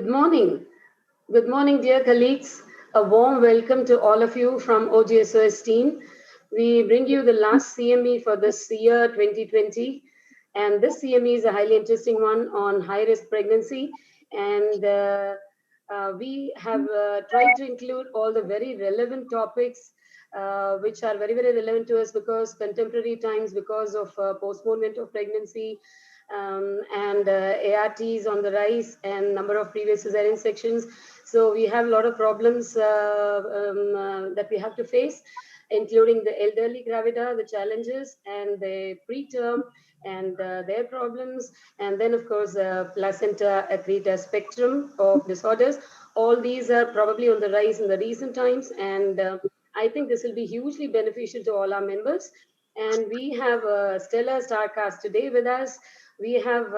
morning. Good morning, dear colleagues. A warm welcome to all of you from OGSOS team. We bring you the last CME for this year 2020. And this CME is a highly interesting one on high-risk pregnancy. And we have tried to include all the very relevant topics which are very, very relevant to us because contemporary times, because of postponement of pregnancy, and ARTs on the rise and number of previous cesarean sections. So we have a lot of problems that we have to face, including the elderly gravida, the challenges, and the preterm and their problems, and then of course placenta accreta spectrum of disorders. All these are probably on the rise in the recent times, and I think this will be hugely beneficial to all our members. And we have a stellar star cast today with us. We have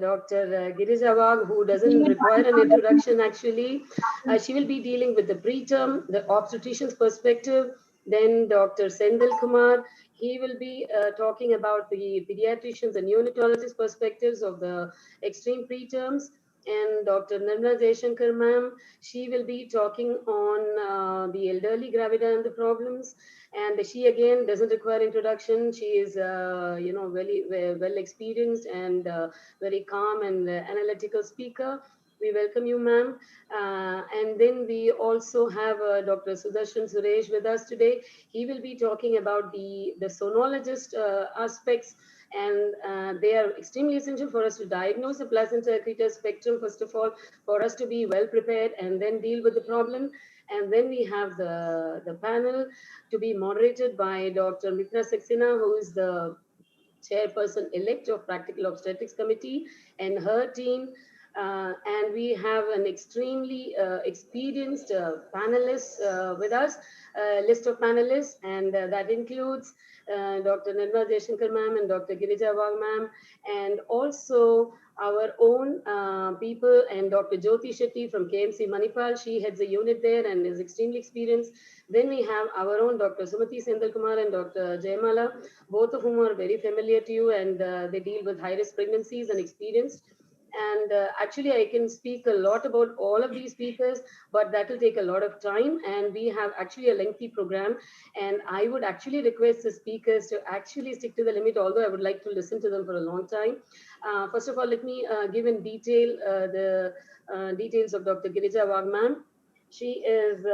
Dr. Girija Wagh, who doesn't require an introduction actually. She will be dealing with the preterm, the obstetrician's perspective. Then Dr. Sendil Kumar, he will be talking about the pediatricians and neonatologist perspectives of the extreme preterms. And Dr. Nirmala Jaishankar ma'am, she will be talking on the elderly gravida and the problems. And she again doesn't require introduction. She is, very well experienced and very calm and analytical speaker. We welcome you, ma'am. And then we also have Dr. Sudarshan Suresh with us today. He will be talking about the sonologist aspects, and they are extremely essential for us to diagnose the placenta accreta spectrum, first of all, for us to be well prepared and then deal with the problem. And then we have the panel to be moderated by Dr. Mitra Saxena, who is the chairperson-elect of Practical Obstetrics Committee and her team. And we have an extremely experienced panelist with us, list of panelists, and that includes Dr. Nirmala Jaishankar ma'am and Dr. Girija Wagh ma'am, and also our own people, and Dr. Jyoti Shetty from KMC Manipal. She heads a unit there and is extremely experienced. Then we have our own Dr. Sumati Sendal Kumar and Dr. Jayamala, both of whom are very familiar to you, and they deal with high-risk pregnancies and experienced. And actually, I can speak a lot about all of these speakers, but that will take a lot of time. And we have actually a lengthy program. And I would actually request the speakers to actually stick to the limit, although I would like to listen to them for a long time. First of all, let me give in detail the details of Dr. Girija Wagh ma'am. She is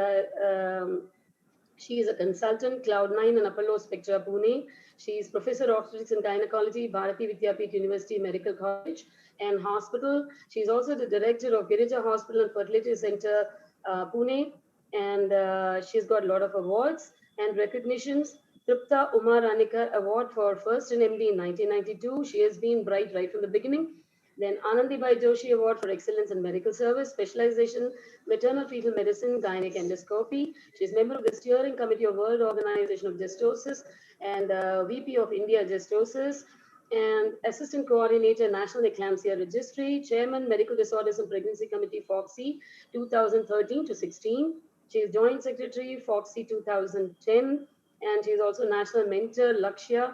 she is a consultant, Cloud9 and Apollo Spectra, Pune. She is Professor of Obstetrics and Gynecology, Bharati Vidyapeeth University Medical College and Hospital. She is also the director of Girija Hospital and Fertility Center, Pune. And she's got a lot of awards and recognitions. Tripta Umar Anikar Award for First in MD in 1992. She has been bright right from the beginning. Then Anandibai Joshi Award for Excellence in Medical Service, Specialization, Maternal Fetal Medicine, Gynec Endoscopy. She's member of the Steering Committee of World Organization of Gestosis and VP of India Gestosis, and Assistant Coordinator, National Eclampsia Registry, Chairman, Medical Disorders and Pregnancy Committee, FOXI, 2013 to 16. She is Joint Secretary, FOXI 2010, and she is also National Mentor, Lakshya,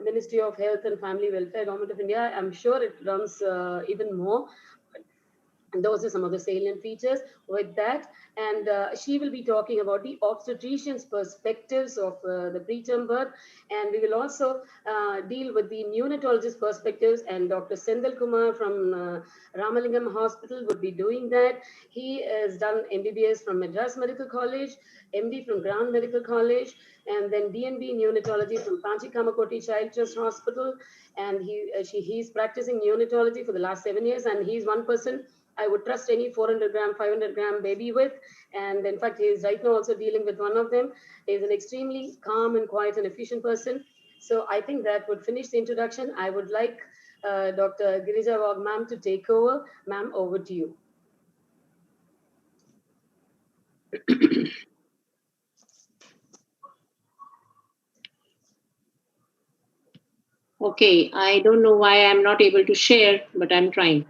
Ministry of Health and Family Welfare, Government of India. I'm sure it runs even more. And those are some of the salient features with that. And she will be talking about the obstetrician's perspectives of the preterm birth. And we will also deal with the neonatologist perspectives. And Dr. Sendal Kumar from Ramalingam Hospital would be doing that. He has done MBBS from Madras Medical College, MD from Grand Medical College, and then DNB neonatology from Panchi Kamakoti Child Trust Hospital. And he's practicing neonatology for the last 7 years. And he's one person I would trust any 400 gram, 500 gram baby with. And in fact, he is right now also dealing with one of them. He is an extremely calm and quiet and efficient person. So I think that would finish the introduction. I would like Dr. Girija Wagh ma'am to take over. Ma'am, over to you. Okay, I don't know why I'm not able to share, but I'm trying.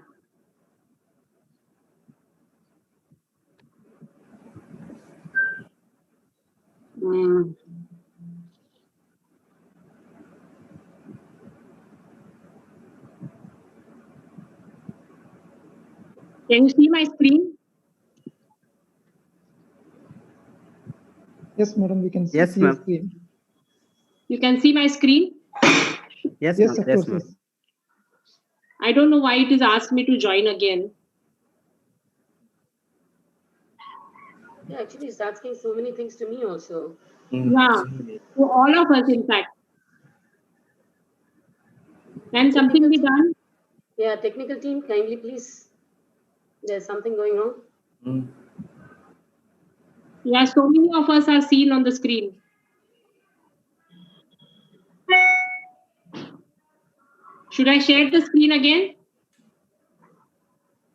Can you see my screen? Yes, madam, we can see Yes, your ma'am. screen. You can see my screen? Yes, Yes, ma'am. of Yes, course, ma'am. yes. I don't know why it is asked me to join again. Yeah, actually, it's asking so many things to me also. Yeah, to all of us, in fact. Can something be done? Yeah, technical team, kindly please. There's something going on. Yeah, so many of us are seen on the screen. Should I share the screen again?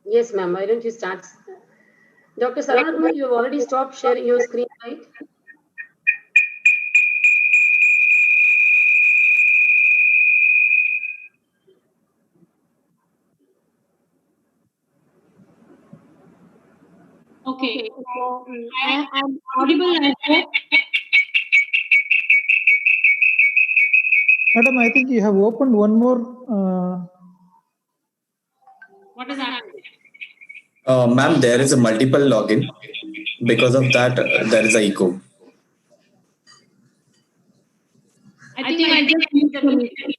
Yes, ma'am. Why don't you start? Dr. Saravana Kumar, you have already stopped sharing your screen, right? Okay, so I'm audible, I hope. Madam, I think you have opened one more. What is happening? Ma'am, there is a multiple login. Because of that, there is a echo. I think I just mute the meeting.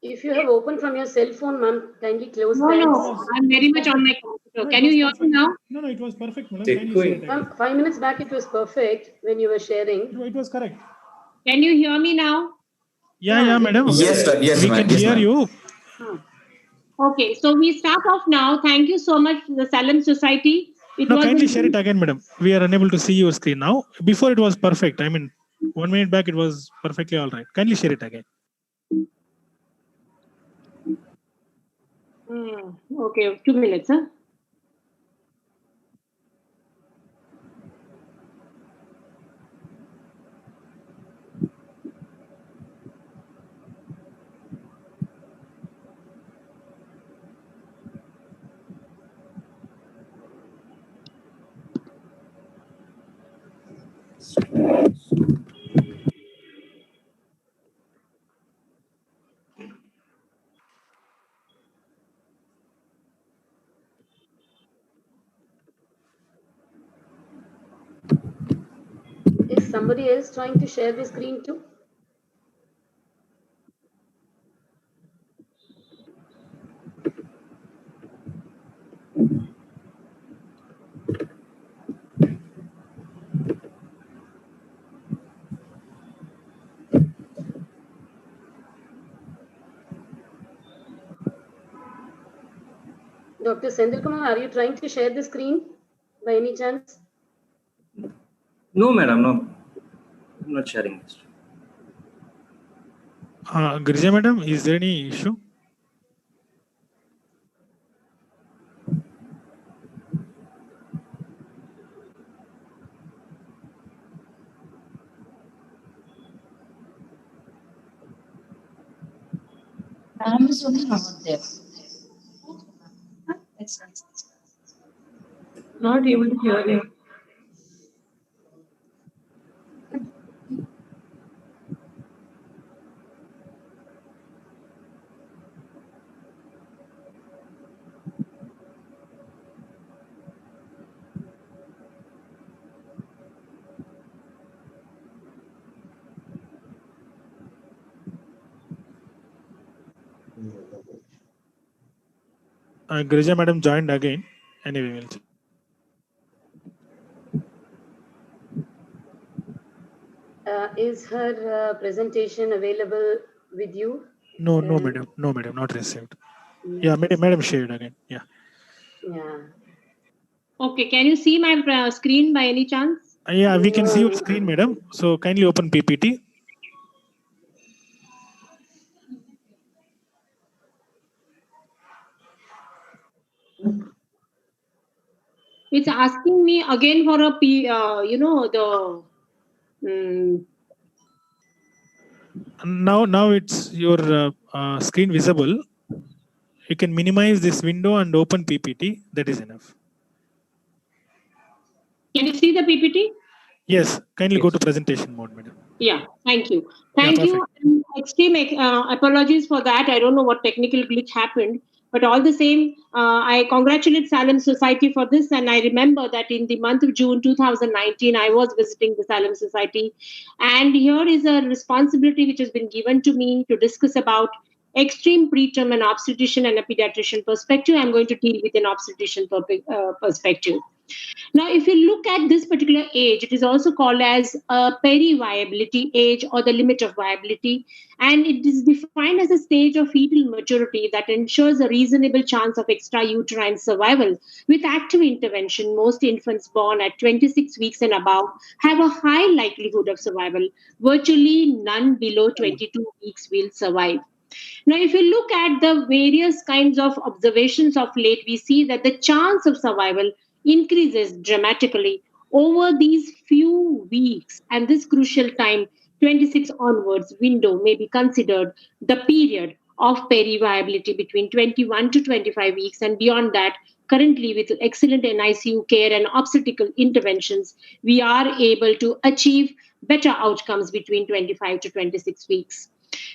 If you have opened from your cell phone, ma'am, kindly close No, that. no, I'm very much on my computer. Can you hear me now? No, it was perfect, madam. Take Kindly share it going. again. 5 minutes back, it was perfect when you were sharing. It was correct. Can you hear me now? Yeah, madam. Yes, sir. Yes, we ma'am. can Yes, hear ma'am. you. Okay, so we start off now. Thank you so much, the Salem Society. It No, was kindly a- share it again, madam. We are unable to see your screen now. Before it was perfect. I mean, 1 minute back it was perfectly all right. Kindly share it again. Okay, 2 minutes, huh? Is somebody else trying to share the screen too? Dr. Sendil Kumar, are you trying to share the screen by any chance? No, madam. No. I'm not sharing this. Girija madam, is there any issue? Ram is only not there. Not able to hear you. Girija madam joined again. Anyway, we'll check. Is her presentation available with you? No, madam. No, madam. Not received. Yeah, madam shared again. Yeah. Yeah. Okay, can you see my screen by any chance? Yeah, we can see your screen, madam. So kindly open PPT. It's asking me again for a Now it's your screen visible. You can minimize this window and open PPT. That is enough. Can you see the PPT? Yes, kindly go to presentation mode, madam. Yeah, thank you. Thank you. perfect. And extreme apologies for that. I don't know what technical glitch happened. But all the same, I congratulate Salem Society for this. And I remember that in the month of June 2019, I was visiting the Salem Society. And here is a responsibility which has been given to me to discuss about extreme preterm and obstetrician and a pediatrician perspective. I'm going to deal with an obstetrician perspective. Now, if you look at this particular age, it is also called as a peri-viability age or the limit of viability. And it is defined as a stage of fetal maturity that ensures a reasonable chance of extrauterine survival. With active intervention, most infants born at 26 weeks and above have a high likelihood of survival. Virtually none below 22 weeks will survive. Now, if you look at the various kinds of observations of late, we see that the chance of survival increases dramatically over these few weeks. And this crucial time, 26 onwards window, may be considered the period of peri-viability between 21 to 25 weeks. And beyond that, currently with excellent NICU care and obstetrical interventions, we are able to achieve better outcomes between 25 to 26 weeks.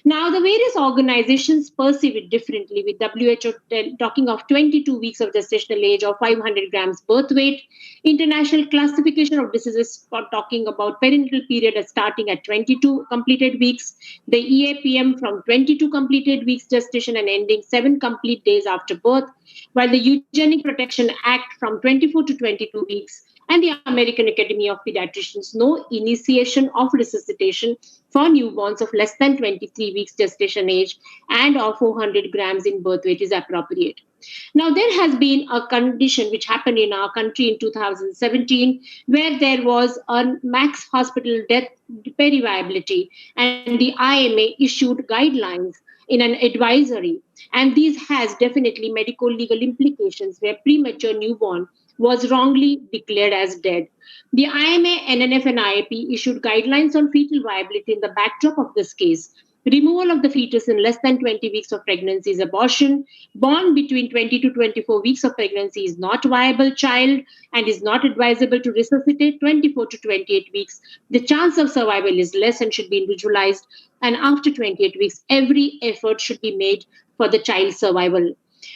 Now, the various organizations perceive it differently, with WHO talking of 22 weeks of gestational age or 500 grams birth weight. International Classification of Diseases talking about perinatal period as starting at 22 completed weeks. The EAPM from 22 completed weeks gestation and ending 7 complete days after birth, while the Eugenic Protection Act from 24 to 22 weeks, and the American Academy of Pediatricians, no initiation of resuscitation for newborns of less than 23 weeks gestation age and of 400 grams in birth weight is appropriate. Now, there has been a condition which happened in our country in 2017 where there was a max hospital death peri-viability, and the IMA issued guidelines in an advisory. And these has definitely medical legal implications where premature newborn was wrongly declared as dead. The IMA, NNF, and IAP issued guidelines on fetal viability in the backdrop of this case. Removal of the fetus in less than 20 weeks of pregnancy is abortion. Born between 20 to 24 weeks of pregnancy is not viable child and is not advisable to resuscitate. 24 to 28 weeks, the chance of survival is less and should be individualized. And after 28 weeks, every effort should be made for the child's survival.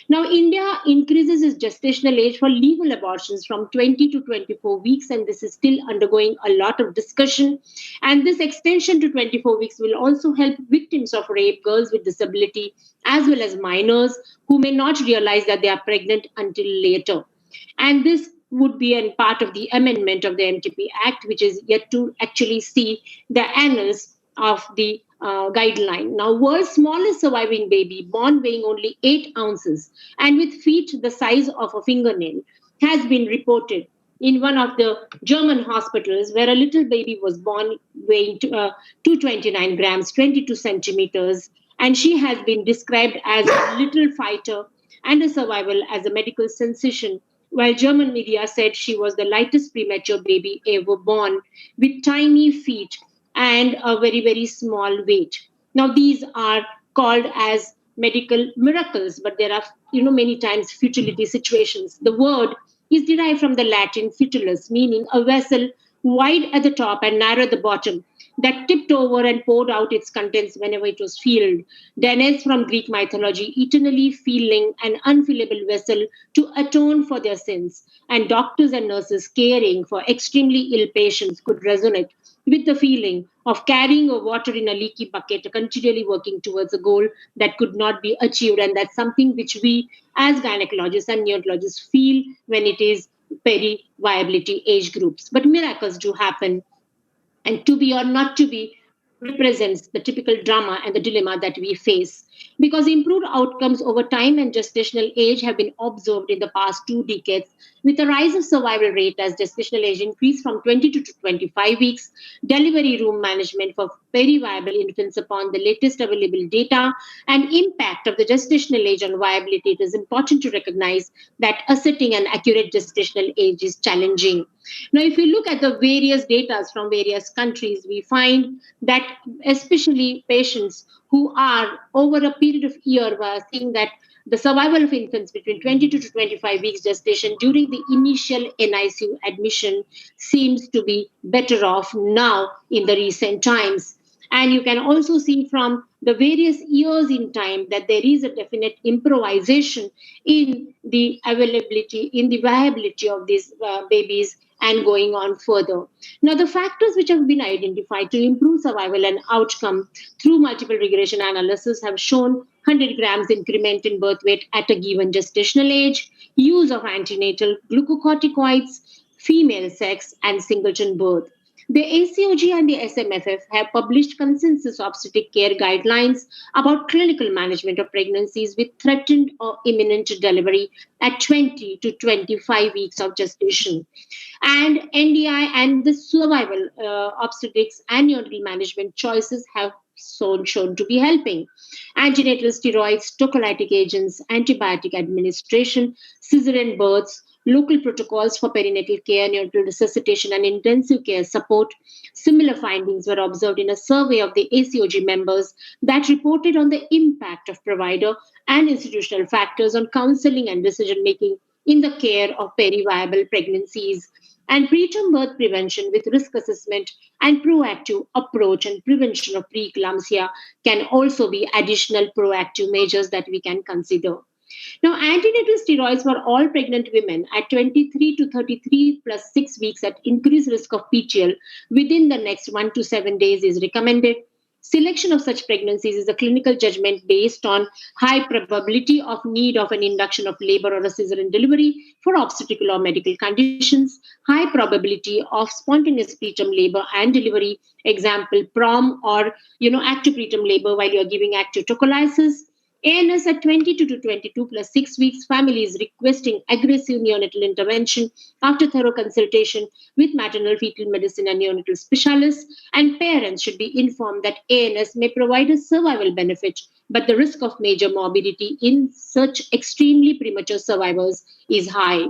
Now, India increases its gestational age for legal abortions from 20 to 24 weeks, and this is still undergoing a lot of discussion. And this extension to 24 weeks will also help victims of rape, girls with disability, as well as minors who may not realize that they are pregnant until later. And this would be a part of the amendment of the MTP Act, which is yet to actually see the annals of the guideline. Now, world's smallest surviving baby, born weighing only 8 ounces and with feet the size of a fingernail, has been reported in one of the German hospitals where a little baby was born weighing 229 grams, 22 centimeters, and she has been described as a little fighter and a survival as a medical sensation, while German media said she was the lightest premature baby ever born with tiny feet and a very, very small weight. Now, these are called as medical miracles, but there are, many times futility situations. The word is derived from the Latin futulus, meaning a vessel wide at the top and narrow at the bottom that tipped over and poured out its contents whenever it was filled. Danaes from Greek mythology, eternally filling an unfillable vessel to atone for their sins. And doctors and nurses caring for extremely ill patients could resonate with the feeling of carrying a water in a leaky bucket, continually working towards a goal that could not be achieved. And that's something which we as gynecologists and neonatologists feel when it is peri-viability age groups. But miracles do happen, and to be or not to be represents the typical drama and the dilemma that we face. Because improved outcomes over time and gestational age have been observed in the past 2 decades, with a rise of survival rate as gestational age increased from 22 to 25 weeks, delivery room management for peri-viable infants upon the latest available data, and impact of the gestational age on viability, it is important to recognize that asserting an accurate gestational age is challenging. Now, if we look at the various data from various countries, we find that especially patients who are over a period of year were seeing that the survival of infants between 22 to 25 weeks gestation during the initial NICU admission seems to be better off now in the recent times. And you can also see from the various years in time that there is a definite improvisation in the availability, in the viability of these babies and going on further. Now, the factors which have been identified to improve survival and outcome through multiple regression analysis have shown 100 grams increment in birth weight at a given gestational age, use of antenatal glucocorticoids, female sex, and singleton birth. The ACOG and the SMFF have published consensus obstetric care guidelines about clinical management of pregnancies with threatened or imminent delivery at 20 to 25 weeks of gestation. And NDI and the survival obstetrics and neonatal management choices have shown to be helping. Antenatal steroids, tocolytic agents, antibiotic administration, cesarean births, local protocols for perinatal care, neonatal resuscitation, and intensive care support. Similar findings were observed in a survey of the ACOG members that reported on the impact of provider and institutional factors on counseling and decision making in the care of peri-viable pregnancies. And preterm birth prevention with risk assessment and proactive approach and prevention of preeclampsia can also be additional proactive measures that we can consider. Now, antenatal steroids for all pregnant women at 23 to 33 plus 6 weeks at increased risk of PTL within the next 1 to 7 days is recommended. Selection of such pregnancies is a clinical judgment based on high probability of need of an induction of labor or a cesarean delivery for obstetrical or medical conditions, high probability of spontaneous preterm labor and delivery, example, PROM or active preterm labor while you're giving active tocolysis. ANS at 22 to 22 plus 6 weeks, families requesting aggressive neonatal intervention after thorough consultation with maternal fetal medicine and neonatal specialists, and parents should be informed that ANS may provide a survival benefit, but the risk of major morbidity in such extremely premature survivors is high.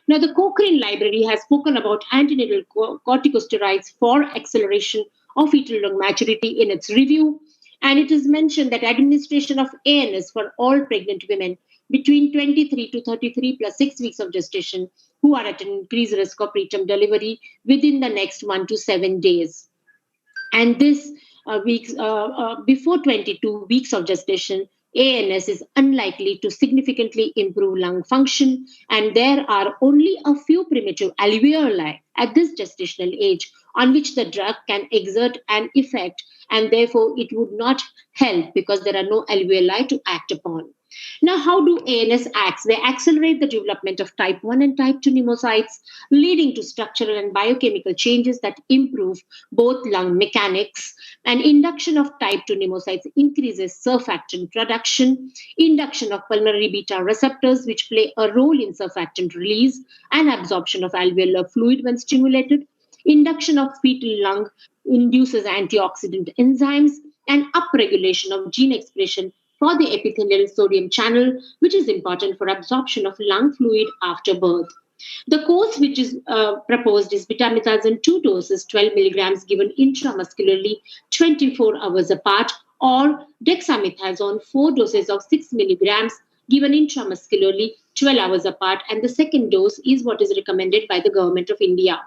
Now, the Cochrane Library has spoken about antenatal corticosteroids for acceleration of fetal lung maturity in its review. And it is mentioned that administration of ANS for all pregnant women between 23 to 33 plus 6 weeks of gestation who are at an increased risk of preterm delivery within the next 1 to 7 days. And this before 22 weeks of gestation, ANS is unlikely to significantly improve lung function, and there are only a few primitive alveoli at this gestational age on which the drug can exert an effect, and therefore it would not help because there are no alveoli to act upon. Now, how do ANS acts? They accelerate the development of type 1 and type 2 pneumocytes, leading to structural and biochemical changes that improve both lung mechanics. And induction of type 2 pneumocytes increases surfactant production, induction of pulmonary beta receptors, which play a role in surfactant release and absorption of alveolar fluid when stimulated. Induction of fetal lung induces antioxidant enzymes and upregulation of gene expression for the epithelial sodium channel, which is important for absorption of lung fluid after birth. The course which is proposed is betamethasone 2 doses, 12 milligrams given intramuscularly 24 hours apart, or dexamethasone 4 doses of 6 milligrams given intramuscularly 12 hours apart, and the second dose is what is recommended by the Government of India.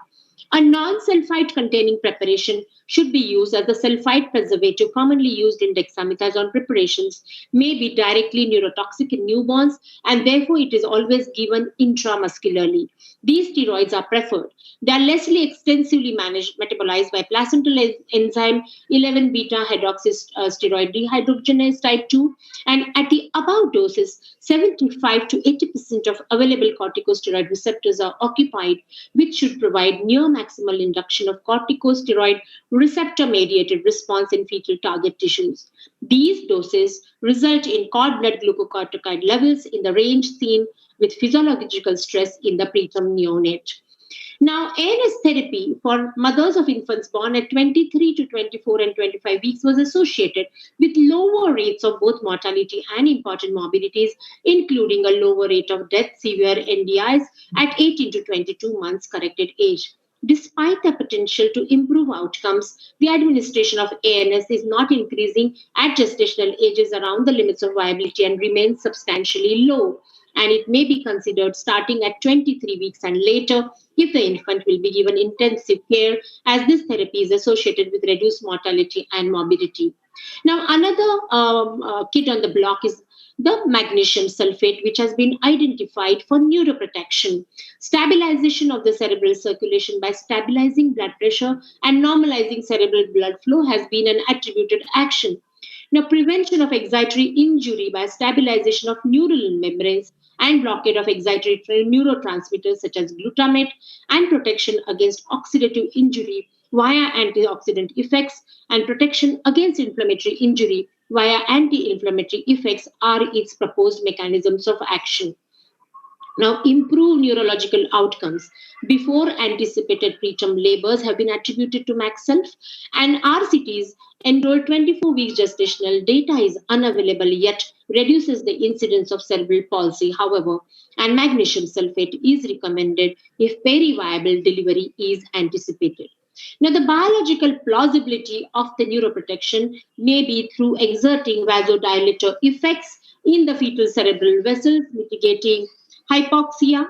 A non-sulfite containing preparation should be used, as the sulfite preservative commonly used in dexamethasone preparations may be directly neurotoxic in newborns, and therefore it is always given intramuscularly. These steroids are preferred. They are less extensively metabolized by placental enzyme 11-beta hydroxysteroid dehydrogenase type 2, and at the above doses, 75 to 80% of available corticosteroid receptors are occupied, which should provide near maximal induction of corticosteroid receptor-mediated response in fetal target tissues. These doses result in cord blood glucocorticoid levels in the range seen with physiological stress in the preterm neonate. Now, ANS therapy for mothers of infants born at 23 to 24 and 25 weeks was associated with lower rates of both mortality and important morbidities, including a lower rate of death, severe NDIs at 18 to 22 months corrected age. Despite the potential to improve outcomes, the administration of ANS is not increasing at gestational ages around the limits of viability and remains substantially low. and it may be considered starting at 23 weeks and later if the infant will be given intensive care, as this therapy is associated with reduced mortality and morbidity. Now, another kit on the block is the magnesium sulfate, which has been identified for neuroprotection, stabilization of the cerebral circulation by stabilizing blood pressure and normalizing cerebral blood flow has been an attributed action. Now, prevention of excitatory injury by stabilization of neural membranes and blockade of excitatory neurotransmitters such as glutamate, and protection against oxidative injury via antioxidant effects, and protection against inflammatory injury via anti-inflammatory effects are its proposed mechanisms of action. Now, improved neurological outcomes before anticipated preterm labors have been attributed to MaxSelf, and RCTs enrolled 24 weeks gestational data is unavailable yet reduces the incidence of cerebral palsy, however, and magnesium sulfate is recommended if peri-viable delivery is anticipated. Now, the biological plausibility of the neuroprotection may be through exerting vasodilator effects in the fetal cerebral vessels, mitigating hypoxia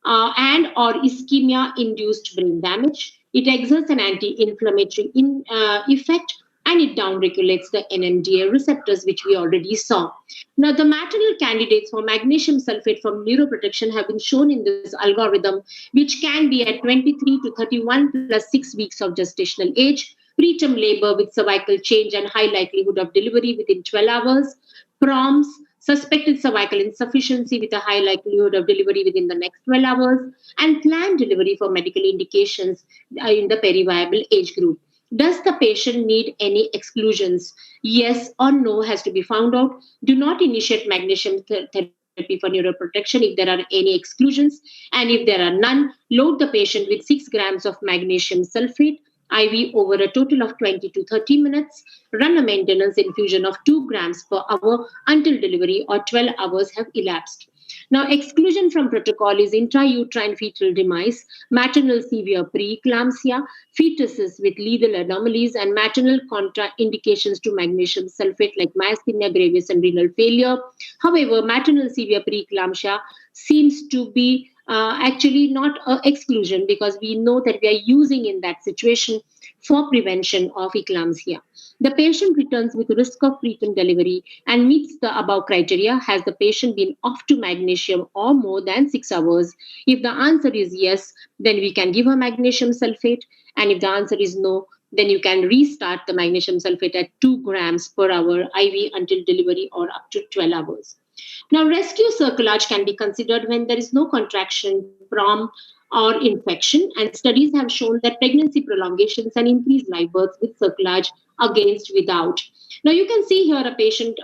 and or ischemia-induced brain damage. It exerts an anti-inflammatory effect, and it downregulates the NMDA receptors, which we already saw. Now, the maternal candidates for magnesium sulfate from neuroprotection have been shown in this algorithm, which can be at 23 to 31 plus 6 weeks of gestational age, preterm labor with cervical change and high likelihood of delivery within 12 hours, PROMS, suspected cervical insufficiency with a high likelihood of delivery within the next 12 hours, and planned delivery for medical indications in the peri-viable age group. Does the patient need any exclusions? Yes or no has to be found out. Do not initiate magnesium therapy for neuroprotection if there are any exclusions, and if there are none, load the patient with 6 grams of magnesium sulfate IV over a total of 20 to 30 minutes. Run a maintenance infusion of 2 grams per hour until delivery or 12 hours have elapsed. Now, exclusion from protocol is intrauterine fetal demise, maternal severe preeclampsia, fetuses with lethal anomalies, and maternal contraindications to magnesium sulfate like myasthenia gravis and renal failure. However, maternal severe preeclampsia seems to be actually not an exclusion, because we know that we are using in that situation for prevention of eclampsia. The patient returns with risk of preterm delivery and meets the above criteria. Has the patient been off to magnesium or more than 6 hours? If the answer is yes, then we can give her magnesium sulfate. And if the answer is no, then you can restart the magnesium sulfate at 2 grams per hour IV until delivery or up to 12 hours. Now, rescue cerclage can be considered when there is no contraction, PROM, or infection, and studies have shown that pregnancy prolongations and increased live births with cerclage against without. Now, you can see here a patient,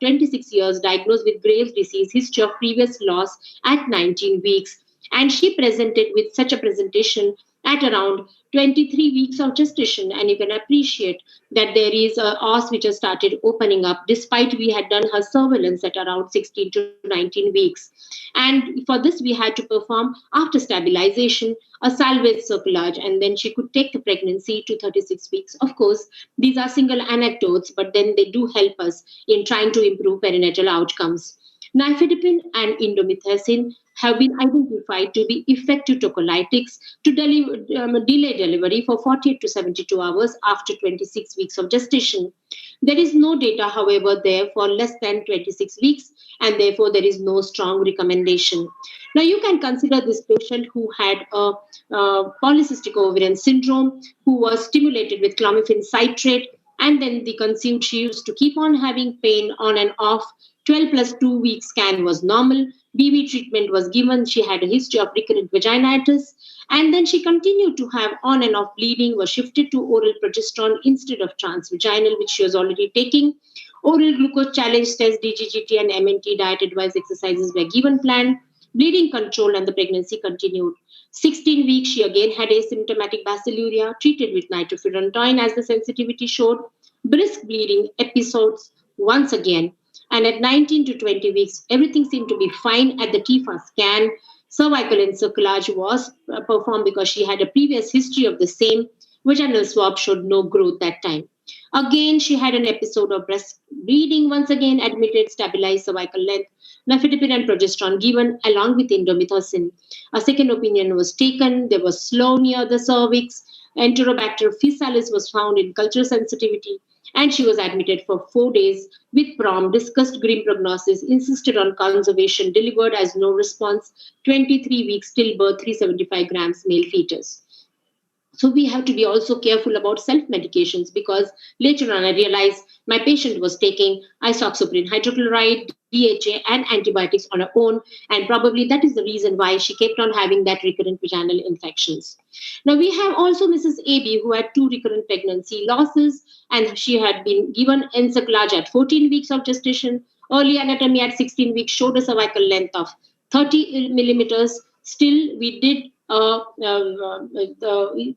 26 years, diagnosed with Graves' disease, history of previous loss at 19 weeks, and she presented with such a presentation at around 23 weeks of gestation, and you can appreciate that there is a os which has started opening up despite we had done her surveillance at around 16 to 19 weeks. And for this we had to perform, after stabilization, a salvage cerclage, and then she could take the pregnancy to 36 weeks. Of course, these are single anecdotes, but then they do help us in trying to improve perinatal outcomes. Nifedipine and indomethacin have been identified to be effective tocolytics to delay delivery for 48 to 72 hours after 26 weeks of gestation. There is no data, however, there for less than 26 weeks, and therefore there is no strong recommendation. Now, you can consider this patient who had a polycystic ovarian syndrome, who was stimulated with clomiphene citrate, and then the conceived, she used to keep on having pain on and off. 12 plus 2 week scan was normal. BV treatment was given. She had a history of recurrent vaginitis. And then she continued to have on and off bleeding, was shifted to oral progesterone instead of transvaginal, which she was already taking. Oral glucose challenge test, DGGT and MNT diet advised exercises were given planned. Bleeding control, and the pregnancy continued. 16 weeks, she again had asymptomatic basiluria, treated with nitrofurantoin as the sensitivity showed. Brisk bleeding episodes once again. And at 19 to 20 weeks, everything seemed to be fine at the TIFA scan. Cervical encerclage was performed because she had a previous history of the same. Vaginal swab showed no growth that time. Again, she had an episode of breast bleeding. Once again, admitted, stabilized cervical length, nifedipine and progesterone given along with indomethacin. A second opinion was taken. There was slough near the cervix. Enterobacter physalis was found in culture sensitivity, and she was admitted for 4 days with PROM, discussed grim prognosis, insisted on conservation, delivered as no response, 23 weeks stillbirth, 375 grams male fetus. So we have to be also careful about self-medications, because later on I realized my patient was taking isoxaprine hydrochloride, DHA, and antibiotics on her own, and probably that is the reason why she kept on having that recurrent vaginal infections. Now we have also Mrs. AB, who had 2 recurrent pregnancy losses, and she had been given encerclage at 14 weeks of gestation. Early anatomy at 16 weeks showed a cervical length of 30 millimeters. Still, we did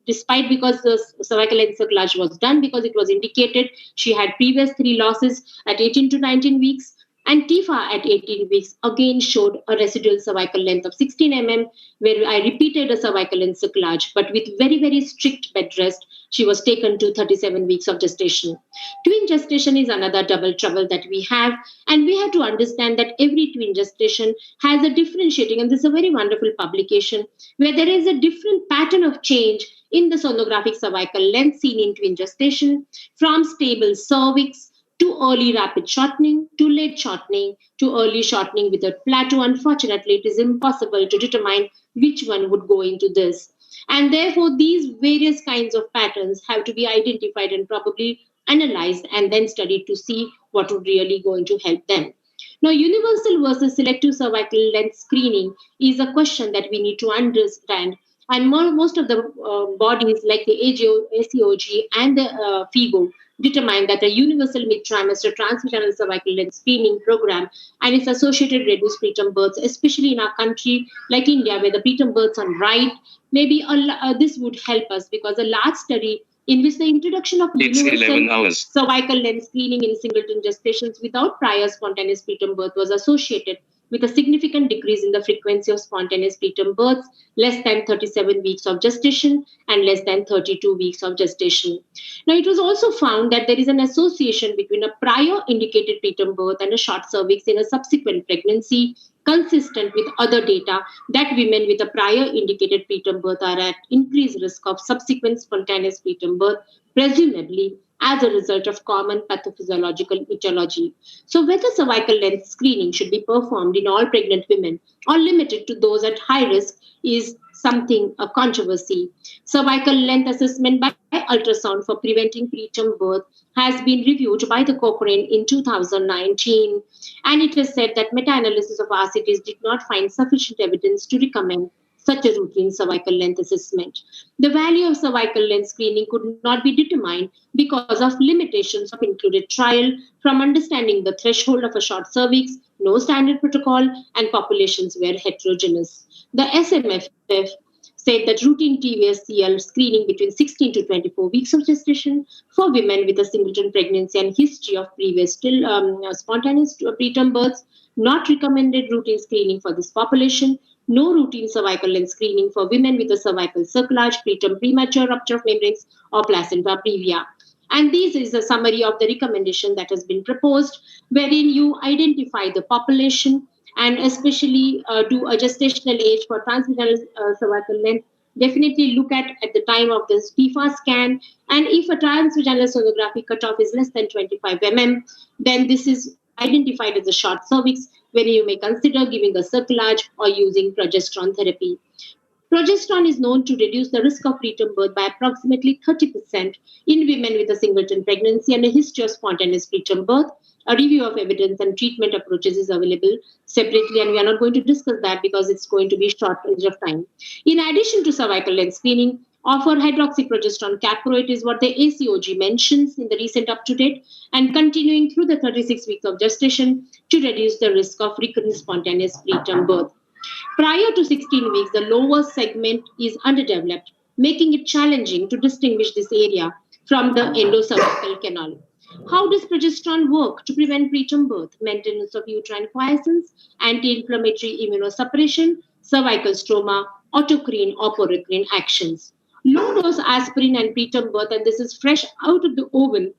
despite, because the cervical encerclage was done because it was indicated, she had previous 3 losses at 18 to 19 weeks, and TIFA at 18 weeks again showed a residual cervical length of 16 mm, where I repeated a cervical encerclage, but with very, very strict bed rest, she was taken to 37 weeks of gestation. Twin gestation is another double trouble that we have, and we have to understand that every twin gestation has a differentiating, and this is a very wonderful publication where there is a different pattern of change in the sonographic cervical length seen in twin gestation, from stable cervix to early rapid shortening, to late shortening, to early shortening with a plateau. Unfortunately, it is impossible to determine which one would go into this. And therefore, these various kinds of patterns have to be identified and probably analyzed and then studied to see what would really going to help them. Now, universal versus selective cervical length screening is a question that we need to understand. And most of the bodies like the ACOG and the FIGO determine that a universal mid-trimester transvaginal cervical length screening program and its associated reduced preterm births, especially in our country like India, where the preterm births are right, maybe this would help us, because a large study in which the introduction of universal cervical length screening in singleton gestations without prior spontaneous preterm birth was associated with a significant decrease in the frequency of spontaneous preterm births, less than 37 weeks of gestation and less than 32 weeks of gestation. Now, it was also found that there is an association between a prior indicated preterm birth and a short cervix in a subsequent pregnancy, consistent with other data that women with a prior indicated preterm birth are at increased risk of subsequent spontaneous preterm birth, presumably as a result of common pathophysiological etiology. So whether cervical length screening should be performed in all pregnant women or limited to those at high risk is something a controversy. Cervical length assessment by ultrasound for preventing preterm birth has been reviewed by the Cochrane in 2019, and it has said that meta-analysis of RCTs did not find sufficient evidence to recommend such a routine cervical length assessment. The value of cervical length screening could not be determined because of limitations of included trial, from understanding the threshold of a short cervix, no standard protocol, and populations were heterogeneous. The SMFF said that routine TVSCL screening between 16 to 24 weeks of gestation for women with a singleton pregnancy and history of previous spontaneous preterm births, not recommended routine screening for this population. No routine cervical length screening for women with a cervical cerclage, preterm premature rupture of membranes, or placenta previa. And this is a summary of the recommendation that has been proposed, wherein you identify the population and especially do a gestational age for transvaginal cervical length. Definitely look at the time of the TIFA scan. And if a transvaginal sonography cutoff is less than 25 mm, then this is identified as a short cervix, where you may consider giving a cerclage or using progesterone therapy. Progesterone is known to reduce the risk of preterm birth by approximately 30% in women with a singleton pregnancy and a history of spontaneous preterm birth. A review of evidence and treatment approaches is available separately, and we are not going to discuss that because it's going to be shortage of time. In addition to cervical length screening, offer hydroxyprogesterone caproate is what the ACOG mentions in the recent up-to-date, and continuing through the 36 weeks of gestation to reduce the risk of recurrent spontaneous preterm birth. Prior to 16 weeks, the lower segment is underdeveloped, making it challenging to distinguish this area from the endocervical canal. How does progesterone work to prevent preterm birth? Maintenance of uterine quiescence, anti-inflammatory immunosuppression, cervical stroma, autocrine or porocrine actions. Low-dose aspirin and preterm birth, and this is fresh out of the oven,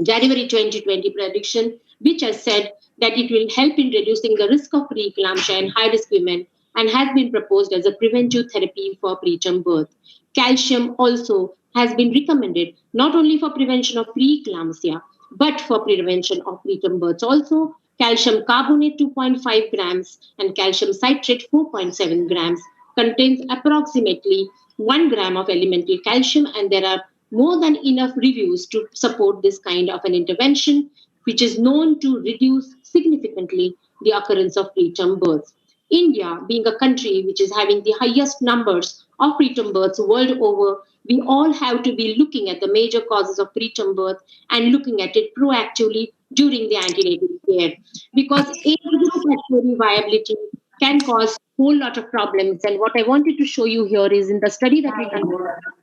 January 2020 prediction, which has said that it will help in reducing the risk of preeclampsia in high-risk women and has been proposed as a preventive therapy for preterm birth. Calcium also has been recommended not only for prevention of preeclampsia, but for prevention of preterm births also. Calcium carbonate 2.5 grams and calcium citrate 4.7 grams contains approximately 1 gram of elemental calcium, and there are more than enough reviews to support this kind of an intervention, which is known to reduce significantly the occurrence of preterm births. India, being a country which is having the highest numbers of preterm births world over, we all have to be looking at the major causes of preterm birth and looking at it proactively during the antenatal care. Because age group at viability can cause a whole lot of problems. And what I wanted to show you here is in the study that we conducted,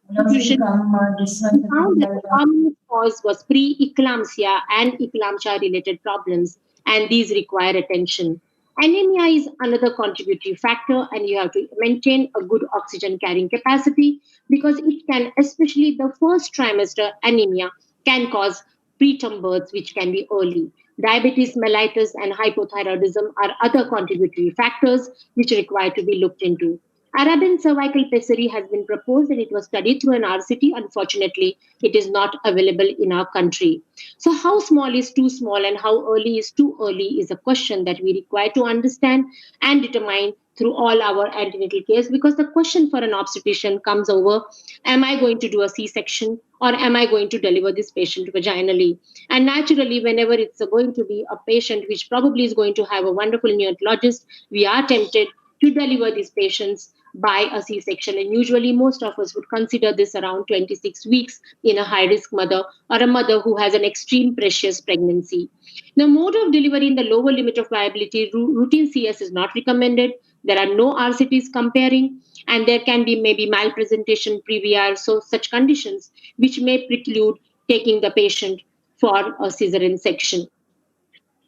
we found that the common cause was pre-eclampsia and eclampsia-related problems, and these require attention. Anemia is another contributory factor, and you have to maintain a good oxygen carrying capacity because it can, especially the first trimester anemia, can cause preterm births, which can be early. Diabetes mellitus and hypothyroidism are other contributory factors which require to be looked into. Arabian cervical pessary has been proposed and it was studied through an RCT. Unfortunately, it is not available in our country. So, how small is too small and how early is too early is a question that we require to understand and determine through all our antenatal cares, because the question for an obstetrician comes over: am I going to do a C-section or am I going to deliver this patient vaginally? And naturally, whenever it's going to be a patient which probably is going to have a wonderful neonatologist, we are tempted to deliver these patients by a C-section. And usually most of us would consider this around 26 weeks in a high-risk mother or a mother who has an extreme precious pregnancy. The mode of delivery in the lower limit of viability, routine CS is not recommended. There are no RCTs comparing, and there can be maybe malpresentation, PVR, so such conditions which may preclude taking the patient for a cesarean section.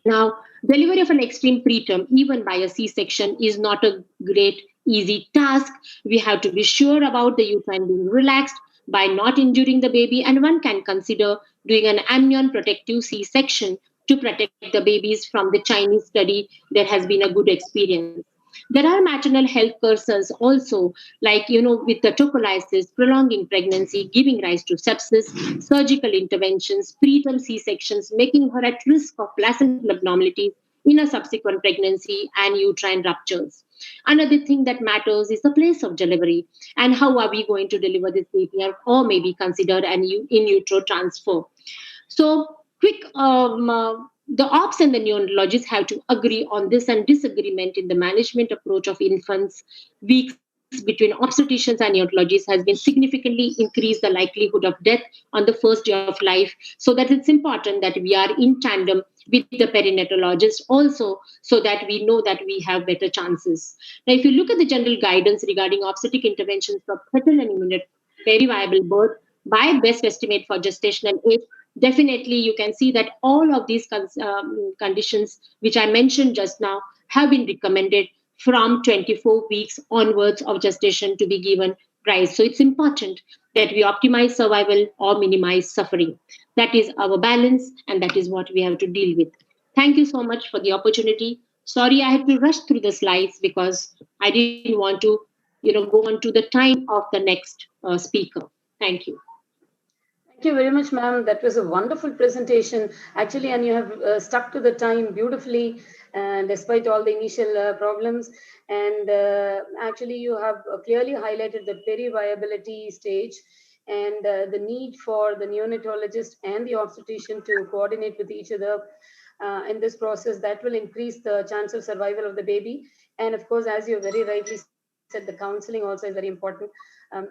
Now, delivery of an extreme preterm, even by a C-section, is not a great, easy task. We have to be sure about the uterine being relaxed by not injuring the baby, and one can consider doing an amnion protective C-section to protect the babies. From the Chinese study, there has been a good experience. There are maternal health concerns also, like, with the tocolysis, prolonging pregnancy, giving rise to sepsis, surgical interventions, preterm C-sections, making her at risk of placental abnormalities in a subsequent pregnancy, and uterine ruptures. Another thing that matters is the place of delivery and how are we going to deliver this baby, or maybe consider an in utero transfer. So, the ops and the neonatologists have to agree on this, and disagreement in the management approach of infants weeks between obstetricians and neonatologists has been significantly increased the likelihood of death on the first day of life. So that it's important that we are in tandem with the perinatologist also, so that we know that we have better chances. Now, if you look at the general guidance regarding obstetric interventions for fetal and imminent periviable birth by best estimate for gestational age, definitely you can see that all of these conditions which I mentioned just now have been recommended from 24 weeks onwards of gestation to be given price. So it's important that we optimize survival or minimize suffering. That is our balance, and that is what we have to deal with. Thank you so much for the opportunity. Sorry, I had to rush through the slides because I didn't want to, go on to the time of the next speaker. Thank you. Thank you very much, ma'am. That was a wonderful presentation, actually, and you have stuck to the time beautifully, despite all the initial problems. And actually, you have clearly highlighted the peri-viability stage and the need for the neonatologist and the obstetrician to coordinate with each other in this process. That will increase the chance of survival of the baby. And of course, as you very rightly said, the counseling also is very important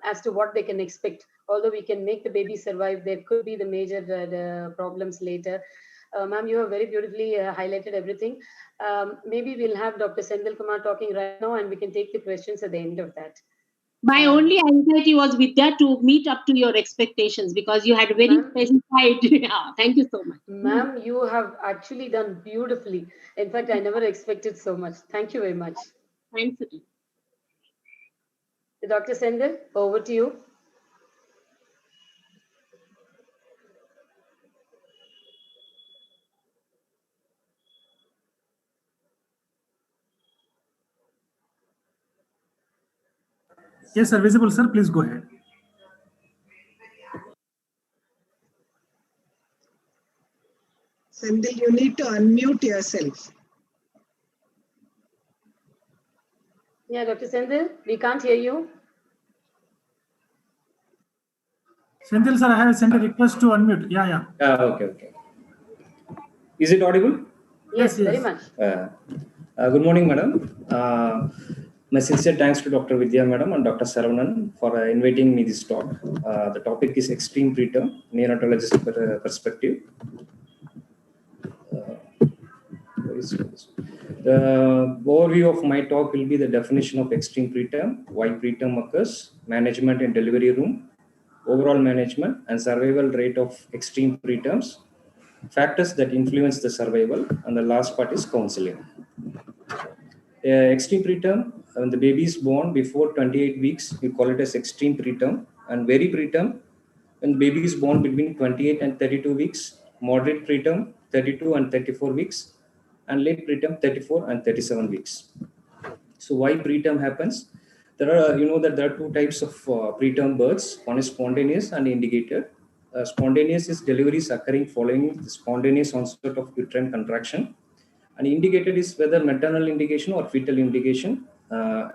as to what they can expect. Although we can make the baby survive, there could be the major problems later. Ma'am, you have very beautifully highlighted everything. Maybe we'll have Dr. Sendil Kumar talking right now, and we can take the questions at the end of that. My only anxiety was with that to meet up to your expectations, because you had very specified. Yeah, thank you so much. Ma'am, you have actually done beautifully. In fact, I never expected so much. Thank you very much. Thanks. Dr. Sendil, over to you. Yes, sir. Visible, sir. Please go ahead. Sendil, you need to unmute yourself. Yeah, Dr. Sendil, we can't hear you. Senthil, sir, I have sent a request to unmute. Yeah. Okay. Is it audible? Yes, Yes. very much. Good morning, madam. My sincere thanks to Dr. Vidya, madam, and Dr. Saravanan for inviting me this talk. The topic is extreme preterm, neonatologist perspective. The overview of my talk will be the definition of extreme preterm, why preterm occurs, management in delivery room, overall management and survival rate of extreme preterms, factors that influence the survival, and the last part is counseling. Extreme preterm, when the baby is born before 28 weeks, we call it as extreme preterm, and very preterm, when the baby is born between 28 and 32 weeks, moderate preterm, 32 and 34 weeks, and late preterm, 34 and 37 weeks. So why preterm happens? There are, there are two types of preterm births. One is spontaneous and indicated. Spontaneous is deliveries occurring following the spontaneous onset of uterine contraction. And indicated is whether maternal indication or fetal indication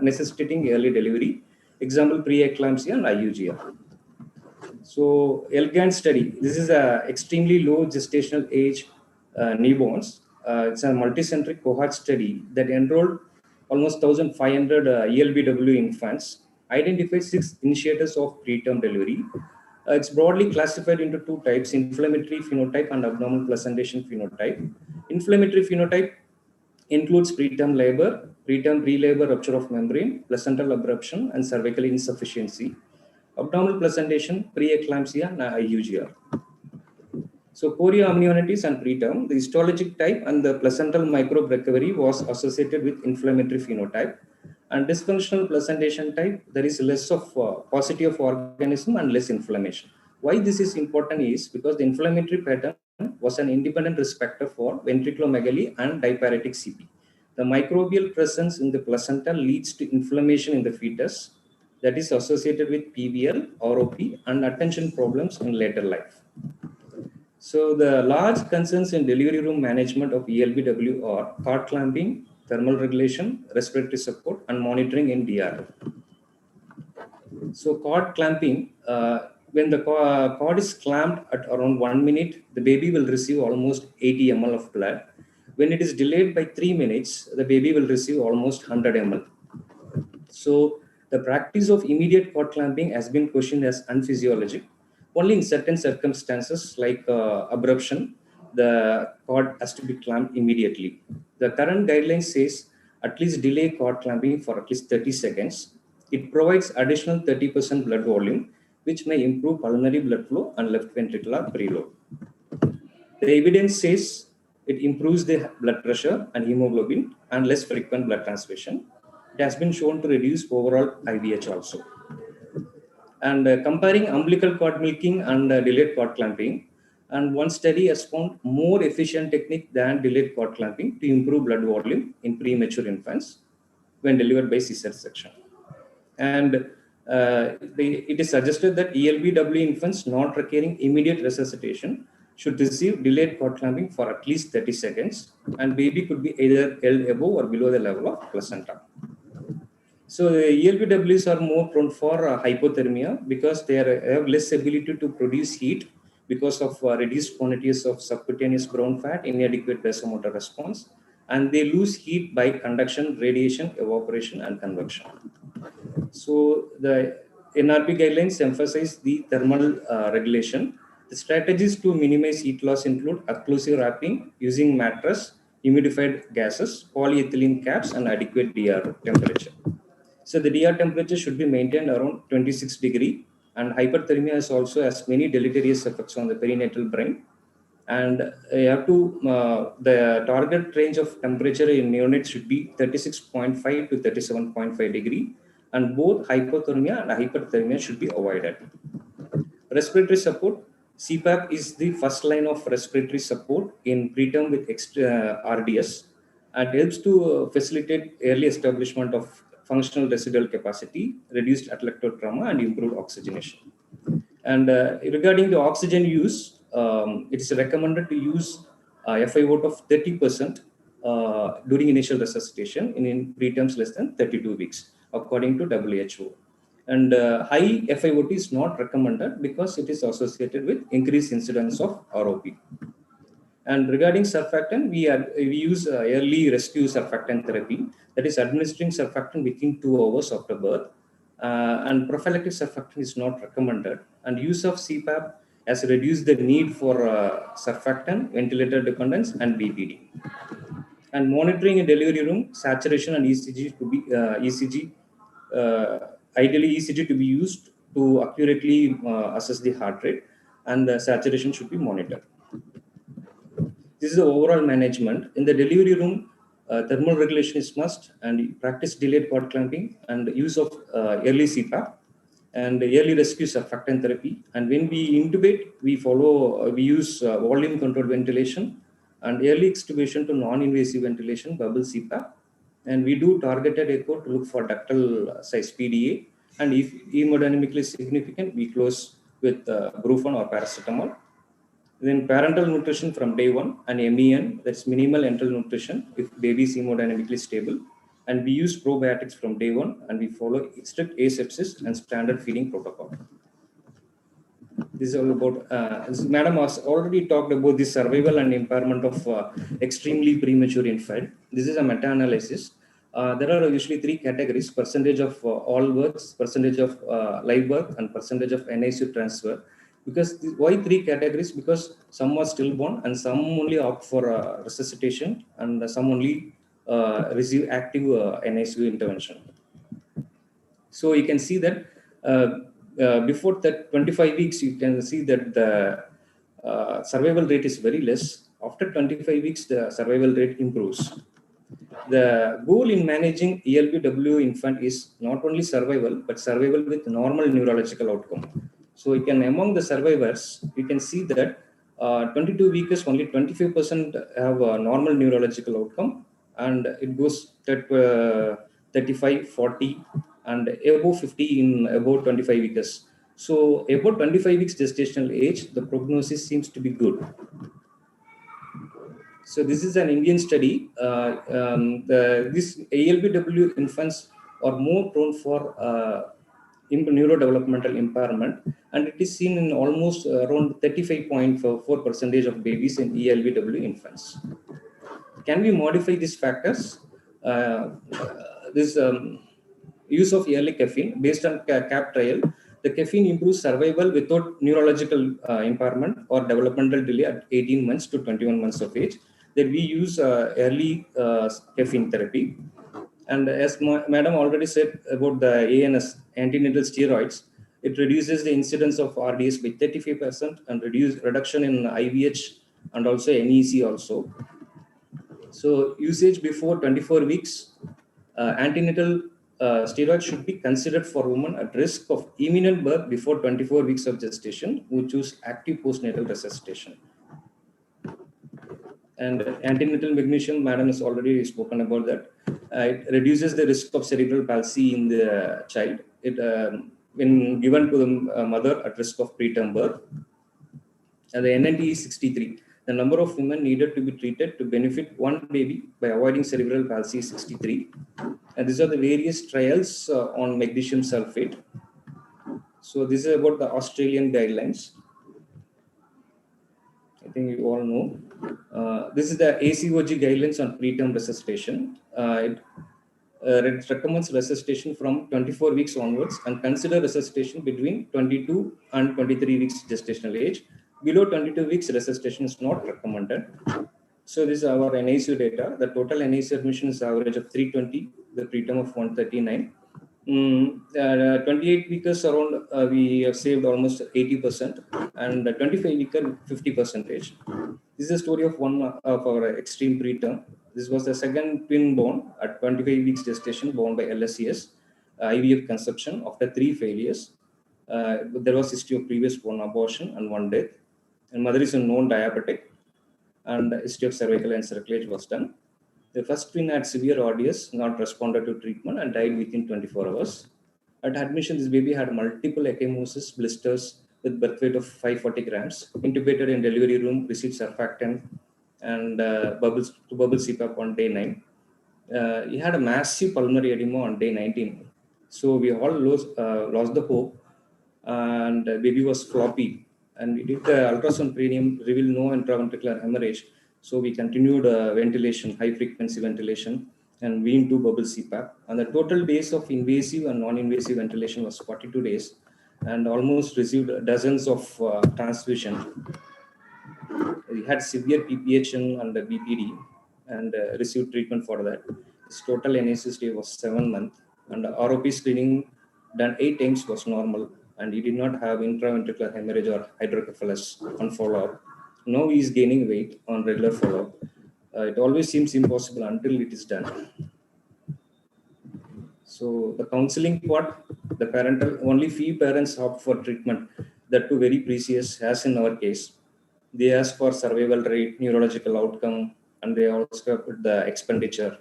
necessitating early delivery. Example, preeclampsia and IUGR. So Elgan study, this is a extremely low gestational age newborns. It's a multicentric cohort study that enrolled almost 1,500 ELBW infants, identified 6 initiators of preterm delivery. It's broadly classified into 2 types, inflammatory phenotype and abnormal placentation phenotype. Inflammatory phenotype includes preterm labor, preterm pre-labor rupture of membrane, placental abruption, and cervical insufficiency. Abdominal placentation, preeclampsia, and IUGR. So chorioamnionitis and preterm, the histologic type and the placental microbe recovery was associated with inflammatory phenotype. And dysfunctional placentation type, there is less of paucity of organism and less inflammation. Why this is important is because the inflammatory pattern was an independent risk factor for ventriculomegaly and diparetic CP. The microbial presence in the placenta leads to inflammation in the fetus that is associated with PVL, ROP, and attention problems in later life. So the large concerns in delivery room management of ELBW are cord clamping, thermal regulation, respiratory support, and monitoring in DR. So cord clamping, when the cord is clamped at around 1 minute, the baby will receive almost 80 ml of blood. When it is delayed by 3 minutes, the baby will receive almost 100 ml. So the practice of immediate cord clamping has been questioned as unphysiologic. Only in certain circumstances like abruption, the cord has to be clamped immediately. The current guideline says at least delay cord clamping for at least 30 seconds. It provides additional 30% blood volume, which may improve pulmonary blood flow and left ventricular preload. The evidence says it improves the blood pressure and hemoglobin and less frequent blood transfusion. It has been shown to reduce overall IVH also. And comparing umbilical cord milking and delayed cord clamping, and one study has found more efficient technique than delayed cord clamping to improve blood volume in premature infants when delivered by C-section. And it is suggested that ELBW infants not requiring immediate resuscitation should receive delayed cord clamping for at least 30 seconds, and baby could be either held above or below the level of placenta. So the ELBWs are more prone for hypothermia because they have less ability to produce heat because of reduced quantities of subcutaneous brown fat, inadequate vasomotor response, and they lose heat by conduction, radiation, evaporation, and convection. So the NRP guidelines emphasize the thermal regulation. The strategies to minimize heat loss include occlusive wrapping using mattress, humidified gases, polyethylene caps, and adequate DR temperature. So the DR temperature should be maintained around 26 degree, and hyperthermia is also has many deleterious effects on the perinatal brain. And you have to, the target range of temperature in neonates should be 36.5 to 37.5 degree, and both hypothermia and hyperthermia should be avoided. Respiratory support, CPAP is the first line of respiratory support in preterm with RDS, and helps to facilitate early establishment of functional residual capacity, reduced atelectative trauma, and improved oxygenation. And regarding the oxygen use, it is recommended to use FiO2 of 30% during initial resuscitation in preterms less than 32 weeks, according to WHO. And high FiO2 is not recommended because it is associated with increased incidence of ROP. And regarding surfactant, we use early rescue surfactant therapy, that is administering surfactant within 2 hours after birth. And prophylactic surfactant is not recommended. And use of CPAP has reduced the need for surfactant, ventilator dependence, and BPD. And monitoring in delivery room, saturation and ECG to be ideally ECG to be used to accurately assess the heart rate, and the saturation should be monitored. This is the overall management. In the delivery room, thermal regulation is must, and practice delayed cord clamping and use of early CPAP and early rescue surfactant therapy. And when we intubate, we use volume controlled ventilation and early extubation to non-invasive ventilation, bubble CPAP. And we do targeted echo to look for ductal size PDA. And if hemodynamically significant, we close with Brufen or paracetamol. Then parental nutrition from day 1 and MEN, that's minimal enteral nutrition if baby is hemodynamically stable. And we use probiotics from day 1, and we follow strict asepsis and standard feeding protocol. This is all about, Madam has already talked about the survival and impairment of extremely premature infant. This is a meta-analysis. There are usually 3 categories: percentage of all births, percentage of live birth, and percentage of NICU transfer. Because why 3 categories? Because some are stillborn, and some only opt for resuscitation, and some only receive active NICU intervention. So you can see that before that 25 weeks, you can see that the survival rate is very less. After 25 weeks, the survival rate improves. The goal in managing ELBW infant is not only survival, but survival with normal neurological outcome. So you can, among the survivors, you can see that 22 weeks, only 25% have a normal neurological outcome, and it goes to 35, 40, and above 50 in about 25 weeks. So about 25 weeks gestational age, the prognosis seems to be good. So this is an Indian study. This ALBW infants are more prone for neurodevelopmental impairment, and it is seen in almost around 35.4% of babies in ELBW infants. Can we modify these factors? This use of early caffeine based on CAP trial, the caffeine improves survival without neurological impairment or developmental delay at 18 months to 21 months of age. Then we use early caffeine therapy. And as Madam already said about the ANS, antenatal steroids, it reduces the incidence of RDS by 35% and reduction in IVH and also NEC also. So usage before 24 weeks, antenatal steroids should be considered for women at risk of imminent birth before 24 weeks of gestation who choose active postnatal resuscitation. And antenatal magnesium, Madam has already spoken about that. It reduces the risk of cerebral palsy in the child. It when given to the mother at risk of preterm birth. And the NNT is 63. The number of women needed to be treated to benefit one baby by avoiding cerebral palsy is 63. And these are the various trials on magnesium sulfate. So this is about the Australian guidelines. I think you all know. This is the ACOG guidelines on preterm resuscitation. It recommends resuscitation from 24 weeks onwards and consider resuscitation between 22 and 23 weeks gestational age. Below 22 weeks, resuscitation is not recommended. So this is our NICU data. The total NICU admission is average of 320, the preterm of 139. 28 weekers around, we have saved almost 80%, and 25 weeker 50%. This is the story of one of our extreme preterm. This was the second twin born at 25 weeks gestation, born by LSCS, IVF conception after 3 failures. There was history of previous born abortion and 1 death. And mother is a known diabetic, and history of cervical encerclage was done. The first twin had severe RDS, not responded to treatment, and died within 24 hours. At admission, this baby had multiple ecchymosis, blisters with birth weight of 540 grams, intubated in delivery room, received surfactant and bubble CPAP on day 9. He had a massive pulmonary edema on day 19. So we all lost the hope, and the baby was floppy. And we did the ultrasound cranium, revealed no intraventricular hemorrhage. So we continued ventilation, high frequency ventilation, and weaned to bubble CPAP. And the total days of invasive and non-invasive ventilation was 42 days, and almost received dozens of transfusion. He had severe PPHN and BPD, and received treatment for that. His total NICU stay was 7 months, and the ROP screening done 8 times was normal, and he did not have intraventricular hemorrhage or hydrocephalus on follow-up. Now he is gaining weight on regular follow-up. It always seems impossible until it is done. So the counseling part, the parental, only few parents opt for treatment, that too very precious, as in our case. They ask for survival rate, neurological outcome, and they also put the expenditure.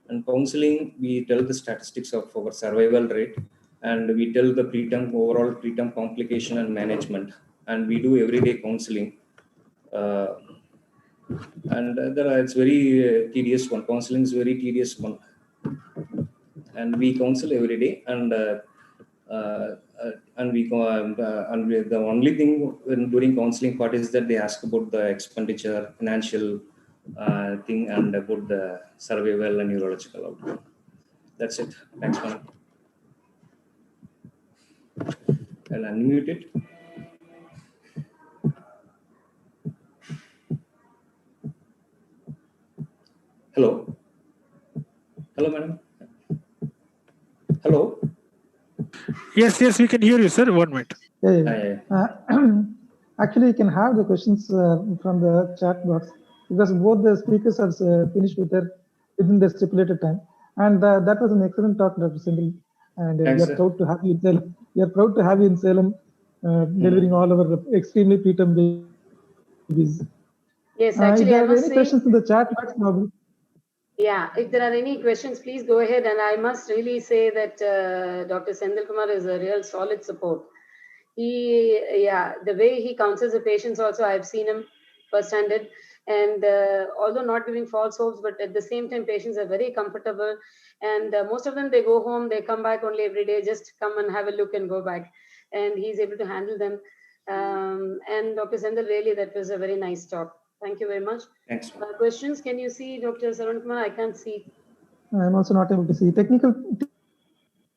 And counseling, we tell the statistics of our survival rate, and we tell the preterm, overall preterm complication and management. And we do everyday counseling. It's very tedious one. Counseling is very tedious one. And we counsel every day, and the only thing during counseling part is that they ask about the expenditure, financial thing, and about the survival and neurological outcome. That's it. Thanks, man. I'll unmute it. Hello. Hello, madam. Hello. Yes, we can hear you, sir. 1 minute. Actually, you can have the questions from the chat box, because both the speakers have finished within the stipulated time. And that was an excellent talk, Dr. Sindel. And we are proud to have you in Salem. We are proud to have you in Salem, delivering all our extremely preterm babies. Yes, actually, if there I are must any say, questions in the chat box, probably. yeah, if there are any questions, please go ahead. And I must really say that Dr. Senthilkumar is a real solid support. The way he counsels the patients also, I've seen him first-handed. And although not giving false hopes, but at the same time, patients are very comfortable. And most of them, they go home, they come back only every day, just come and have a look and go back. And he's able to handle them. And Dr. Sendil, really, that was a very nice talk. Thank you very much. Thanks. Questions? Can you see Dr. Saran Kumar? I can't see. I'm also not able to see. Technical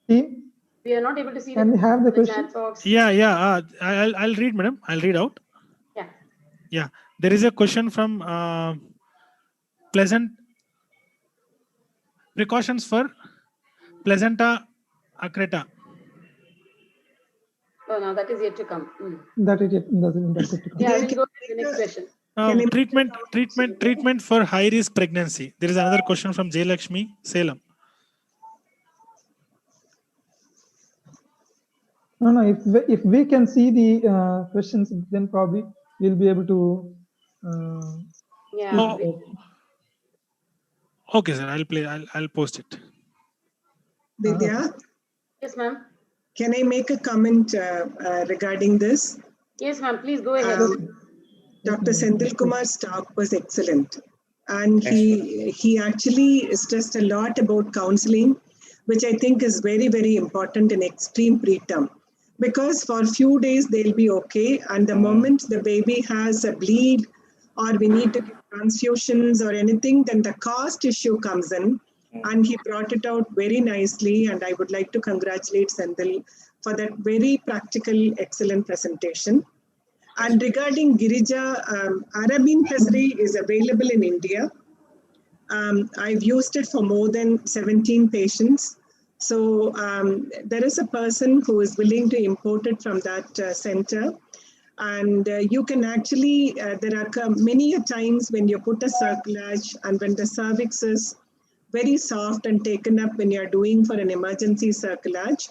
team? We are not able to see. Can we have the question? Chat box. Yeah. I'll read, madam. I'll read out. Yeah. There is a question from Pleasant. Precautions for placenta accreta. Oh, no, that is yet to come. That is yet to come. Yeah, we'll go to the next question. Treatment for high risk pregnancy. There is another question from J. Lakshmi, Salem. No. If we can see the questions, then probably we'll be able to. Okay, sir. I'll post it. Vidya? Yes, ma'am. Can I make a comment regarding this? Yes, ma'am. Please go ahead. Dr. Senthilkumar's talk was excellent. And he actually stressed a lot about counseling, which I think is very, very important in extreme preterm. Because for a few days, they'll be okay. And the moment the baby has a bleed, or we need to give transfusions or anything, then the cost issue comes in. And he brought it out very nicely. And I would like to congratulate Senthil for that very practical, excellent presentation. And regarding Girija, Arabine pessary is available in India. I've used it for more than 17 patients. So there is a person who is willing to import it from that center. And you can actually, there are many times when you put a cerclage and when the cervix is very soft and taken up when you're doing for an emergency cerclage,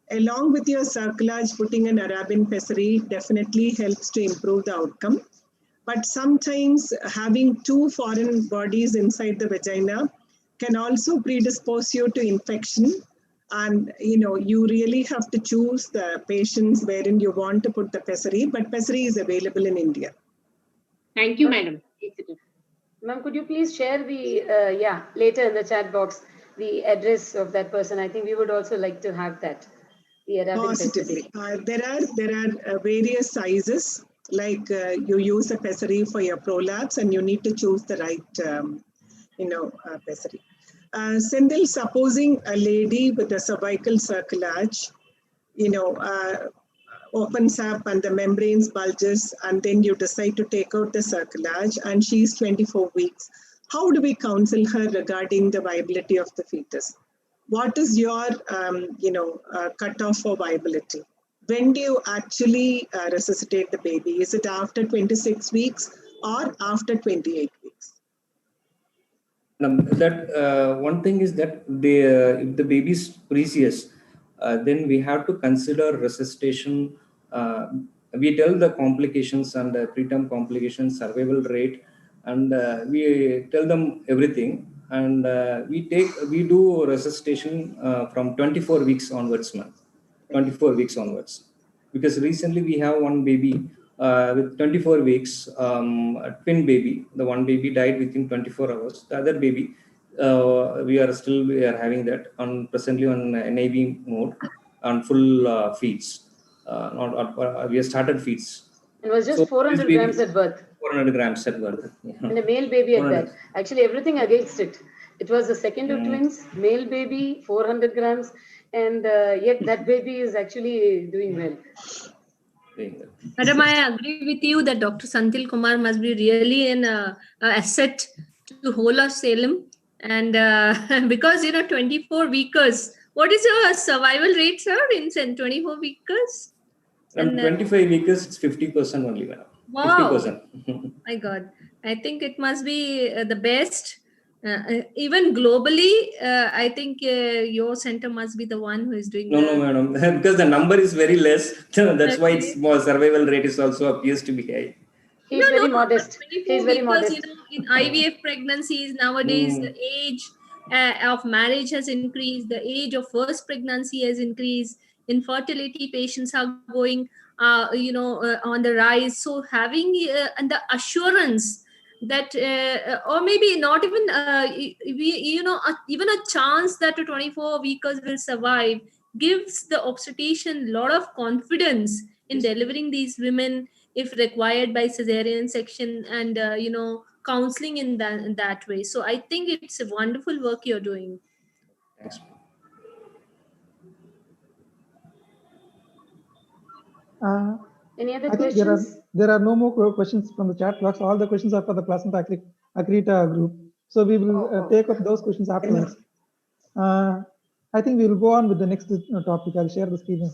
along with your cerclage, putting an Arabine pessary definitely helps to improve the outcome. But sometimes having two foreign bodies inside the vagina can also predispose you to infection. And you really have to choose the patients wherein you want to put the pessary, but pessary is available in India. Thank you, madam. Ma'am, could you please share the, later in the chat box, the address of that person? I think we would also like to have that. The Positively. There are various sizes, like you use a pessary for your prolapse and you need to choose the right, pessary. Sendil, supposing a lady with a cervical cerclage, opens up and the membranes bulges, and then you decide to take out the cerclage and she's 24 weeks. How do we counsel her regarding the viability of the fetus? What is your, cutoff for viability? When do you actually resuscitate the baby? Is it after 26 weeks or after 28 weeks? One thing is that if the baby is precious, then we have to consider resuscitation. We tell the complications and preterm complications, survival rate, and we tell them everything. And we do resuscitation from 24 weeks onwards, ma'am. 24 weeks onwards, because recently we have one baby with 24 weeks, a twin baby. The one baby died within 24 hours. The other baby, we are having that presently on NIV mode on full feeds. We have started feeds. It was just 400 grams at birth. 400 grams at birth. Yeah. And a male baby at that. Actually, everything against it. It was the second of twins, male baby, 400 grams. And yet that baby is actually doing well. Madam, I agree with you that Dr. Senthil Kumar must be really an asset to whole of Salem. And because, 24 weekers, what is your survival rate, sir, in 24 weekers? And 25 weekers, it's 50% only, madam. Wow. 50%. My God. I think it must be the best. Even globally, I think your center must be the one who is doing No, madam. Because the number is very less. That's why its more survival rate is also appears to be high. He's very modest. He's very modest. In IVF pregnancies nowadays, the age of marriage has increased. The age of first pregnancy has increased. Infertility patients are going, on the rise. So having and the assurance that, or maybe not even, even a chance that a 24 weekers will survive gives the obstetrician a lot of confidence in delivering these women if required by cesarean section and, counseling in that way. So I think it's a wonderful work you're doing. Thanks. Any other I think questions? there are no more questions from the chat box. All the questions are for the Placenta Accreta group. So we will take up those questions afterwards. I think we will go on with the next topic. I'll share the screen.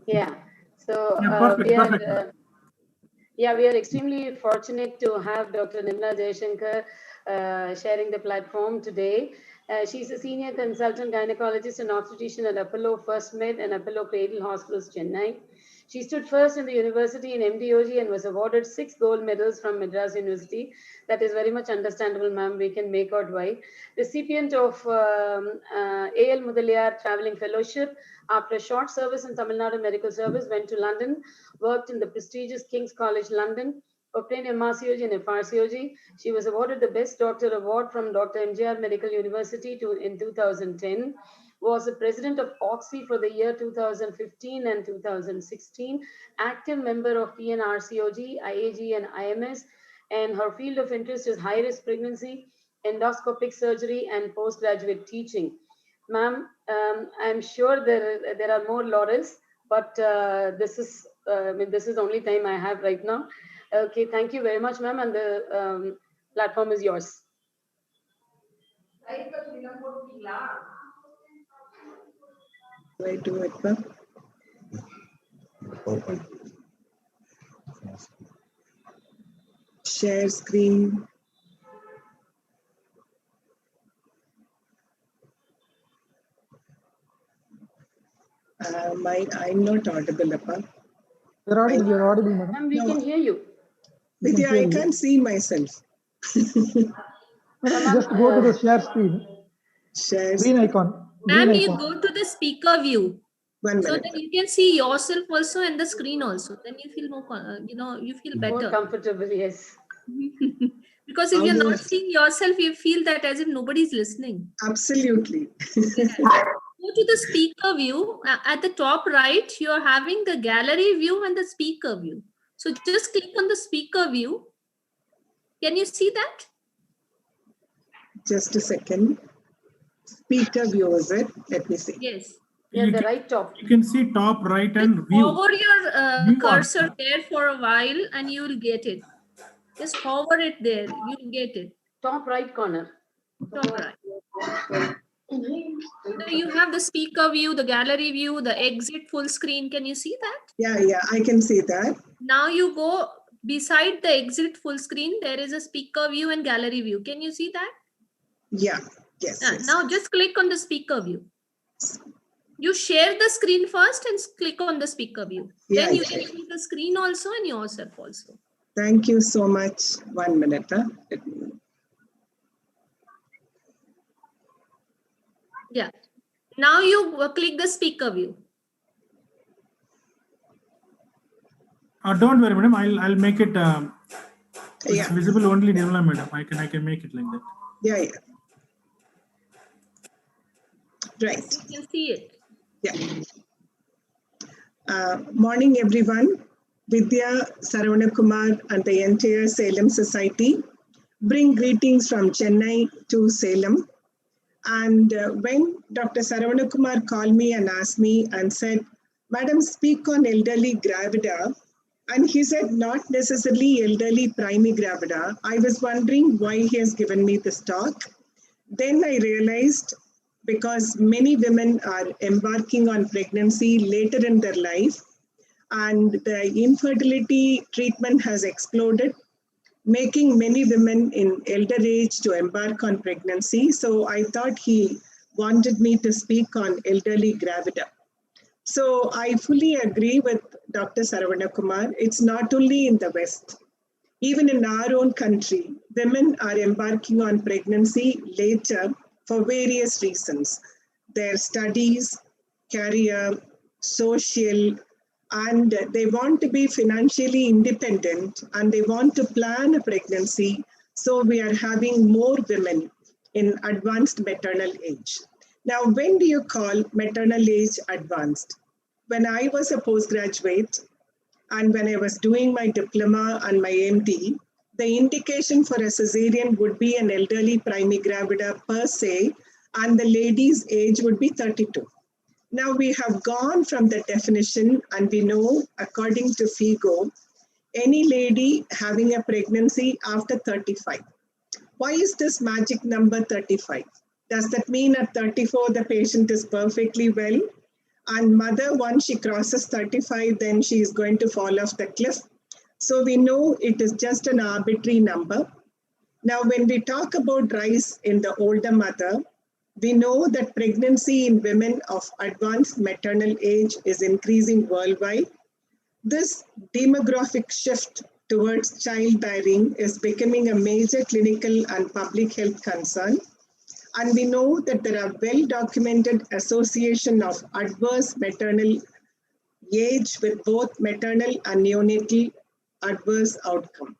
Yeah. So Perfect. we are extremely fortunate to have Dr. Nirmala Jayashankar sharing the platform today. She's a senior consultant gynecologist and obstetrician at Apollo First Med and Apollo Cradle Hospitals, Chennai. She stood first in the university in MDOG and was awarded 6 gold medals from Madras University. That is very much understandable, ma'am. We can make out why. Recipient of A.L. Mudaliar Traveling Fellowship. After a short service in Tamil Nadu Medical Service, went to London, worked in the prestigious King's College London, obtained MRCOG and FRCOG. She was awarded the Best Doctor Award from Dr. MGR Medical University in 2010. Was the president of OXY for the year 2015 and 2016, active member of PNRCOG, IAG and IMS, and her field of interest is high-risk pregnancy, endoscopic surgery, and postgraduate teaching. Ma'am, I'm sure there are more laurels, but this is the only time I have right now. Okay, thank you very much, ma'am, and the platform is yours. I do it, ma'am. share screen. I'm not audible, Appa. You're audible, madam. Ma'am, we can hear you. Vidya, I can't see myself. Madam, just go to the share screen. Share Green icon. Ma'am, Green you icon. go to the speaker view. One So minute. then you can see yourself also and the screen also. Then you feel more, you feel More better. comfortable, yes. Because if you're not seeing yourself, you feel that as if nobody's listening. Absolutely. Go to the speaker view. At the top right, you're having the gallery view and the speaker view. So just click on the speaker view. Can you see that? Just a second. Speaker view, is it? Let me see. Yes. Yeah, the right top. You can see top right and view. Hover your View cursor there for a while and you will get it. Just hover it there. You'll get it. Top right corner. Top right. So you have the speaker view, the gallery view, the exit full screen. Can you see that? Yeah, I can see that. Now you go beside the exit full screen. There is a speaker view and gallery view. Can you see that? Yeah, yes. Now just click on the speaker view. You share the screen first and click on the speaker view. Yeah, Then you can see the screen also and yourself also. Thank you so much. 1 minute. Yeah. Now you click the speaker view. Don't worry, madam. I'll make it. It's visible only, Nirmala, madam. I can make it like that. Yeah. Right. You can see it. Yeah. Morning, everyone. Vidya, Saravana Kumar, and the entire Salem Society bring greetings from Chennai to Salem. And when Dr. Saravana Kumar called me and asked me and said, Madam, speak on elderly gravida. And he said, not necessarily elderly primary gravida. I was wondering why he has given me this talk. Then I realized because many women are embarking on pregnancy later in their life, and the infertility treatment has exploded, making many women in elder age to embark on pregnancy. So I thought he wanted me to speak on elderly gravida. So I fully agree with Dr. Saravana Kumar. It's not only in the West. Even in our own country, women are embarking on pregnancy later for various reasons. Their studies, career, social, and they want to be financially independent and they want to plan a pregnancy. So we are having more women in advanced maternal age. Now, when do you call maternal age advanced? When I was a postgraduate and when I was doing my diploma and my MD, the indication for a cesarean would be an elderly primary gravida per se, and the lady's age would be 32. Now we have gone from the definition, and we know, according to FIGO, any lady having a pregnancy after 35. Why is this magic number 35? Does that mean at 34 the patient is perfectly well? And mother, once she crosses 35, then she is going to fall off the cliff. So we know it is just an arbitrary number. Now, when we talk about rise in the older mother, we know that pregnancy in women of advanced maternal age is increasing worldwide. This demographic shift towards childbearing is becoming a major clinical and public health concern. And we know that there are well-documented association of adverse maternal age with both maternal and neonatal adverse outcome.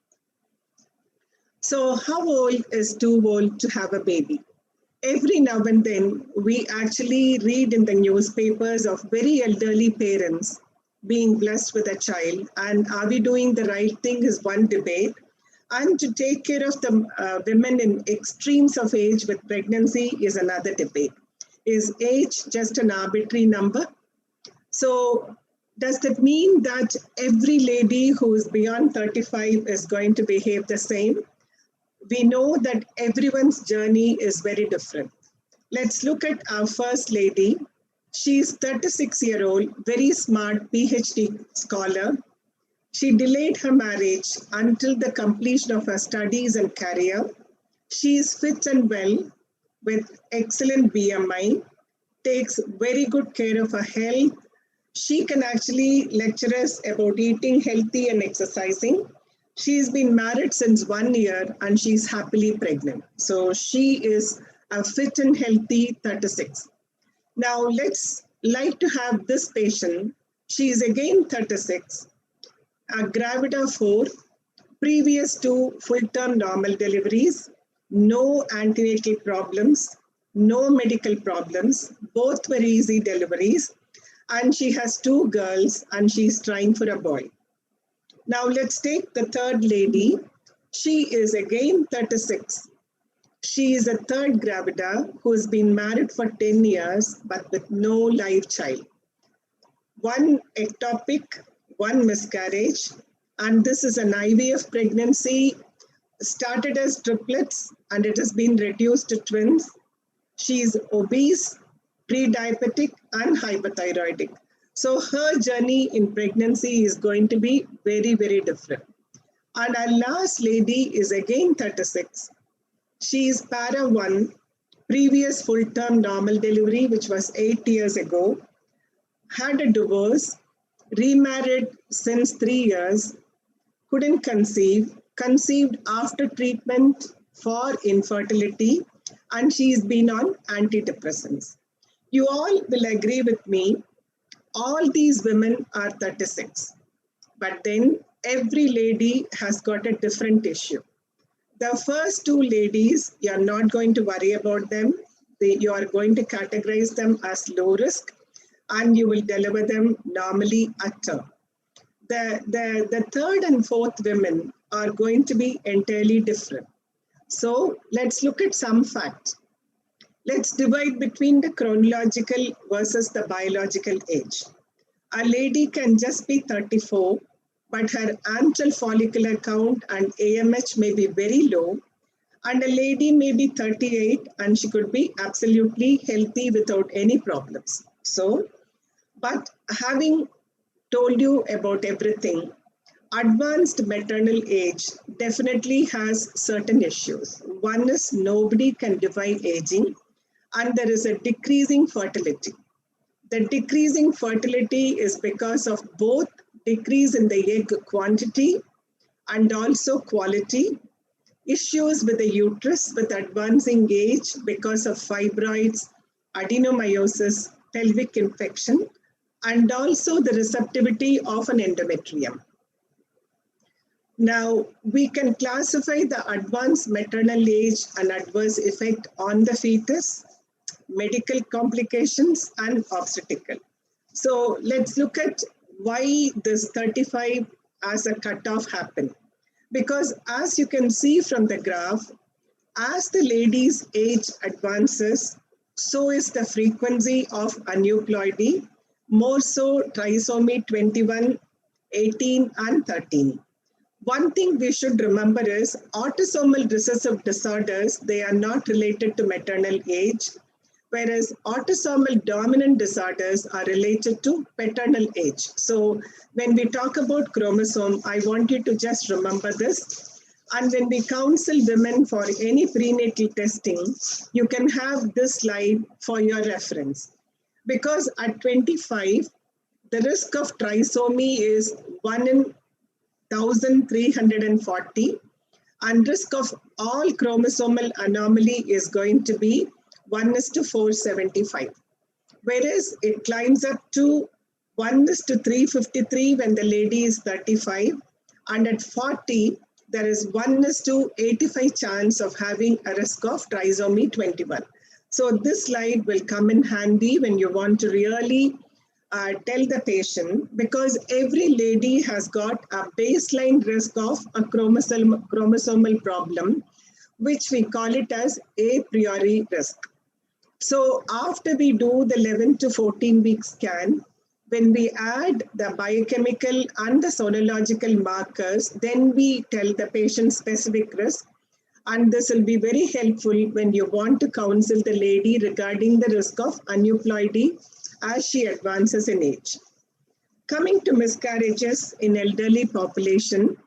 So how old is too old to have a baby? Every now and then, we actually read in the newspapers of very elderly parents being blessed with a child. And are we doing the right thing is one debate. And to take care of the women in extremes of age with pregnancy is another debate. Is age just an arbitrary number? So does that mean that every lady who is beyond 35 is going to behave the same? We know that everyone's journey is very different. Let's look at our first lady. She's 36-year-old, very smart PhD scholar. She delayed her marriage until the completion of her studies and career. She is fit and well with excellent BMI, takes very good care of her health. She can actually lecture us about eating healthy and exercising. She's been married since 1 year and she's happily pregnant. So she is a fit and healthy 36. Now let's like to have this patient. She is again 36, a gravida 4, previous to full-term normal deliveries, no antenatal problems, no medical problems, both were easy deliveries, and she has 2 girls and she's trying for a boy. Now let's take the third lady. She is again 36. She is a third gravida who has been married for 10 years but with no live child. 1 ectopic, 1 miscarriage, and this is an IVF pregnancy, started as triplets and it has been reduced to twins. She is obese, pre-diabetic and hypothyroidic. So her journey in pregnancy is going to be very, very different. And our last lady is again 36. She is para 1, previous full-term normal delivery, which was 8 years ago, had a divorce, remarried since 3 years, couldn't conceive, conceived after treatment for infertility, and she's been on antidepressants. You all will agree with me, all these women are 36, but then every lady has got a different issue. The first 2 ladies, you're not going to worry about them. You are going to categorize them as low risk and you will deliver them normally at term. The third and fourth women are going to be entirely different. So let's look at some facts. Let's divide between the chronological versus the biological age. A lady can just be 34, but her antral follicular count and AMH may be very low, and a lady may be 38 and she could be absolutely healthy without any problems. So, but having told you about everything, advanced maternal age definitely has certain issues. One is nobody can defy aging, and there is a decreasing fertility. The decreasing fertility is because of both decrease in the egg quantity and also quality, issues with the uterus with advancing age because of fibroids, adenomyosis, pelvic infection, and also the receptivity of an endometrium. Now, we can classify the advanced maternal age and adverse effect on the fetus, medical complications, and obstetrical. So let's look at why this 35 as a cutoff happened. Because as you can see from the graph, as the lady's age advances, so is the frequency of aneuploidy, more so trisomy 21, 18, and 13. One thing we should remember is autosomal recessive disorders, they are not related to maternal age, whereas autosomal dominant disorders are related to paternal age. So when we talk about chromosome, I want you to just remember this. And when we counsel women for any prenatal testing, you can have this slide for your reference. Because at 25, the risk of trisomy is 1 in 1,340, and risk of all chromosomal anomaly is going to be 1:475. Whereas it climbs up to 1:353 when the lady is 35, and at 40, there is 1:85 chance of having a risk of trisomy 21. So this slide will come in handy when you want to really tell the patient, because every lady has got a baseline risk of a chromosomal problem, which we call it as a priori risk. So after we do the 11 to 14 week scan, when we add the biochemical and the sonological markers, then we tell the patient specific risk. And this will be very helpful when you want to counsel the lady regarding the risk of aneuploidy as she advances in age. Coming to miscarriages in elderly population,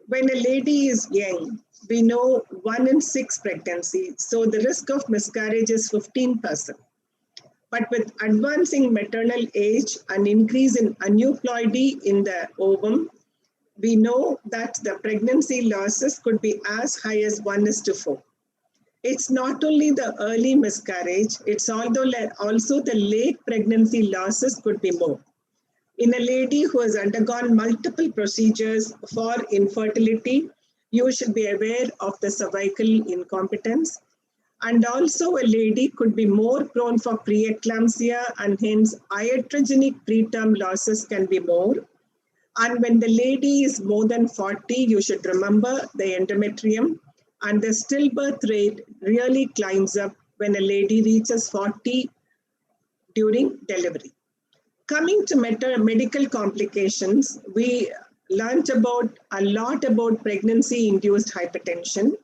when a lady is young, we know 1 in 6 pregnancies, so the risk of miscarriage is 15%. But with advancing maternal age and increase in aneuploidy in the ovum, we know that the pregnancy losses could be as high as 1:4. It's not only the early miscarriage, it's also the late pregnancy losses could be more. In a lady who has undergone multiple procedures for infertility, you should be aware of the cervical incompetence. And also a lady could be more prone for preeclampsia, and hence iatrogenic preterm losses can be more. And when the lady is more than 40, you should remember the endometrium, and the stillbirth rate really climbs up when a lady reaches 40 during delivery. Coming to medical complications, we learned a lot about pregnancy-induced hypertension.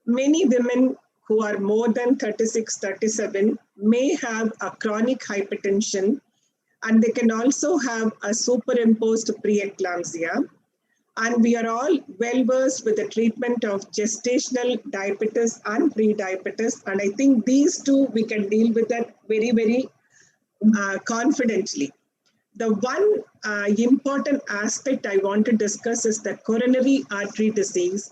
Many women who are more than 36, 37 may have a chronic hypertension, and they can also have a superimposed preeclampsia. And we are all well versed with the treatment of gestational diabetes and pre-diabetes. And I think these two we can deal with that very, very confidently. The one important aspect I want to discuss is the coronary artery disease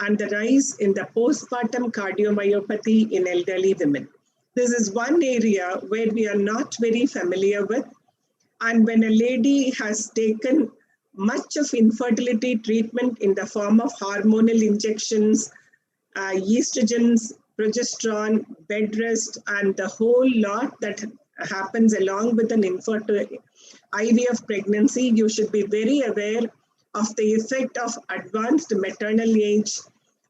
and the rise in the postpartum cardiomyopathy in elderly women. This is one area where we are not very familiar with. And when a lady has taken much of infertility treatment in the form of hormonal injections, estrogens, progesterone, bed rest, and the whole lot that happens along with an IVF pregnancy, you should be very aware of the effect of advanced maternal age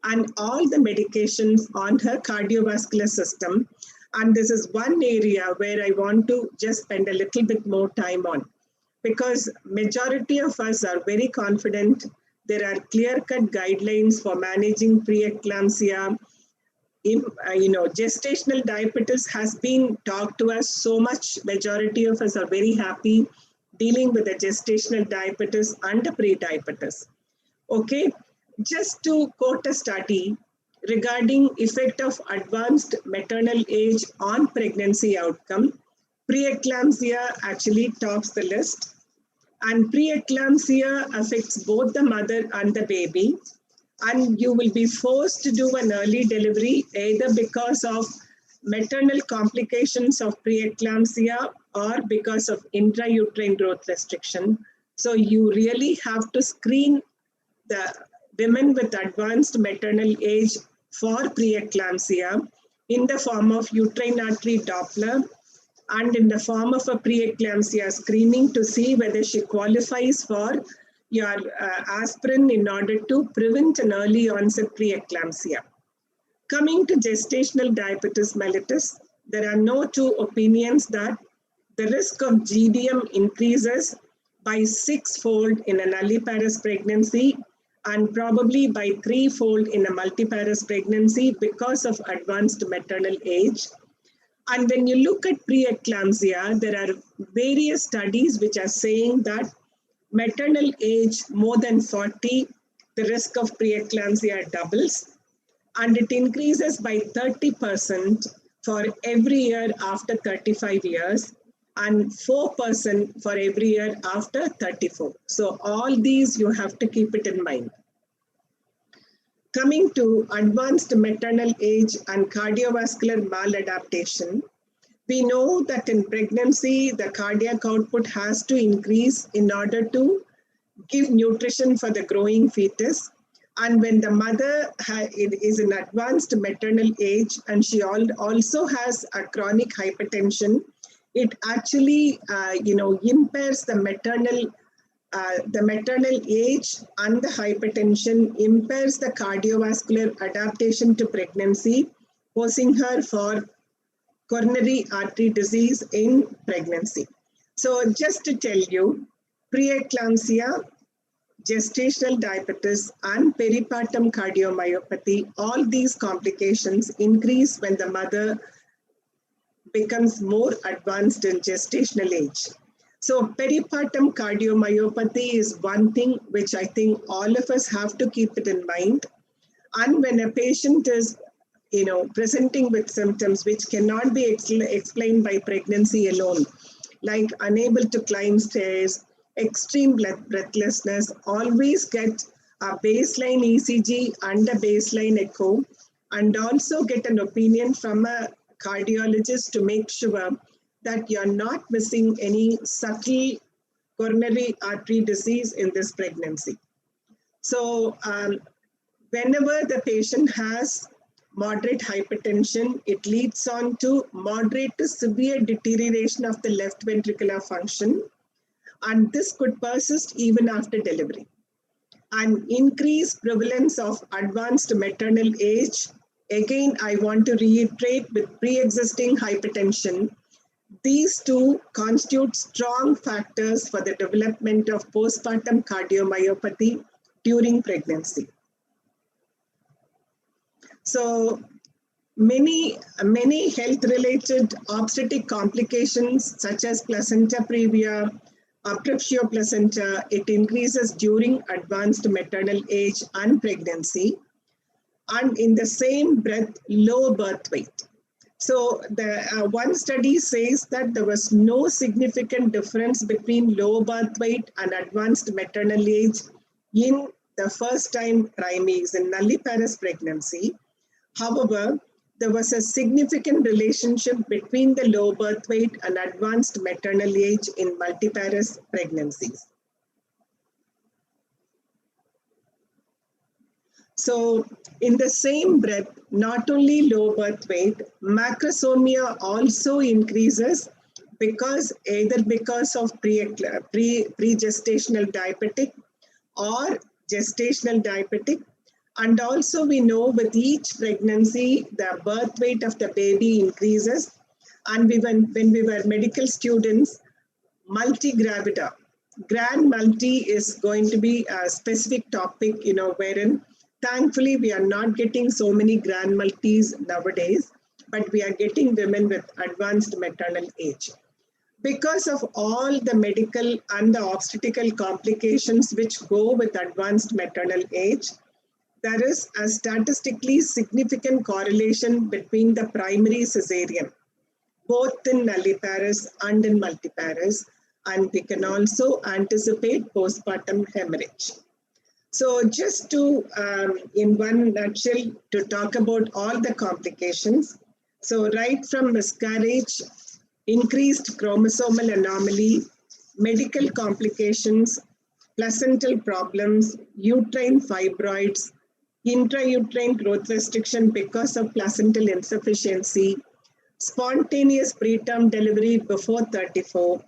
and all the medications on her cardiovascular system. And this is one area where I want to just spend a little bit more time on, because majority of us are very confident there are clear-cut guidelines for managing preeclampsia. Gestational diabetes has been talked to us so much. Majority of us are very happy dealing with the gestational diabetes and the pre-diabetes. Okay, just to quote a study regarding effect of advanced maternal age on pregnancy outcome, preeclampsia actually tops the list. And preeclampsia affects both the mother and the baby. And you will be forced to do an early delivery either because of maternal complications of preeclampsia or because of intrauterine growth restriction. So you really have to screen the women with advanced maternal age for preeclampsia in the form of uterine artery Doppler and in the form of a preeclampsia screening to see whether she qualifies for your aspirin in order to prevent an early onset preeclampsia. Coming to gestational diabetes mellitus, there are no two opinions that the risk of GDM increases by 6-fold in a nulliparous pregnancy and probably by 3-fold in a multiparous pregnancy because of advanced maternal age. And when you look at preeclampsia, there are various studies which are saying that maternal age more than 40, the risk of preeclampsia doubles, and it increases by 30% for every year after 35 years and 4% for every year after 34. So all these you have to keep it in mind. Coming to advanced maternal age and cardiovascular maladaptation, we know that in pregnancy, the cardiac output has to increase in order to give nutrition for the growing fetus. And when the mother is in advanced maternal age and she also has a chronic hypertension, it actually impairs the maternal age, and the hypertension impairs the cardiovascular adaptation to pregnancy, posing her for coronary artery disease in pregnancy. So just to tell you, preeclampsia, gestational diabetes, and peripartum cardiomyopathy, all these complications increase when the mother becomes more advanced in gestational age. So peripartum cardiomyopathy is one thing which I think all of us have to keep it in mind. And when a patient is, presenting with symptoms which cannot be explained by pregnancy alone, like unable to climb stairs, extreme breathlessness, always get a baseline ECG and a baseline echo, and also get an opinion from a cardiologist to make sure that you're not missing any subtle coronary artery disease in this pregnancy. So whenever the patient has moderate hypertension, it leads on to moderate to severe deterioration of the left ventricular function, and this could persist even after delivery. And increased prevalence of advanced maternal age. Again, I want to reiterate, with pre-existing hypertension, these two constitute strong factors for the development of postpartum cardiomyopathy during pregnancy. So many health-related obstetric complications such as placenta previa, abruptio placenta, it increases during advanced maternal age and pregnancy. And in the same breath, low birth weight. So the one study says that there was no significant difference between low birth weight and advanced maternal age in the first-time trimees in nulliparous pregnancy. However, there was a significant relationship between the low birth weight and advanced maternal age in multiparous pregnancies. So in the same breath, not only low birth weight, macrosomia also increases either because of pre-gestational diabetic or gestational diabetic. And also we know with each pregnancy, the birth weight of the baby increases. And when we were medical students, multigravida, grand multi is going to be a specific topic, wherein thankfully we are not getting so many grand multis nowadays, but we are getting women with advanced maternal age. Because of all the medical and the obstetrical complications which go with advanced maternal age, there is a statistically significant correlation between the primary cesarean, both in nulliparous and in multiparous, and we can also anticipate postpartum hemorrhage. So just to, in one nutshell, to talk about all the complications. So right from miscarriage, increased chromosomal anomaly, medical complications, placental problems, uterine fibroids, intrauterine growth restriction because of placental insufficiency, spontaneous preterm delivery before 34,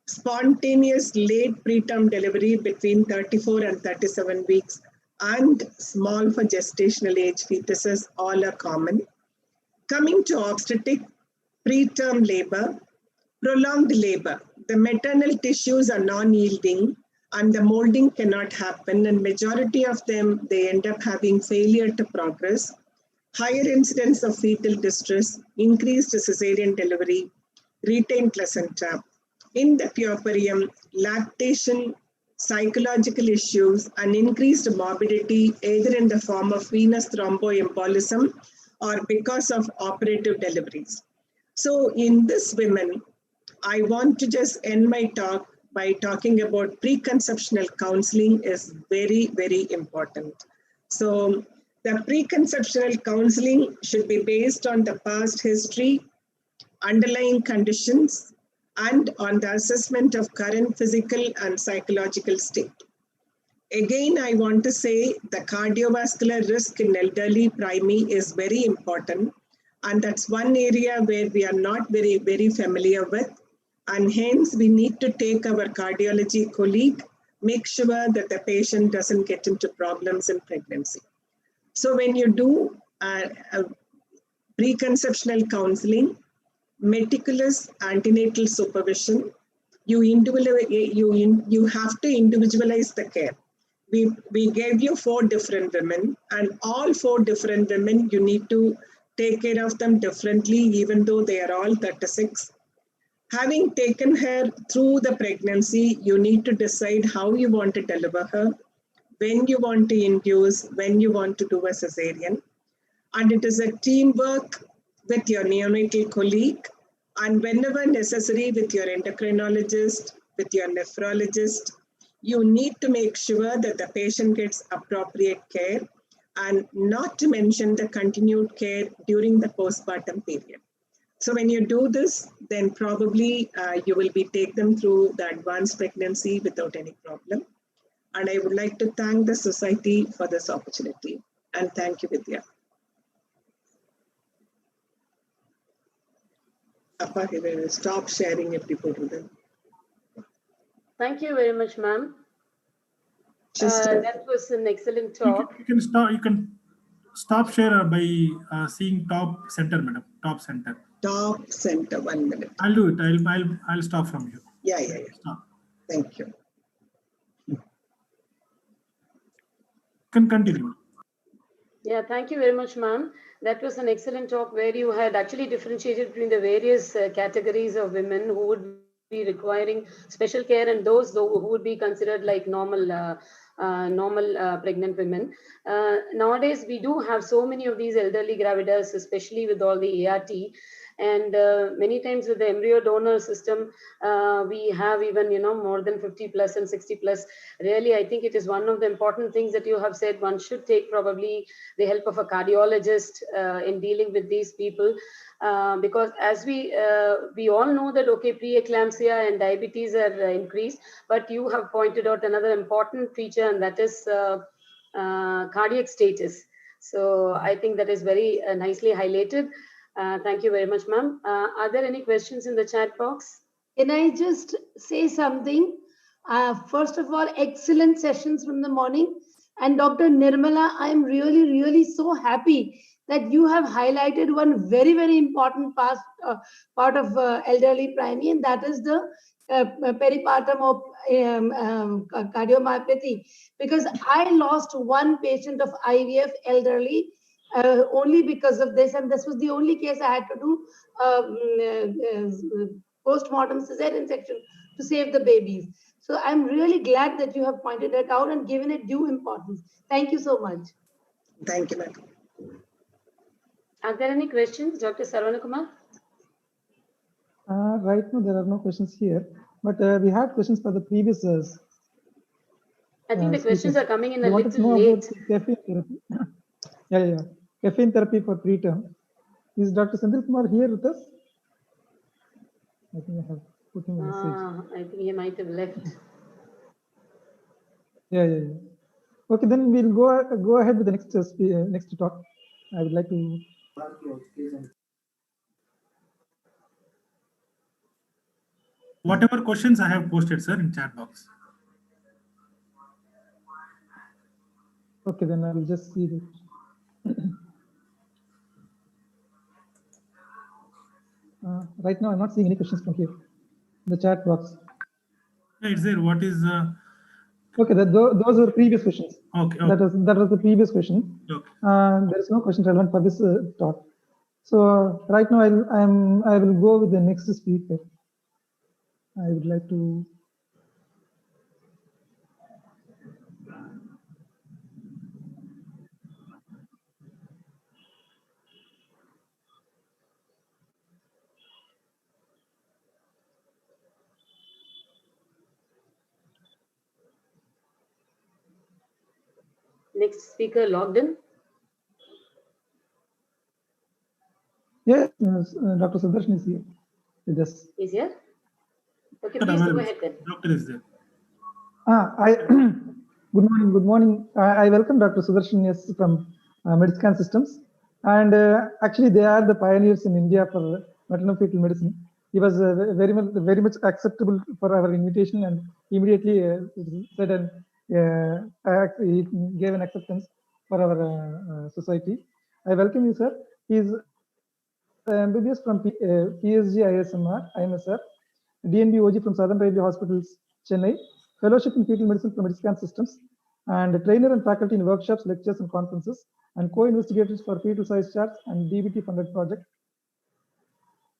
spontaneous late preterm delivery between 34 and 37 weeks, and small for gestational age fetuses, all are common. Coming to obstetric, preterm labor, prolonged labor. The maternal tissues are non-yielding and the molding cannot happen, and majority of them, they end up having failure to progress, higher incidence of fetal distress, increased cesarean delivery, retained placenta. In the puerperium, lactation, psychological issues, and increased morbidity either in the form of venous thromboembolism or because of operative deliveries. So in this women, I want to just end my talk by talking about preconceptional counseling is very, very important. So the preconceptional counseling should be based on the past history, underlying conditions, and on the assessment of current physical and psychological state. Again, I want to say the cardiovascular risk in elderly primary is very important. And that's one area where we are not very, very familiar with. And hence we need to take our cardiology colleague, make sure that the patient doesn't get into problems in pregnancy. So when you do preconceptional counseling, meticulous antenatal supervision, you have to individualize the care. We gave you 4 different women, and all 4 different women, you need to take care of them differently, even though they are all 36. Having taken her through the pregnancy, you need to decide how you want to deliver her, when you want to induce, when you want to do a cesarean. And it is a teamwork with your neonatal colleague, and whenever necessary with your endocrinologist, with your nephrologist. You need to make sure that the patient gets appropriate care, and not to mention the continued care during the postpartum period. So when you do this, then probably you will take them through the advanced pregnancy without any problem. And I would like to thank the society for this opportunity. And thank you, Vidya. Appa, he will stop sharing it before them. Thank you very much, ma'am. That was an excellent talk. You can stop share by seeing top center, madam. Top center. Top center. 1 minute. I'll do it. I'll stop from you. Yeah. Stop. Thank you. Can continue. Yeah, thank you very much, ma'am. That was an excellent talk where you had actually differentiated between the various categories of women who would be requiring special care and those who would be considered like normal pregnant women. Nowadays, we do have so many of these elderly gravidas, especially with all the ART. And many times with the embryo donor system, we have even, more than 50 plus and 60 plus. Really, I think it is one of the important things that you have said. One should take probably the help of a cardiologist in dealing with these people. Because as we all know that, okay, preeclampsia and diabetes are increased, but you have pointed out another important feature, and that is cardiac status. So I think that is very nicely highlighted. Thank you very much, ma'am. Are there any questions in the chat box? Can I just say something? First of all, excellent sessions from the morning. And Dr. Nirmala, I'm really, really so happy that you have highlighted one very, very important part of elderly primary, and that is the peripartum of cardiomyopathy. Because I lost one patient of IVF elderly only because of this, and this was the only case I had to do post-mortem cesarean section to save the babies. So I'm really glad that you have pointed it out and given it due importance. Thank you so much. Thank you, madam. Are there any questions, Dr. Sarvanakumar? Right now, there are no questions here, but we had questions for the previous. I think the questions are coming in a little late. late. Caffeine therapy. Yeah. Caffeine therapy for preterm. Is Dr. Sendil Kumar here with us? I think I have put him a message. I think he might have left. Yeah. Okay, then we'll go ahead with the next talk. I would like to. Whatever questions I have posted, sir, in chat box. Okay, then I will just see it. Right now, I'm not seeing any questions from here. The chat box. Yeah, it's there. What is? Okay, those were previous questions. Okay. That was the previous question. Okay. There is no question relevant for this talk. So right now, I will go with the next speaker. I would like to. Next speaker logged in. Yes, Dr. Sudarshan is here with us. Is here? Okay, please go ahead then. Doctor is there. Good morning. I welcome Dr. Sudarshan from Medscan Systems, and actually they are the pioneers in India for maternal-fetal medicine. He was very much acceptable for our invitation, and immediately said and he gave an acceptance for our society. I welcome you, sir. He is MBBS from PSG ISMR, IMSR, DNB OG from Southern Railway Hospitals, Chennai, Fellowship in Fetal Medicine from Medscan Systems, and trainer and faculty in workshops, lectures, and conferences, and co-investigators for fetal size charts and DBT funded project.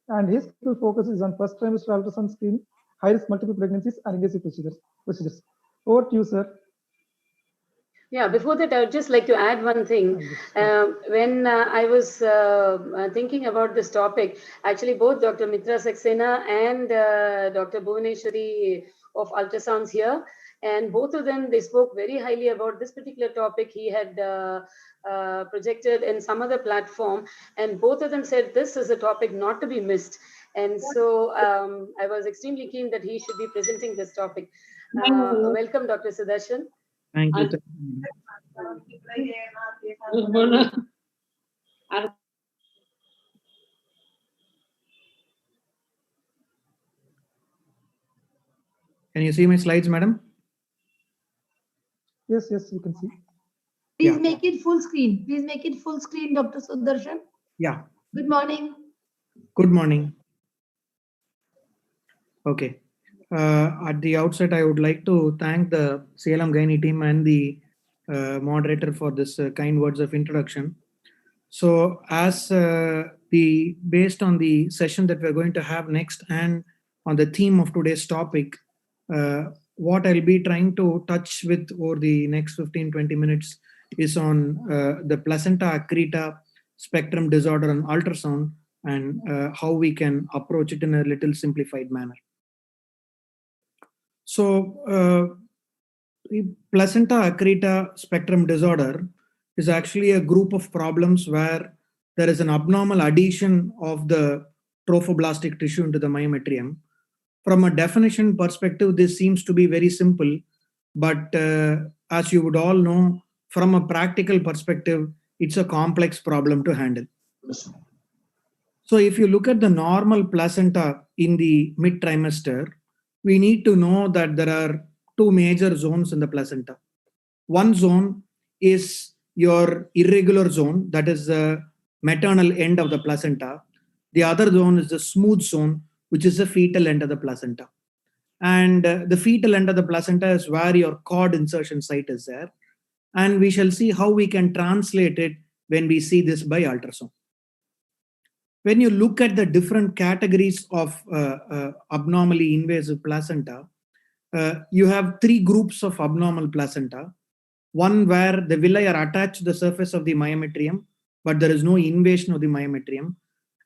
And his full focus is on first trimester ultrasound screening, high-risk multiple pregnancies, and invasive procedures. Over to you, sir. Yeah, before that, I would just like to add one thing. When I was thinking about this topic, actually both Dr. Mitra Saxena and Dr. Bhuvaneshwari of ultrasounds here, and both of them, they spoke very highly about this particular topic he had projected in some other platform, and both of them said this is a topic not to be missed. And so I was extremely keen that he should be presenting this topic. Welcome, Dr. Sudarshan. Thank you. Can you see my slides, madam? Yes, you can see. Please make it full screen. Please make it full screen, Dr. Sudarshan. Yeah. Good morning. Good morning. Okay. At the outset, I would like to thank the CLM Gynae team and the moderator for this kind words of introduction. So as based on the session that we're going to have next and on the theme of today's topic, what I'll be trying to touch with over the next 15-20 minutes is on the placenta accreta spectrum disorder and ultrasound, and how we can approach it in a little simplified manner. So placenta accreta spectrum disorder is actually a group of problems where there is an abnormal addition of the trophoblastic tissue into the myometrium. From a definition perspective, this seems to be very simple, but as you would all know, from a practical perspective, it's a complex problem to handle. So if you look at the normal placenta in the mid-trimester, we need to know that there are two major zones in the placenta. One zone is your irregular zone, that is the maternal end of the placenta. The other zone is the smooth zone, which is the fetal end of the placenta. And the fetal end of the placenta is where your cord insertion site is there. And we shall see how we can translate it when we see this by ultrasound. When you look at the different categories of abnormally invasive placenta, you have three groups of abnormal placenta. One where the villi are attached to the surface of the myometrium, but there is no invasion of the myometrium.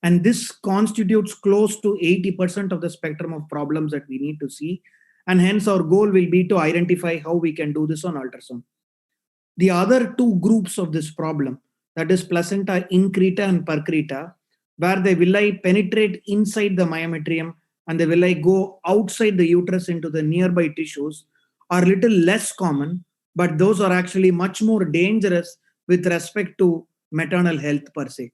And this constitutes close to 80% of the spectrum of problems that we need to see. And hence our goal will be to identify how we can do this on ultrasound. The other two groups of this problem, that is placenta increta and percreta, where the villi penetrate inside the myometrium and the villi go outside the uterus into the nearby tissues, are little less common, but those are actually much more dangerous with respect to maternal health per se.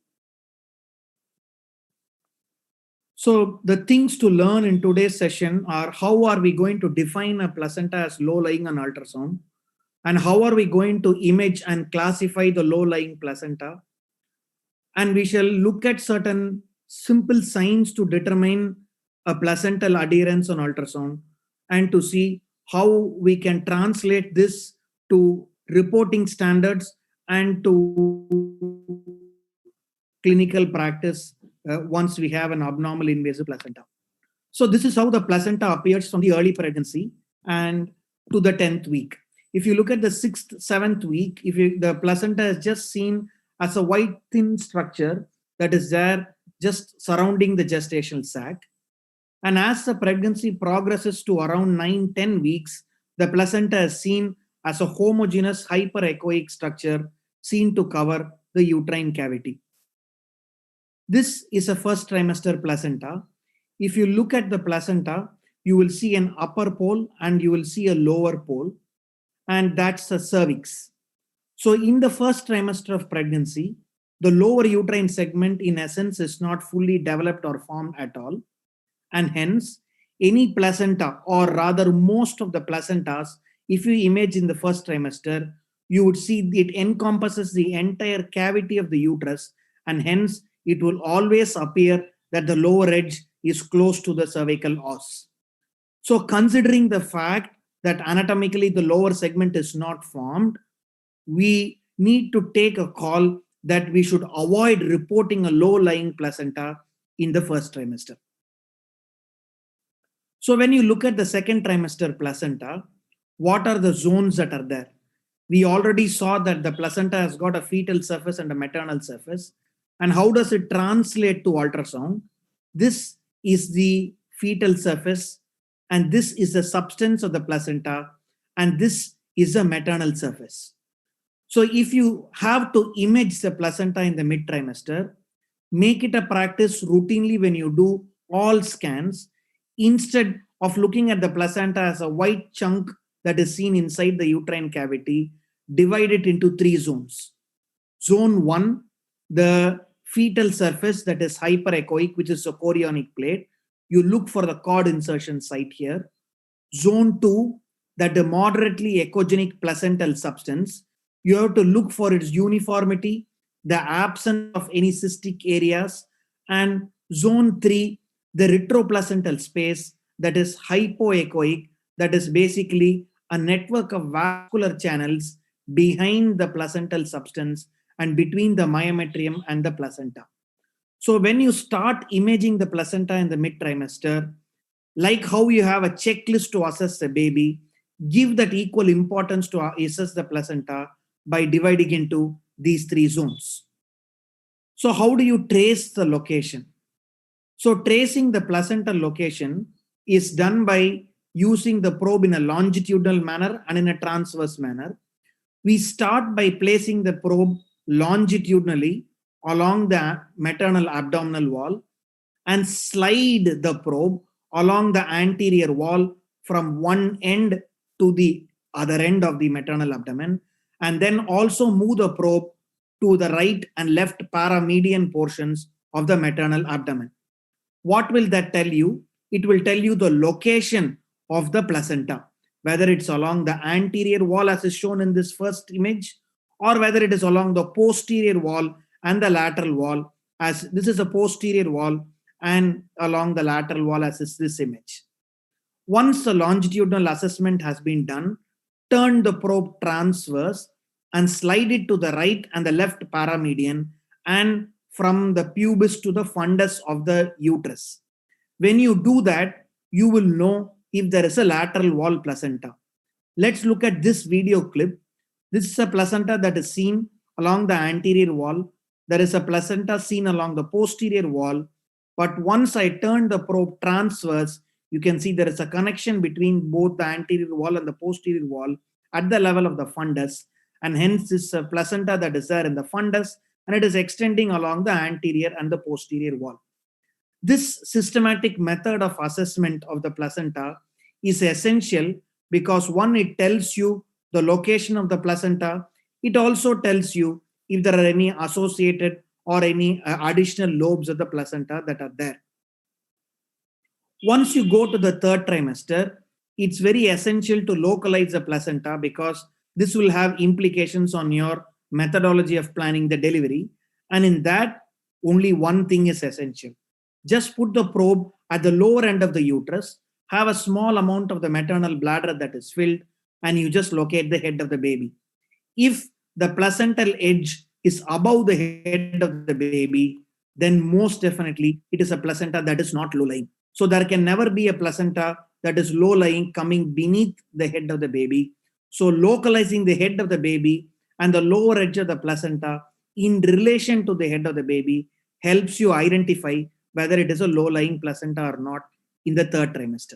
So the things to learn in today's session are how are we going to define a placenta as low-lying on ultrasound, and how are we going to image and classify the low-lying placenta. And we shall look at certain simple signs to determine a placental adherence on ultrasound and to see how we can translate this to reporting standards and to clinical practice once we have an abnormal invasive placenta. So this is how the placenta appears from the early pregnancy and to the 10th week. If you look at the 6th, 7th week, the placenta is just seen as a white thin structure that is there just surrounding the gestational sac. And as the pregnancy progresses to around 9-10 weeks, the placenta is seen as a homogeneous hyperechoic structure seen to cover the uterine cavity. This is a first trimester placenta. If you look at the placenta, you will see an upper pole and you will see a lower pole, and that's the cervix. So in the first trimester of pregnancy, the lower uterine segment in essence is not fully developed or formed at all. And hence, any placenta, or rather most of the placentas, if you image in the first trimester, you would see it encompasses the entire cavity of the uterus, and hence it will always appear that the lower edge is close to the cervical os. So considering the fact that anatomically the lower segment is not formed, we need to take a call that we should avoid reporting a low-lying placenta in the first trimester. So when you look at the second trimester placenta, what are the zones that are there? We already saw that the placenta has got a fetal surface and a maternal surface. And how does it translate to ultrasound? This is the fetal surface, and this is the substance of the placenta, and this is the maternal surface. So if you have to image the placenta in the mid trimester, make it a practice routinely when you do all scans, instead of looking at the placenta as a white chunk that is seen inside the uterine cavity, divide it into 3 zones. Zone 1, the fetal surface that is hyperechoic, which is a chorionic plate. You look for the cord insertion site here. Zone 2, that the moderately echogenic placental substance. You have to look for its uniformity, the absence of any cystic areas, and zone 3, the retroplacental space that is hypoechoic, that is basically a network of vascular channels behind the placental substance and between the myometrium and the placenta. So when you start imaging the placenta in the mid trimester, like how you have a checklist to assess the baby, give that equal importance to assess the placenta by dividing into these 3 zones. So how do you trace the location? So tracing the placental location is done by using the probe in a longitudinal manner and in a transverse manner. We start by placing the probe longitudinally along the maternal abdominal wall and slide the probe along the anterior wall from one end to the other end of the maternal abdomen, and then also move the probe to the right and left paramedian portions of the maternal abdomen. What will that tell you? It will tell you the location of the placenta, whether it's along the anterior wall as is shown in this first image, or whether it is along the posterior wall and the lateral wall, as this is a posterior wall, and along the lateral wall as is this image. Once the longitudinal assessment has been done, turn the probe transverse and slide it to the right and the left paramedian and from the pubis to the fundus of the uterus. When you do that, you will know if there is a lateral wall placenta. Let's look at this video clip. This is a placenta that is seen along the anterior wall. There is a placenta seen along the posterior wall. But once I turn the probe transverse, you can see there is a connection between both the anterior wall and the posterior wall at the level of the fundus. And hence this is a placenta that is there in the fundus, and it is extending along the anterior and the posterior wall. This systematic method of assessment of the placenta is essential because one, it tells you the location of the placenta. It also tells you if there are any associated or any additional lobes of the placenta that are there. Once you go to the third trimester, it's very essential to localize the placenta because this will have implications on your methodology of planning the delivery. And in that, only one thing is essential. Just put the probe at the lower end of the uterus, have a small amount of the maternal bladder that is filled, and you just locate the head of the baby. If the placental edge is above the head of the baby, then most definitely it is a placenta that is not low-lying. So there can never be a placenta that is low-lying coming beneath the head of the baby. So localizing the head of the baby and the lower edge of the placenta in relation to the head of the baby helps you identify whether it is a low-lying placenta or not in the third trimester.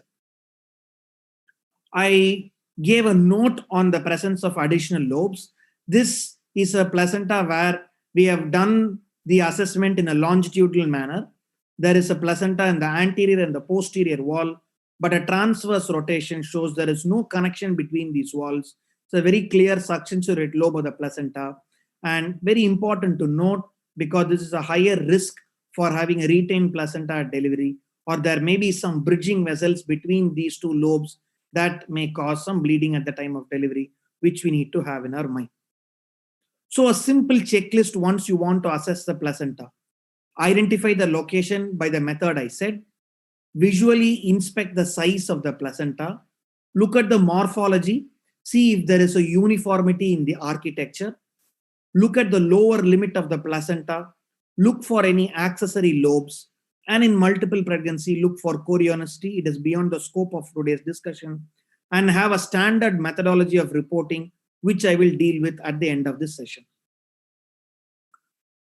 I gave a note on the presence of additional lobes. This is a placenta where we have done the assessment in a longitudinal manner. There is a placenta in the anterior and the posterior wall, but a transverse rotation shows there is no connection between these walls. It's a very clear succensurate lobe of the placenta, and very important to note because this is a higher risk for having a retained placenta at delivery, or there may be some bridging vessels between these two lobes that may cause some bleeding at the time of delivery, which we need to have in our mind. So a simple checklist once you want to assess the placenta. Identify the location by the method I said. Visually inspect the size of the placenta. Look at the morphology. See if there is a uniformity in the architecture. Look at the lower limit of the placenta. Look for any accessory lobes And in multiple pregnancy, look for chorionicity. It is beyond the scope of today's discussion. And have a standard methodology of reporting, which I will deal with at the end of this session.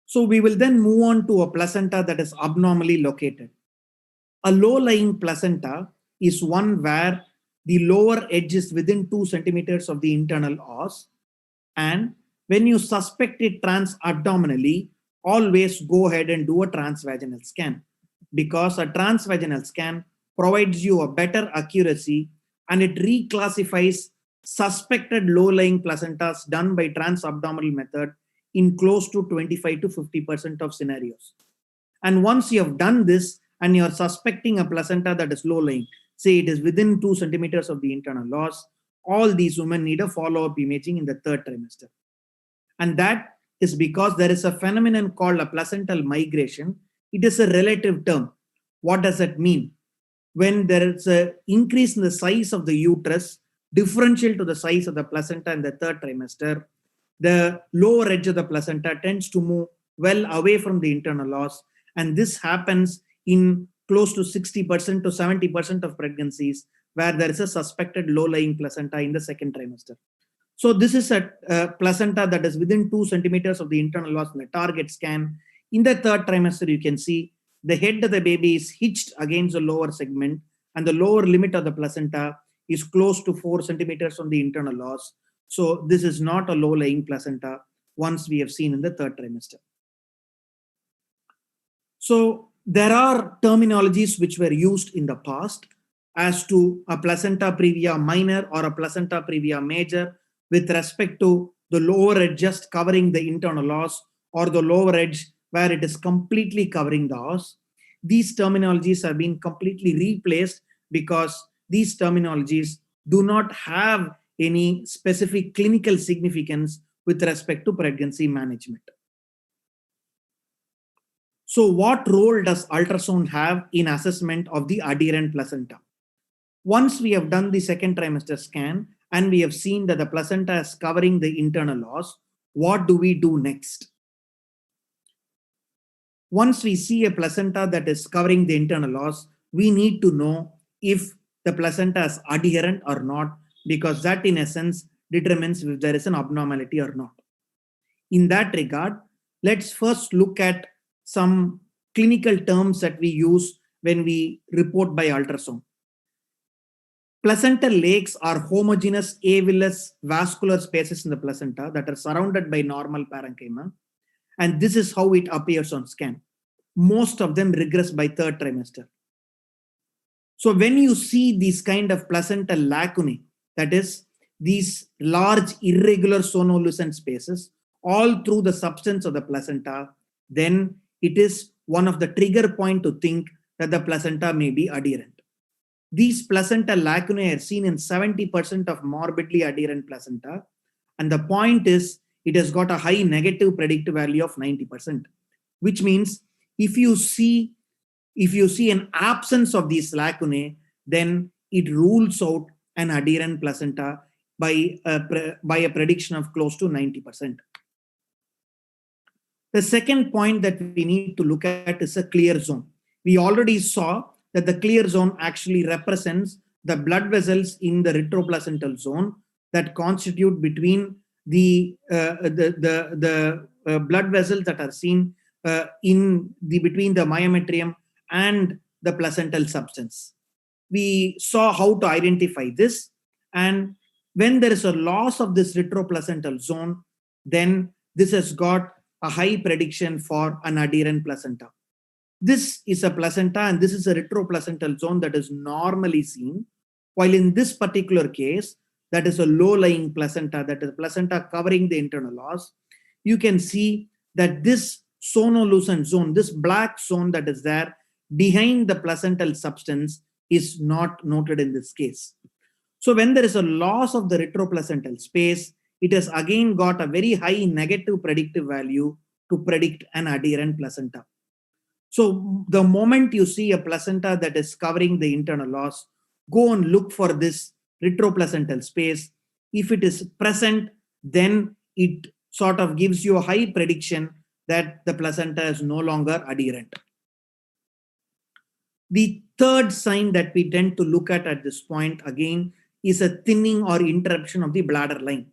So we will then move on to a placenta that is abnormally located. A low-lying placenta is one where the lower edge is within 2 centimeters of the internal os. And when you suspect it transabdominally, always go ahead and do a transvaginal scan, because a transvaginal scan provides you a better accuracy and it reclassifies suspected low-lying placentas done by transabdominal method in close to 25 to 50% of scenarios. And once you have done this and you're suspecting a placenta that is low-lying, say it is within 2 centimeters of the internal os, all these women need a follow-up imaging in the 3rd trimester. And that is because there is a phenomenon called a placental migration. It is a relative term. What does that mean? When there is an increase in the size of the uterus, differential to the size of the placenta in the 3rd trimester, the lower edge of the placenta tends to move well away from the internal os. And this happens in close to 60% to 70% of pregnancies where there is a suspected low-lying placenta in the 2nd trimester. So this is a placenta that is within 2 centimeters of the internal os in the target scan. In the 3rd trimester, you can see the head of the baby is hitched against the lower segment and the lower limit of the placenta is close to 4 centimeters from the internal os. So this is not a low-lying placenta once we have seen in the 3rd trimester. So there are terminologies which were used in the past as to a placenta previa minor or a placenta previa major with respect to the lower edge just covering the internal os or the lower edge where it is completely covering the os. These terminologies have been completely replaced because these terminologies do not have any specific clinical significance with respect to pregnancy management. So what role does ultrasound have in assessment of the adherent placenta? Once we have done the 2nd trimester scan and we have seen that the placenta is covering the internal os, what do we do next? Once we see a placenta that is covering the internal os, we need to know if the placenta is adherent or not, because that in essence determines if there is an abnormality or not. In that regard, let's first look at some clinical terms that we use when we report by ultrasound. Placental lakes are homogeneous avillous vascular spaces in the placenta that are surrounded by normal parenchyma. And this is how it appears on scan. Most of them regress by 3rd trimester. So when you see these kind of placental lacunae, that is these large irregular sonolucent spaces all through the substance of the placenta, then it is one of the trigger point to think that the placenta may be adherent. These placental lacunae are seen in 70% of morbidly adherent placenta. And the point is, it has got a high negative predictive value of 90%, which means if you see an absence of these lacunae, then it rules out an adherent placenta by a prediction of close to 90%. The second point that we need to look at is a clear zone. We already saw that the clear zone actually represents the blood vessels in the retroplacental zone that constitute between the blood vessels that are seen between the myometrium and the placental substance. We saw how to identify this, and when there is a loss of this retroplacental zone, then this has got a high prediction for an adherent placenta. This is a placenta and this is a retroplacental zone that is normally seen, while in this particular case, that is a low-lying placenta, that is a placenta covering the internal os. You can see that this sonolucent zone, this black zone that is there behind the placental substance is not noted in this case. So when there is a loss of the retroplacental space, it has again got a very high negative predictive value to predict an adherent placenta. So the moment you see a placenta that is covering the internal os, go and look for this retroplacental space. If it is present, then it sort of gives you a high prediction that the placenta is no longer adherent. The third sign that we tend to look at this point again is a thinning or interruption of the bladder line.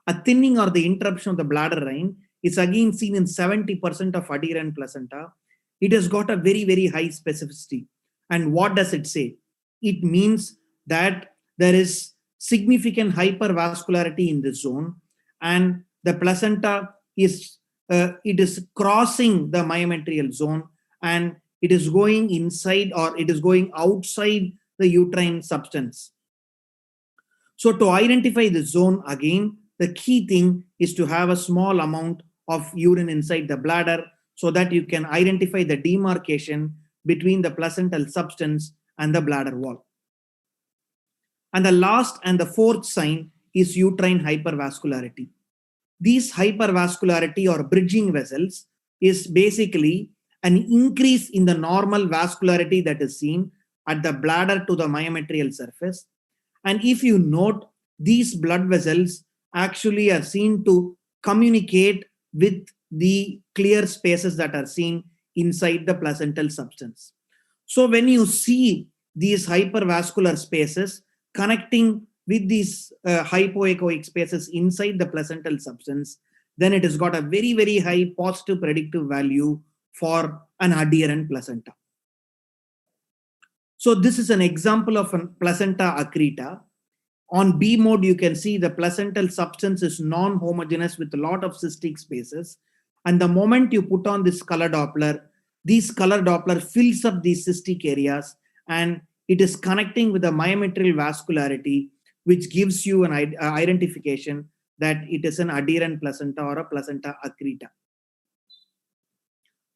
A thinning or the interruption of the bladder line is again seen in 70% of adherent placenta. It has got a very, very high specificity. And what does it say? It means that there is significant hypervascularity in this zone, and the placenta is crossing the myometrial zone, and it is going inside or it is going outside the uterine substance. So to identify the zone again, the key thing is to have a small amount of urine inside the bladder so that you can identify the demarcation between the placental substance and the bladder wall. And the last and the fourth sign is uterine hypervascularity. These hypervascularity or bridging vessels is basically an increase in the normal vascularity that is seen at the bladder to the myometrial surface. And if you note, these blood vessels actually are seen to communicate with the clear spaces that are seen inside the placental substance. So when you see these hypervascular spaces connecting with these hypoechoic spaces inside the placental substance, then it has got a very, very high positive predictive value for an adherent placenta. So this is an example of a placenta accreta. On B mode, you can see the placental substance is non-homogeneous with a lot of cystic spaces. And the moment you put on this color Doppler, this color Doppler fills up these cystic areas, and it is connecting with the myometrial vascularity, which gives you an identification that it is an adherent placenta or a placenta accreta.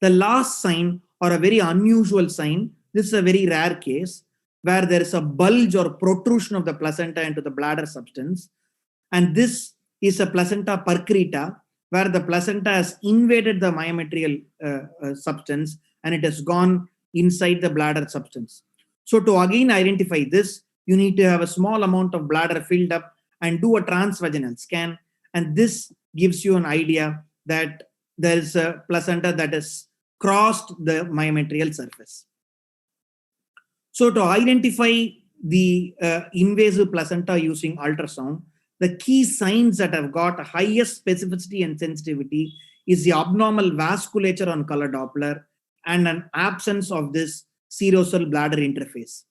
The last sign, or a very unusual sign, this is a very rare case where there is a bulge or protrusion of the placenta into the bladder substance. And this is a placenta percreta, where the placenta has invaded the myometrial substance and it has gone inside the bladder substance. So to again identify this, you need to have a small amount of bladder filled up and do a transvaginal scan. And this gives you an idea that there is a placenta that has crossed the myometrial surface. So to identify the invasive placenta using ultrasound, the key signs that have got highest specificity and sensitivity is the abnormal vasculature on color Doppler and an absence of this serosal bladder interface.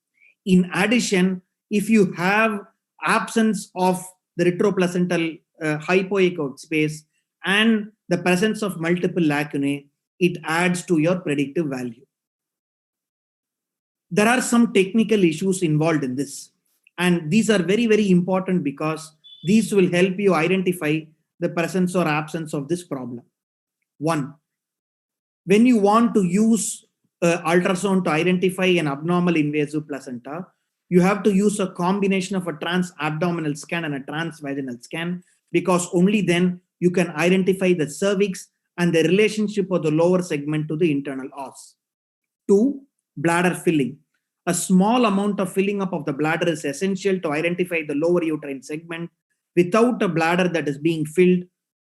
In addition, if you have absence of the retroplacental hypoechoic space and the presence of multiple lacunae, it adds to your predictive value. There are some technical issues involved in this, and these are very, very important because these will help you identify the presence or absence of this problem. One, when you want to use ultrasound to identify an abnormal invasive placenta, you have to use a combination of a trans-abdominal scan and a transvaginal scan, because only then you can identify the cervix and the relationship of the lower segment to the internal os. Two, bladder filling. A small amount of filling up of the bladder is essential to identify the lower uterine segment. Without a bladder that is being filled,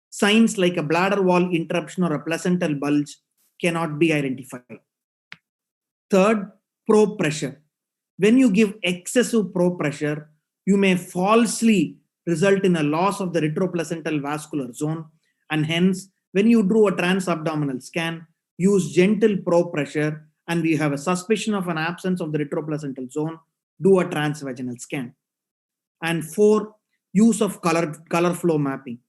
signs like a bladder wall interruption or a placental bulge cannot be identified. Third, probe pressure. When you give excessive probe pressure, you may falsely result in a loss of the retroplacental vascular zone, and hence, when you do a transabdominal scan, use gentle probe pressure, and we have a suspicion of an absence of the retroplacental zone, do a transvaginal scan. And four, use of color flow mapping.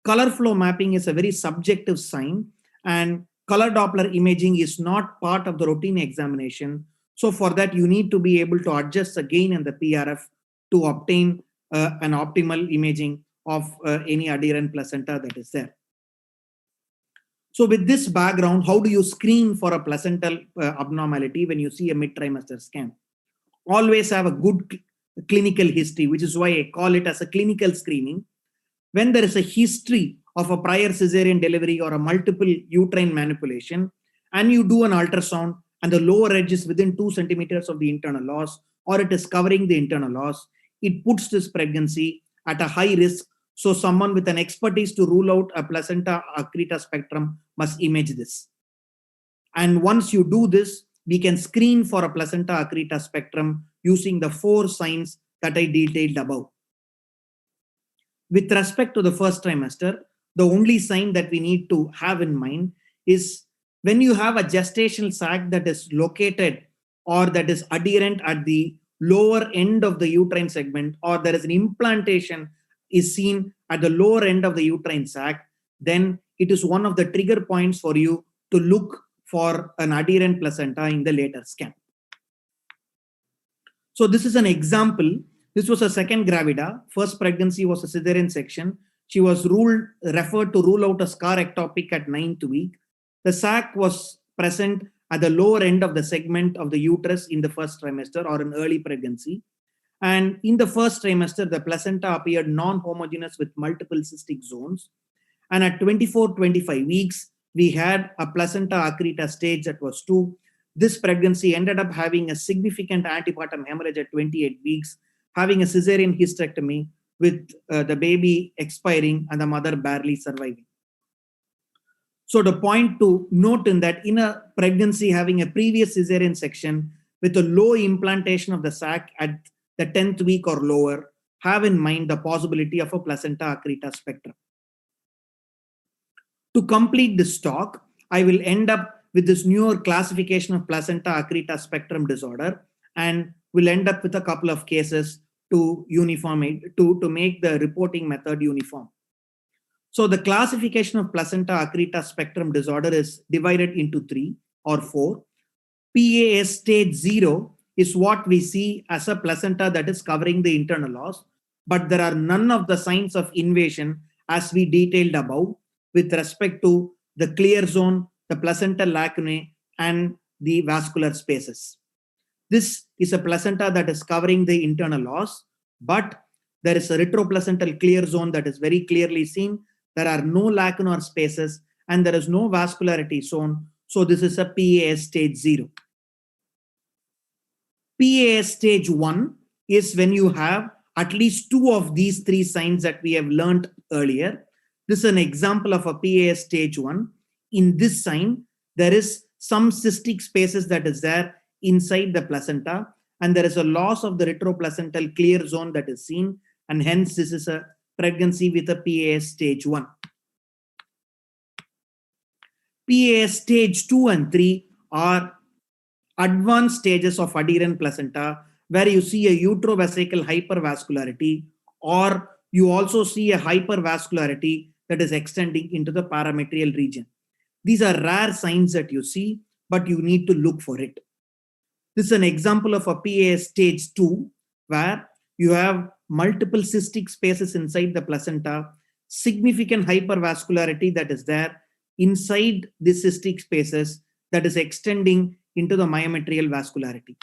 Color flow mapping is a very subjective sign, and color Doppler imaging is not part of the routine examination. So for that, you need to be able to adjust the gain and the PRF to obtain an optimal imaging of any adherent placenta that is there. So with this background, how do you screen for a placental abnormality when you see a mid-trimester scan? Always have a good clinical history, which is why I call it as a clinical screening. When there is a history of a prior cesarean delivery or a multiple uterine manipulation, and you do an ultrasound and the lower edge is within 2 centimeters of the internal os, or it is covering the internal os, it puts this pregnancy at a high risk. So someone with an expertise to rule out a placenta accreta spectrum must image this. And once you do this, we can screen for a placenta accreta spectrum using the 4 signs that I detailed above. With respect to the first trimester, the only sign that we need to have in mind is when you have a gestational sac that is located or that is adherent at the lower end of the uterine segment, or there is an implantation is seen at the lower end of the uterine sac, then it is one of the trigger points for you to look for an adherent placenta in the later scan. So this is an example. This was a second gravida. First pregnancy was a cesarean section. She was referred to rule out a scar ectopic at 9th week. The sac was present at the lower end of the segment of the uterus in the first trimester or an early pregnancy. And in the first trimester, the placenta appeared non-homogeneous with multiple cystic zones. And at 24-25 weeks, we had a placenta accreta stage that was 2. This pregnancy ended up having a significant antepartum hemorrhage at 28 weeks, having a cesarean hysterectomy with the baby expiring and the mother barely surviving. So the point to note in that in a pregnancy having a previous cesarean section with a low implantation of the sac at the 10th week or lower, have in mind the possibility of a placenta accreta spectrum. To complete this talk, I will end up with this newer classification of placenta accreta spectrum disorder, and will end up with a couple of cases to to make the reporting method uniform. So the classification of placenta accreta spectrum disorder is divided into 3 or 4. PAS stage 0 is what we see as a placenta that is covering the internal os, but there are none of the signs of invasion as we detailed above with respect to the clear zone, the placental lacunae, and the vascular spaces. This is a placenta that is covering the internal os, but there is a retroplacental clear zone that is very clearly seen. There are no lacunar spaces and there is no vascularity shown. So this is a PAS stage 0. PAS stage 1 is when you have at least 2 of these 3 signs that we have learned earlier. This is an example of a PAS stage 1. In this sign, there is some cystic spaces that is there inside the placenta, and there is a loss of the retroplacental clear zone that is seen, and hence this is a pregnancy with a PAS stage 1. PAS stage 2 and 3 are advanced stages of adherent placenta where you see a utrovesical hypervascularity, or you also see a hypervascularity that is extending into the parametrial region. These are rare signs that you see, but you need to look for it. This is an example of a PAS stage 2 where you have multiple cystic spaces inside the placenta, significant hypervascularity that is there inside the cystic spaces that is extending into the myometrial vascularity.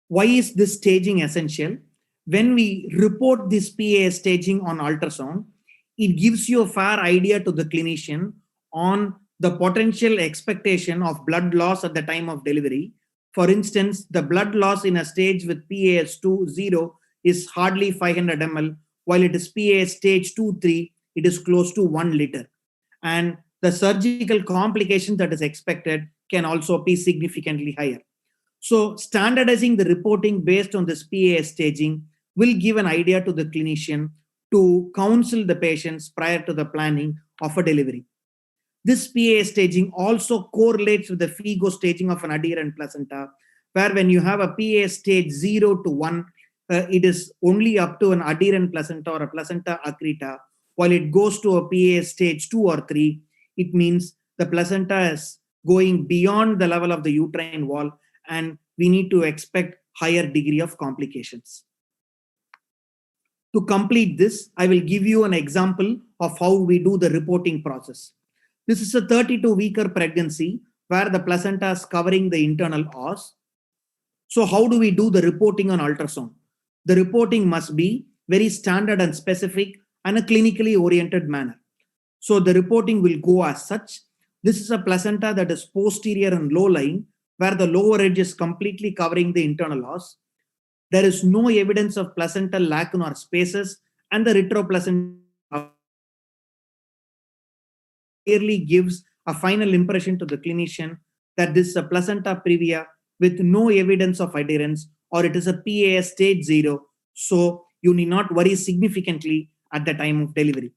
Why is this staging essential? When we report this PAS staging on ultrasound, it gives you a fair idea to the clinician on the potential expectation of blood loss at the time of delivery. For instance, the blood loss in a stage with PAS 2-0 is hardly 500 ml, while it is PAS stage 2-3, it is close to 1 liter. And the surgical complication that is expected can also be significantly higher. So standardizing the reporting based on this PAS staging will give an idea to the clinician to counsel the patients prior to the planning of a delivery. This PAS staging also correlates with the FIGO staging of an adherent placenta, where when you have a PAS stage 0 to 1, it is only up to an adherent placenta or a placenta accreta, while it goes to a PAS stage 2 or 3, it means the placenta is going beyond the level of the uterine wall, and we need to expect higher degree of complications. To complete this, I will give you an example of how we do the reporting process. This is a 32-weeker pregnancy where the placenta is covering the internal os. So how do we do the reporting on ultrasound? The reporting must be very standard and specific and a clinically oriented manner. So the reporting will go as such. This is a placenta that is posterior and low-lying, where the lower edge is completely covering the internal os. There is no evidence of placental lacunar spaces, and the retroplacental clearly gives a final impression to the clinician that this is a placenta previa with no evidence of adherence, or it is a PAS stage 0. So you need not worry significantly at the time of delivery.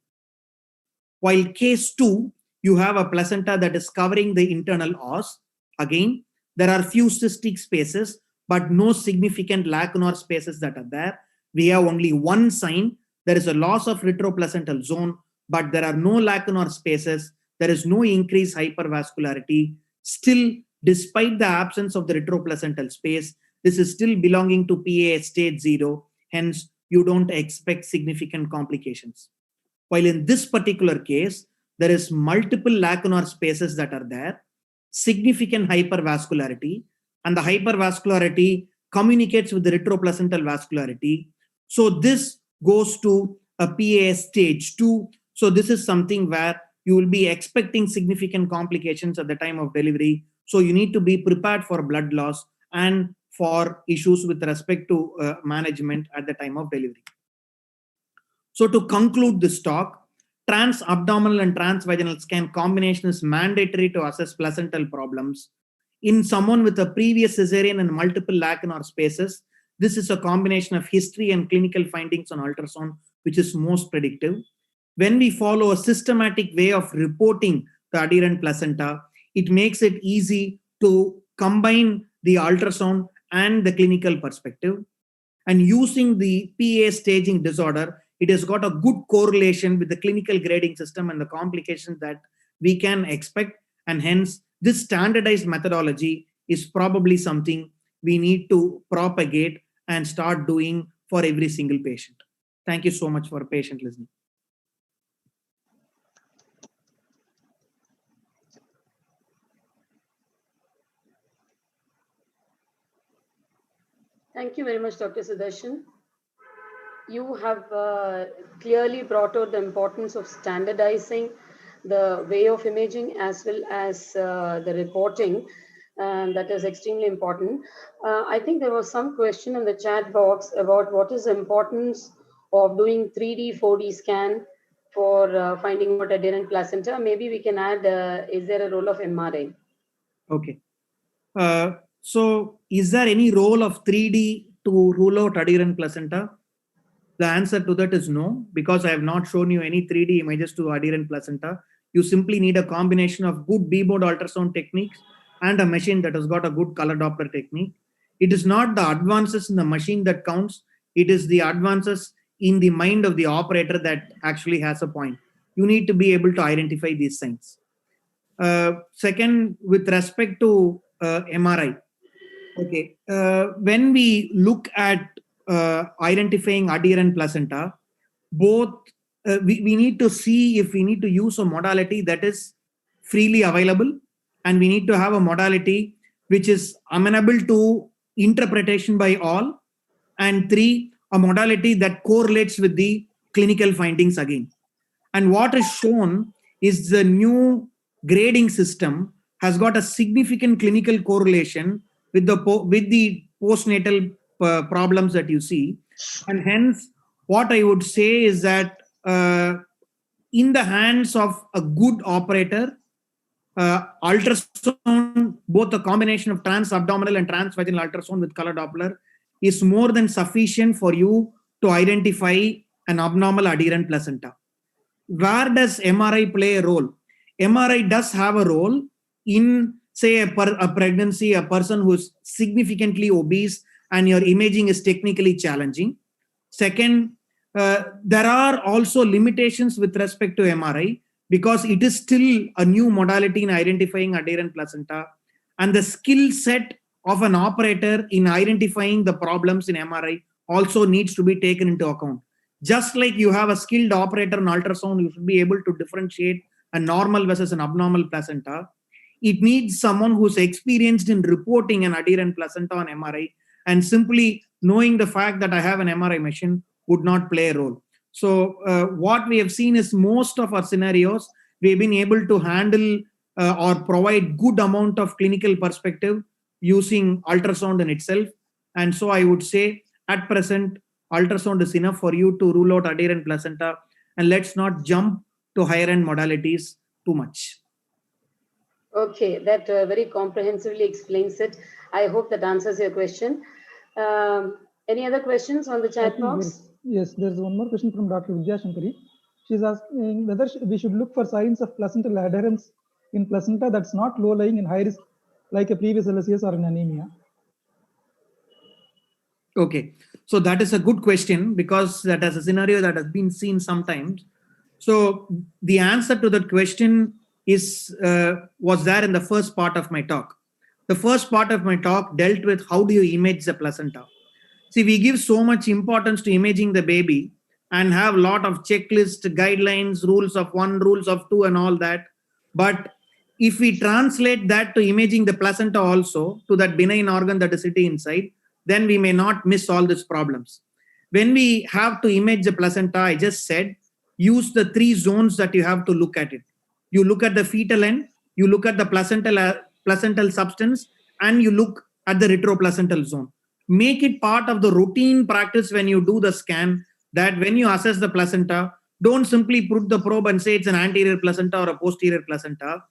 While case 2, you have a placenta that is covering the internal os. Again, there are few cystic spaces, but no significant lacunar spaces that are there. We have only one sign. There is a loss of retroplacental zone, but there are no lacunar spaces. There is no increased hypervascularity. Still, despite the absence of the retroplacental space, this is still belonging to PAS stage 0. Hence, you don't expect significant complications. While in this particular case, there is multiple lacunar spaces that are there, significant hypervascularity, and the hypervascularity communicates with the retroplacental vascularity. So this goes to a PAS stage 2. So this is something where you will be expecting significant complications at the time of delivery. So you need to be prepared for blood loss and for issues with respect to management at the time of delivery. So to conclude this talk, trans-abdominal and trans-vaginal scan combination is mandatory to assess placental problems. In someone with a previous cesarean and multiple lacunar spaces, this is a combination of history and clinical findings on ultrasound, which is most predictive. When we follow a systematic way of reporting the adherent placenta, it makes it easy to combine the ultrasound and the clinical perspective. And using the PA staging disorder, it has got a good correlation with the clinical grading system and the complications that we can expect. And hence, this standardized methodology is probably something we need to propagate and start doing for every single patient. Thank you so much for patient listening. Thank you very much, Dr. Sudarshan. You have clearly brought out the importance of standardizing the way of imaging as well as the reporting, and that is extremely important. I think there was some question in the chat box about what is the importance of doing 3D, 4D scan for finding out adherent placenta. Maybe we can add, is there a role of MRI? Okay. So is there any role of 3D to rule out adherent placenta? The answer to that is no, because I have not shown you any 3D images to adherent placenta. You simply need a combination of good B-mode ultrasound techniques and a machine that has got a good color Doppler technique. It is not the advances in the machine that counts. It is the advances in the mind of the operator that actually has a point. You need to be able to identify these signs. Second, with respect to MRI, okay, when we look at identifying adherent placenta, both we need to see if we need to use a modality that is freely available, and we need to have a modality which is amenable to interpretation by all, and 3, a modality that correlates with the clinical findings again. And what is shown is the new grading system has got a significant clinical correlation with the postnatal problems that you see. And hence, what I would say is that in the hands of a good operator, ultrasound, both the combination of trans-abdominal and trans-vaginal ultrasound with color Doppler, is more than sufficient for you to identify an abnormal adherent placenta. Where does MRI play a role? MRI does have a role in, say, a pregnancy, a person who is significantly obese and your imaging is technically challenging. Second, there are also limitations with respect to MRI because it is still a new modality in identifying adherent placenta, and the skill set of an operator in identifying the problems in MRI also needs to be taken into account. Just like you have a skilled operator in ultrasound, you should be able to differentiate a normal versus an abnormal placenta. It needs someone who's experienced in reporting an adherent placenta on MRI, and simply knowing the fact that I have an MRI machine would not play a role. So what we have seen is most of our scenarios, we've been able to handle or provide good amount of clinical perspective using ultrasound in itself. And so I would say at present, ultrasound is enough for you to rule out adherent placenta, and let's not jump to higher end modalities too much. Okay, that very comprehensively explains it. I hope that answers your question. Any other questions on the chat box? Yes, there's one more question from Dr. Vidya Shankari. She's asking whether we should look for signs of placental adherence in placenta that's not low-lying and high risk, like a previous LSES or an anemia. Okay, so that is a good question because that is a scenario that has been seen sometimes. So the answer to that question is was there in the first part of my talk. The first part of my talk dealt with how do you image the placenta. See, we give so much importance to imaging the baby and have a lot of checklist, guidelines, rules of 1, rules of 2 and all that. But if we translate that to imaging the placenta also to that benign organ that is sitting inside, then we may not miss all these problems. When we have to image the placenta, I just said, use the 3 zones that you have to look at it. You look at the fetal end, you look at the placental substance, and you look at the retroplacental zone. Make it part of the routine practice when you do the scan, that when you assess the placenta, don't simply put the probe and say it's an anterior placenta or a posterior placenta.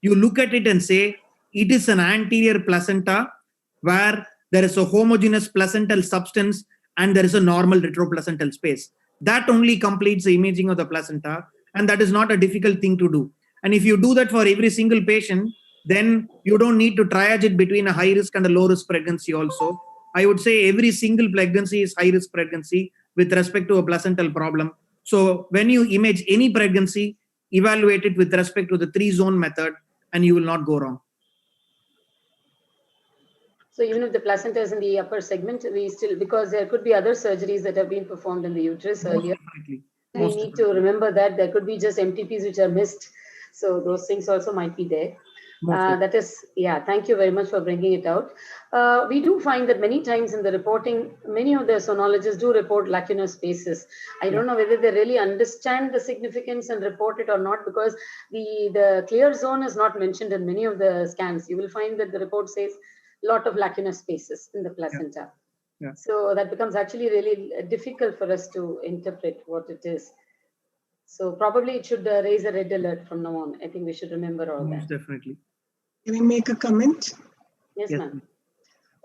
You look at it and say, it is an anterior placenta where there is a homogeneous placental substance and there is a normal retroplacental space. That only completes the imaging of the placenta, and that is not a difficult thing to do. And if you do that for every single patient, then you don't need to triage it between a high risk and a low risk pregnancy also. I would say every single pregnancy is high risk pregnancy with respect to a placental problem. So when you image any pregnancy, evaluate it with respect to the 3 zone method and you will not go wrong. So even if the placenta is in the upper segment, we still, because there could be other surgeries that have been performed in the uterus earlier. We need to remember that there could be just MTPs which are missed. So those things also might be there. That is, yeah, thank you very much for bringing it out. We do find that many times in the reporting, many of the sonologists do report lacunous spaces. I don't know whether they really understand the significance and report it or not, because the clear zone is not mentioned in many of the scans. You will find that the report says lot of lacunous spaces in the placenta. Yeah. So that becomes actually really difficult for us to interpret what it is. So probably it should raise a red alert from now on. I think we should remember all that. Definitely. Can I make a comment? Yes, ma'am.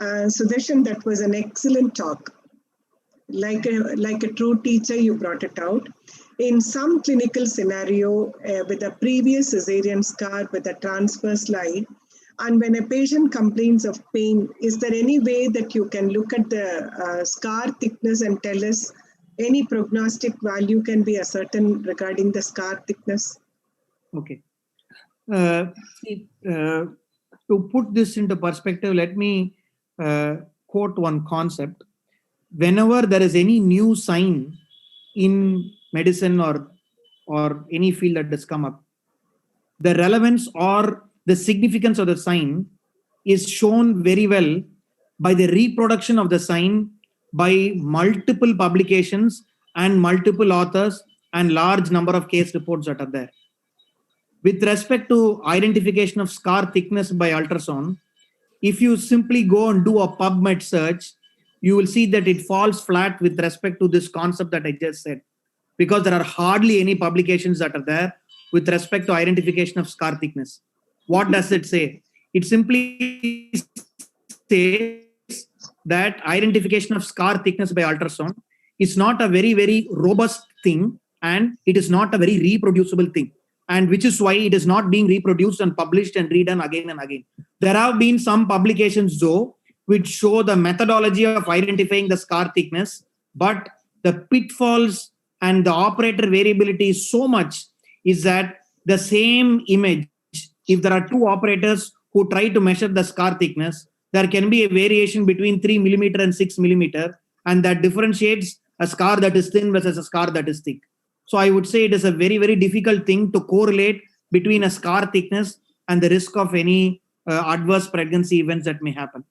Sudarshan, that was an excellent talk. Like a true teacher, you brought it out. In some clinical scenario with a previous cesarean scar with a transverse slide, and when a patient complains of pain, is there any way that you can look at the scar thickness and tell us any prognostic value can be ascertained regarding the scar thickness? Okay. To put this into perspective, let me quote one concept. Whenever there is any new sign in medicine or any field that has come up, the relevance or the significance of the sign is shown very well by the reproduction of the sign by multiple publications and multiple authors and large number of case reports that are there. With respect to identification of scar thickness by ultrasound, if you simply go and do a PubMed search, you will see that it falls flat with respect to this concept that I just said, because there are hardly any publications that are there with respect to identification of scar thickness. What does it say? It simply says that identification of scar thickness by ultrasound is not a very, very robust thing, and it is not a very reproducible thing, and which is why it is not being reproduced and published and redone again and again. There have been some publications though which show the methodology of identifying the scar thickness, but the pitfalls and the operator variability is so much is that the same image, if there are 2 operators who try to measure the scar thickness, there can be a variation between 3 millimeter and 6 millimeter, and that differentiates a scar that is thin versus a scar that is thick. So I would say it is a very, very difficult thing to correlate between a scar thickness and the risk of any adverse pregnancy events that may happen.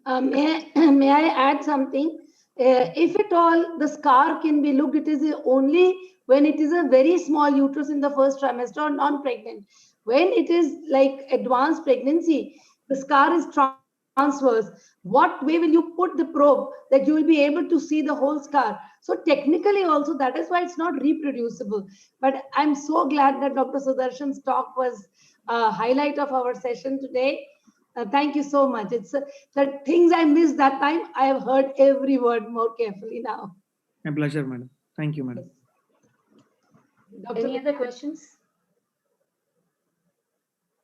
May I add something? If at all the scar can be looked, it is only when it is a very small uterus in the first trimester or non-pregnant. When it is like advanced pregnancy, the scar is transverse. What way will you put the probe that you will be able to see the whole scar? So technically also, that is why it's not reproducible. But I'm so glad that Dr. Sudarshan's talk was highlight of our session today. Thank you so much. It's the things I missed that time. I have heard every word more carefully now. My pleasure, madam. Thank you, madam. Any other questions?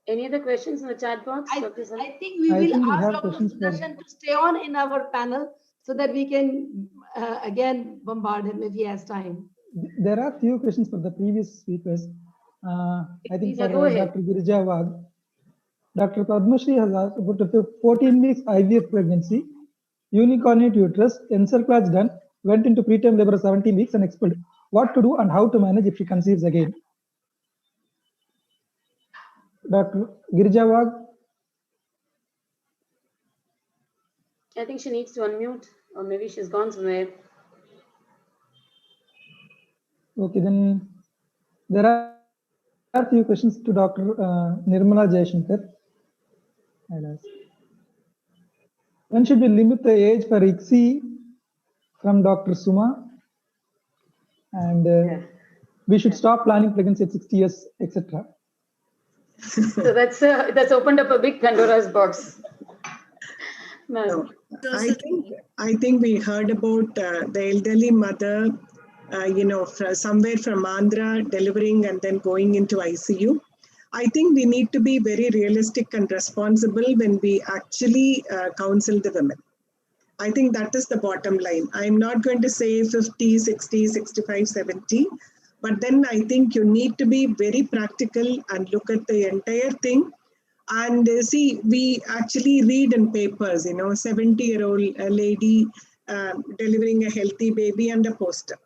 Any other questions in the chat box? I think we will ask Dr. Sudarshan to stay on in our panel so that we can again bombard him if he has time. There are few questions for the previous speakers. I think for Dr. Girija Wagh. Dr. Padmashri has asked about the 14 weeks IVF pregnancy, unicornate uterus, encerclage done, went into preterm labor 17 weeks and expelled. What to do and how to manage if she conceives again? Dr. Girija Wagh. I think she needs to unmute, or maybe she's gone somewhere. Okay, then there are a few questions to Dr. Nirmala Jayashankar. I'll ask. When should we limit the age for ICSI from Dr. Suma? And we should stop planning pregnancy at 60 years, etc. So that's opened up a big Pandora's box. No, I think we heard about the elderly mother, somewhere from Andhra delivering and then going into ICU. I think we need to be very realistic and responsible when we actually counsel the women. I think that is the bottom line. I'm not going to say 50, 60, 65, 70. But then I think you need to be very practical and look at the entire thing. And see, we actually read in papers, 70-year-old lady delivering a healthy baby and a poster.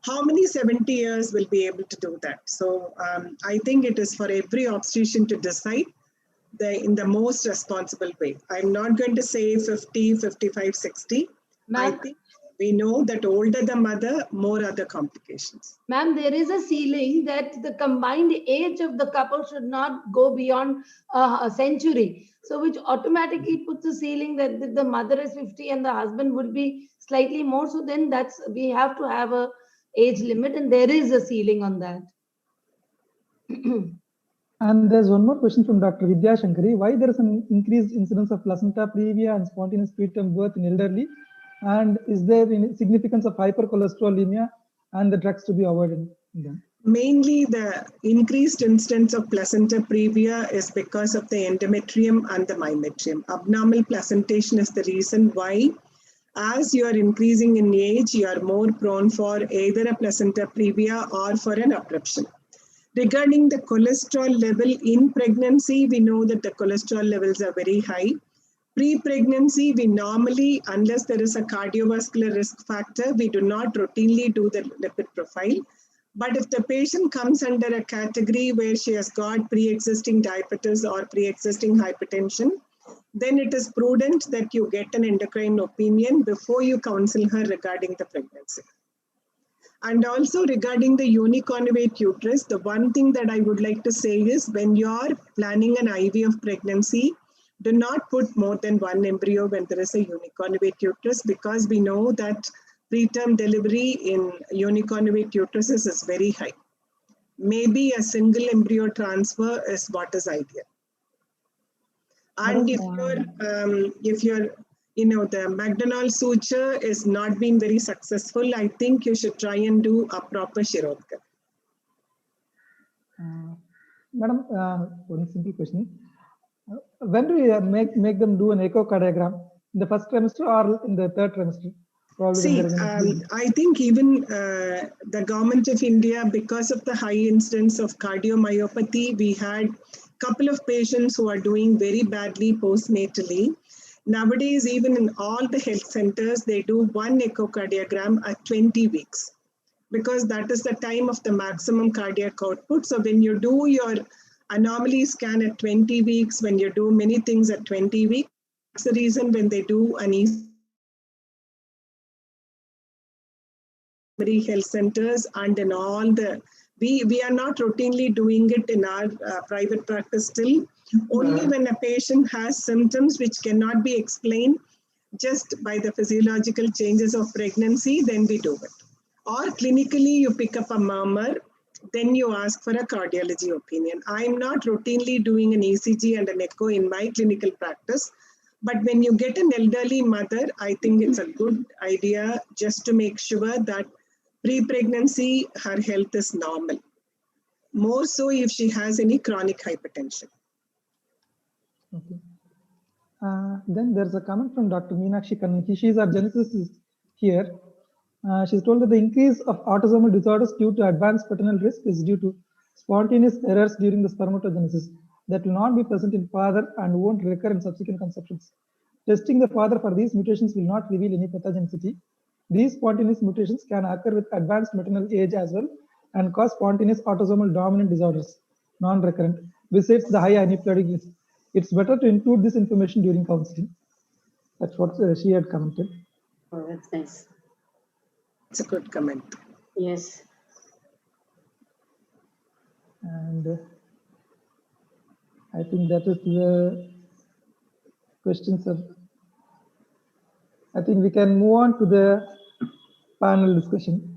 How many 70 years will be able to do that? So I think it is for every obstetrician to decide in the most responsible way. I'm not going to say 50, 55, 60. I think we know that older the mother, more other complications. Ma'am, there is a ceiling that the combined age of the couple should not go beyond a century. So which automatically puts a ceiling that if the mother is 50 and the husband would be slightly more. So then we have to have a age limit, and there is a ceiling on that. And there's one more question from Dr. Vidya Shankari. Why there is an increased incidence of placenta previa and spontaneous preterm birth in elderly? And is there any significance of hypercholesterolemia and the drugs to be avoided in them? Mainly the increased incidence of placenta previa is because of the endometrium and the myometrium. Abnormal placentation is the reason why, as you are increasing in age, you are more prone for either a placenta previa or for an abruption. Regarding the cholesterol level in pregnancy, we know that the cholesterol levels are very high. Pre-pregnancy, we normally, unless there is a cardiovascular risk factor, we do not routinely do the lipid profile. But if the patient comes under a category where she has got pre-existing diabetes or pre-existing hypertension, then it is prudent that you get an endocrine opinion before you counsel her regarding the pregnancy. And also regarding the uniconjugate uterus, the one thing that I would like to say is when you are planning an IVF pregnancy, do not put more than one embryo when there is a uniconjugate uterus, because we know that preterm delivery in uniconjugate uteruses is very high. Maybe a single embryo transfer is what is ideal. And if you're the McDonald suture is not being very successful, I think you should try and do a proper Shirodkar. Madam, one simple question. When do we make them do an echocardiogram? In the first trimester or in the third trimester? See, I think even the government of India, because of the high incidence of cardiomyopathy, we had a couple of patients who are doing very badly postnatally. Nowadays, even in all the health centers, they do one echocardiogram at 20 weeks, because that is the time of the maximum cardiac output. So when you do your anomaly scan at 20 weeks, when you do many things at 20 weeks, that's the reason when they do an health centers and in all the, we are not routinely doing it in our private practice still. Only when a patient has symptoms which cannot be explained just by the physiological changes of pregnancy, then we do it. Or clinically, you pick up a murmur then you ask for a cardiology opinion. I'm not routinely doing an ECG and an echo in my clinical practice, but when you get an elderly mother, I think it's a good idea just to make sure that pre-pregnancy, her health is normal. More so if she has any chronic hypertension. Okay. Then there's a comment from Dr. Meenakshi Kannaki. She's our geneticist here. She's told that the increase of autosomal disorders due to advanced paternal risk is due to spontaneous errors during the spermatogenesis that will not be present in father and won't recur in subsequent conceptions. Testing the father for these mutations will not reveal any pathogenicity. These spontaneous mutations can occur with advanced maternal age as well and cause spontaneous autosomal dominant disorders, non-recurrent, besides the high aneuploidy risk. It's better to include this information during counseling. That's what she had commented. Oh, that's nice. It's a good comment. Yes. And I think that is the questions of. I think we can move on to the panel discussion.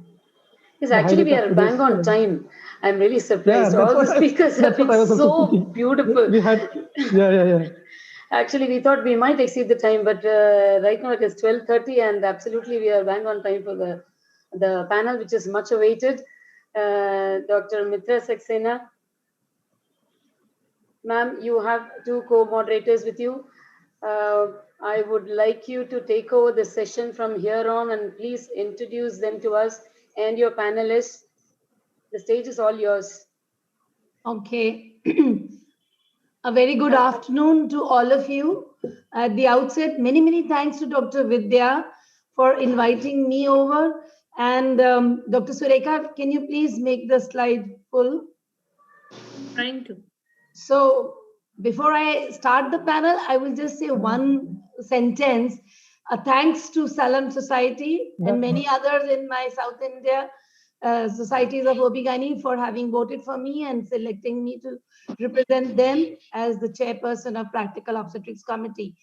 Yes, actually, we are bang on time. I'm really surprised. Yeah, all the speakers have been so beautiful. We had, yeah. Actually, we thought we might exceed the time, but right now it is 12:30, and absolutely we are bang on time for the panel, which is much awaited. Dr. Mitra Saxena, ma'am, you have two co-moderators with you. I would like you to take over the session from here on, and please introduce them to us and your panelists. The stage is all yours. Okay. A very good afternoon to all of you. At the outset, many thanks to Dr. Vidya for inviting me over. And Dr. Surekha, can you please make the slide full? Trying to. So before I start the panel, I will just say one sentence. Thanks to Salam Society and many others in my South India societies of OB-GYN for having voted for me and selecting me to represent them as the chairperson of Practical Obstetrics Committee.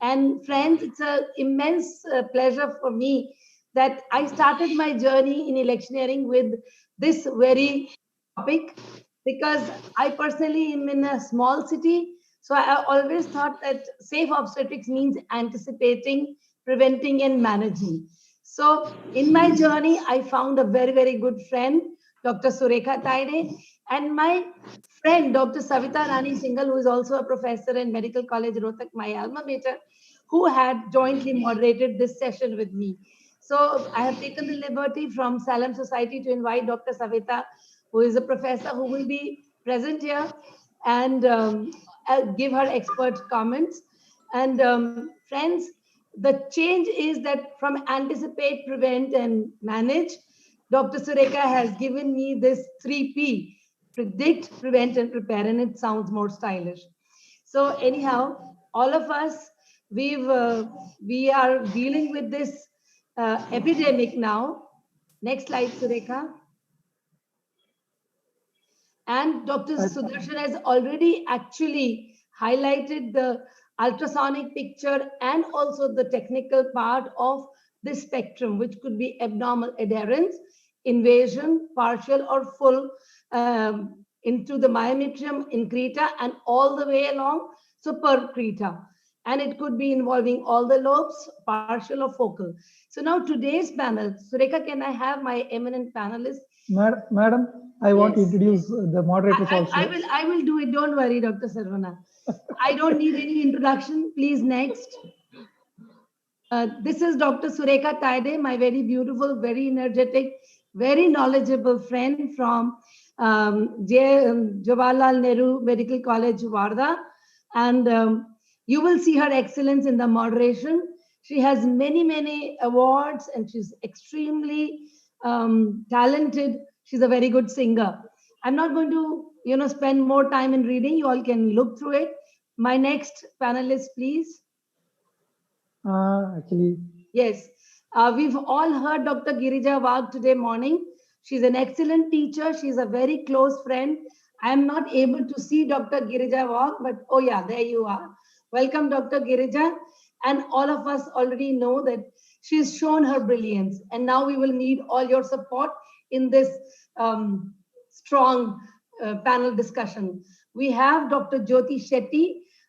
And friends, it's an immense pleasure for me that I started my journey in electioneering with this very topic, because I personally am in a small city. So I always thought that safe obstetrics means anticipating, preventing, and managing. So in my journey, I found a very good friend, Dr. Surekha Taide, and my friend, Dr. Savita Rani Singhal, who is also a professor in Medical College Rohtak, my alma mater, who had jointly moderated this session with me. So I have taken the liberty from Salam Society to invite Dr. Savita, who is a professor who will be present here and give her expert comments. And friends, the change is that from anticipate, prevent, and manage, Dr. Surekha has given me this 3P, predict, prevent, and prepare, and it sounds more stylish. So anyhow, all of us, we are dealing with this epidemic now. Next slide, Surekha. And Dr. Sudarshan has already actually highlighted the ultrasonic picture and also the technical part of this spectrum, which could be abnormal adherence, invasion, partial or full into the myometrium increta and all the way along, so per creta. And it could be involving all the lobes, partial or focal. So now today's panel, Surekha, can I have my eminent panelists? Madam, I want to introduce the moderators also. I will do it. Don't worry, Dr. Sarvana. I don't need any introduction. Please, next. This is Dr. Surekha Taide, my very beautiful, very energetic, very knowledgeable friend from Jawaharlal Nehru Medical College, Wardha. And you will see her excellence in the moderation. She has many awards and she's extremely talented. She's a very good singer. I'm not going to, spend more time in reading. You all can look through it. My next panelist, please. Actually. Yes. We've all heard Dr. Girija Wagh today morning. She's an excellent teacher. She's a very close friend. I am not able to see Dr. Girija Wagh, but oh yeah, there you are. Welcome, Dr. Girija. And all of us already know that she's shown her brilliance. And now we will need all your support in this strong panel discussion. We have Dr. Jyoti Shetty.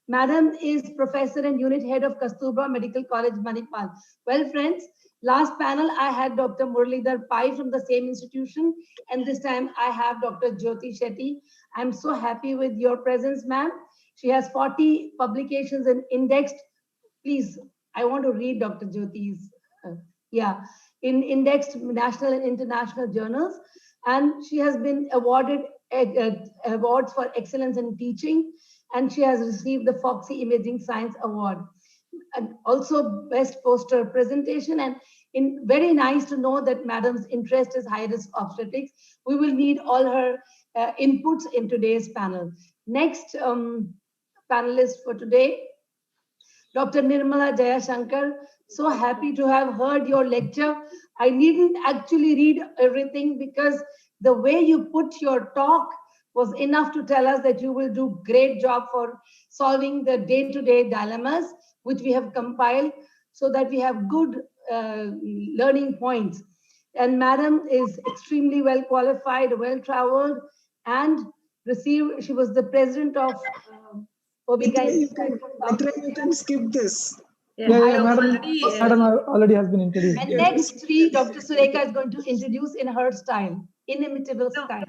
Madam is professor and unit head of Kasturba Medical College, Manipal. Well, friends, last panel I had Dr. Muralidhar Pai from the same institution, and this time I have Dr. Jyoti Shetty. I'm so happy with your presence, ma'am. She has 40 publications and indexed. Please, I want to read Dr. Jyoti's, in indexed national and international journals. And she has been awarded awards for excellence in teaching, and she has received the Foxy Imaging Science Award. And also best poster presentation, and very nice to know that madam's interest is high-risk obstetrics. We will need all her inputs in today's panel. Next panelist for today, Dr. Nirmala Jayashankar. So happy to have heard your lecture. I needn't actually read everything because the way you put your talk was enough to tell us that you will do great job for solving the day-to-day dilemmas, which we have compiled so that we have good learning points. And madam is extremely well qualified, well-traveled, and she was the president of Mitra, you can skip this. Madam already has been introduced. And next three, Dr. Surekha is going to introduce in her style, inimitable style.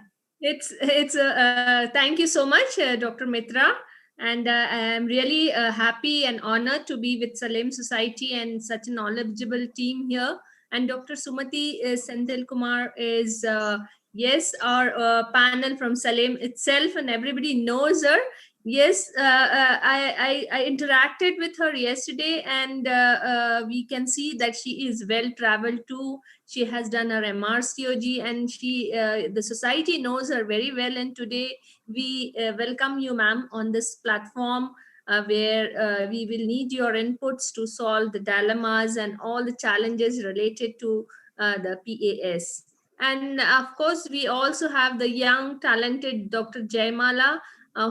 Thank you so much, Dr. Mitra. And I am really happy and honored to be with Salem Society and such a knowledgeable team here. And Dr. Sumati Senthil Kumar is, yes, our panel from Salem itself, and everybody knows her. Yes, I interacted with her yesterday, and we can see that she is well traveled too. She has done her MRCOG, and the society knows her very well. And today we welcome you, ma'am, on this platform where we will need your inputs to solve the dilemmas and all the challenges related to the PAS. And of course, we also have the young, talented Dr. Jaymala,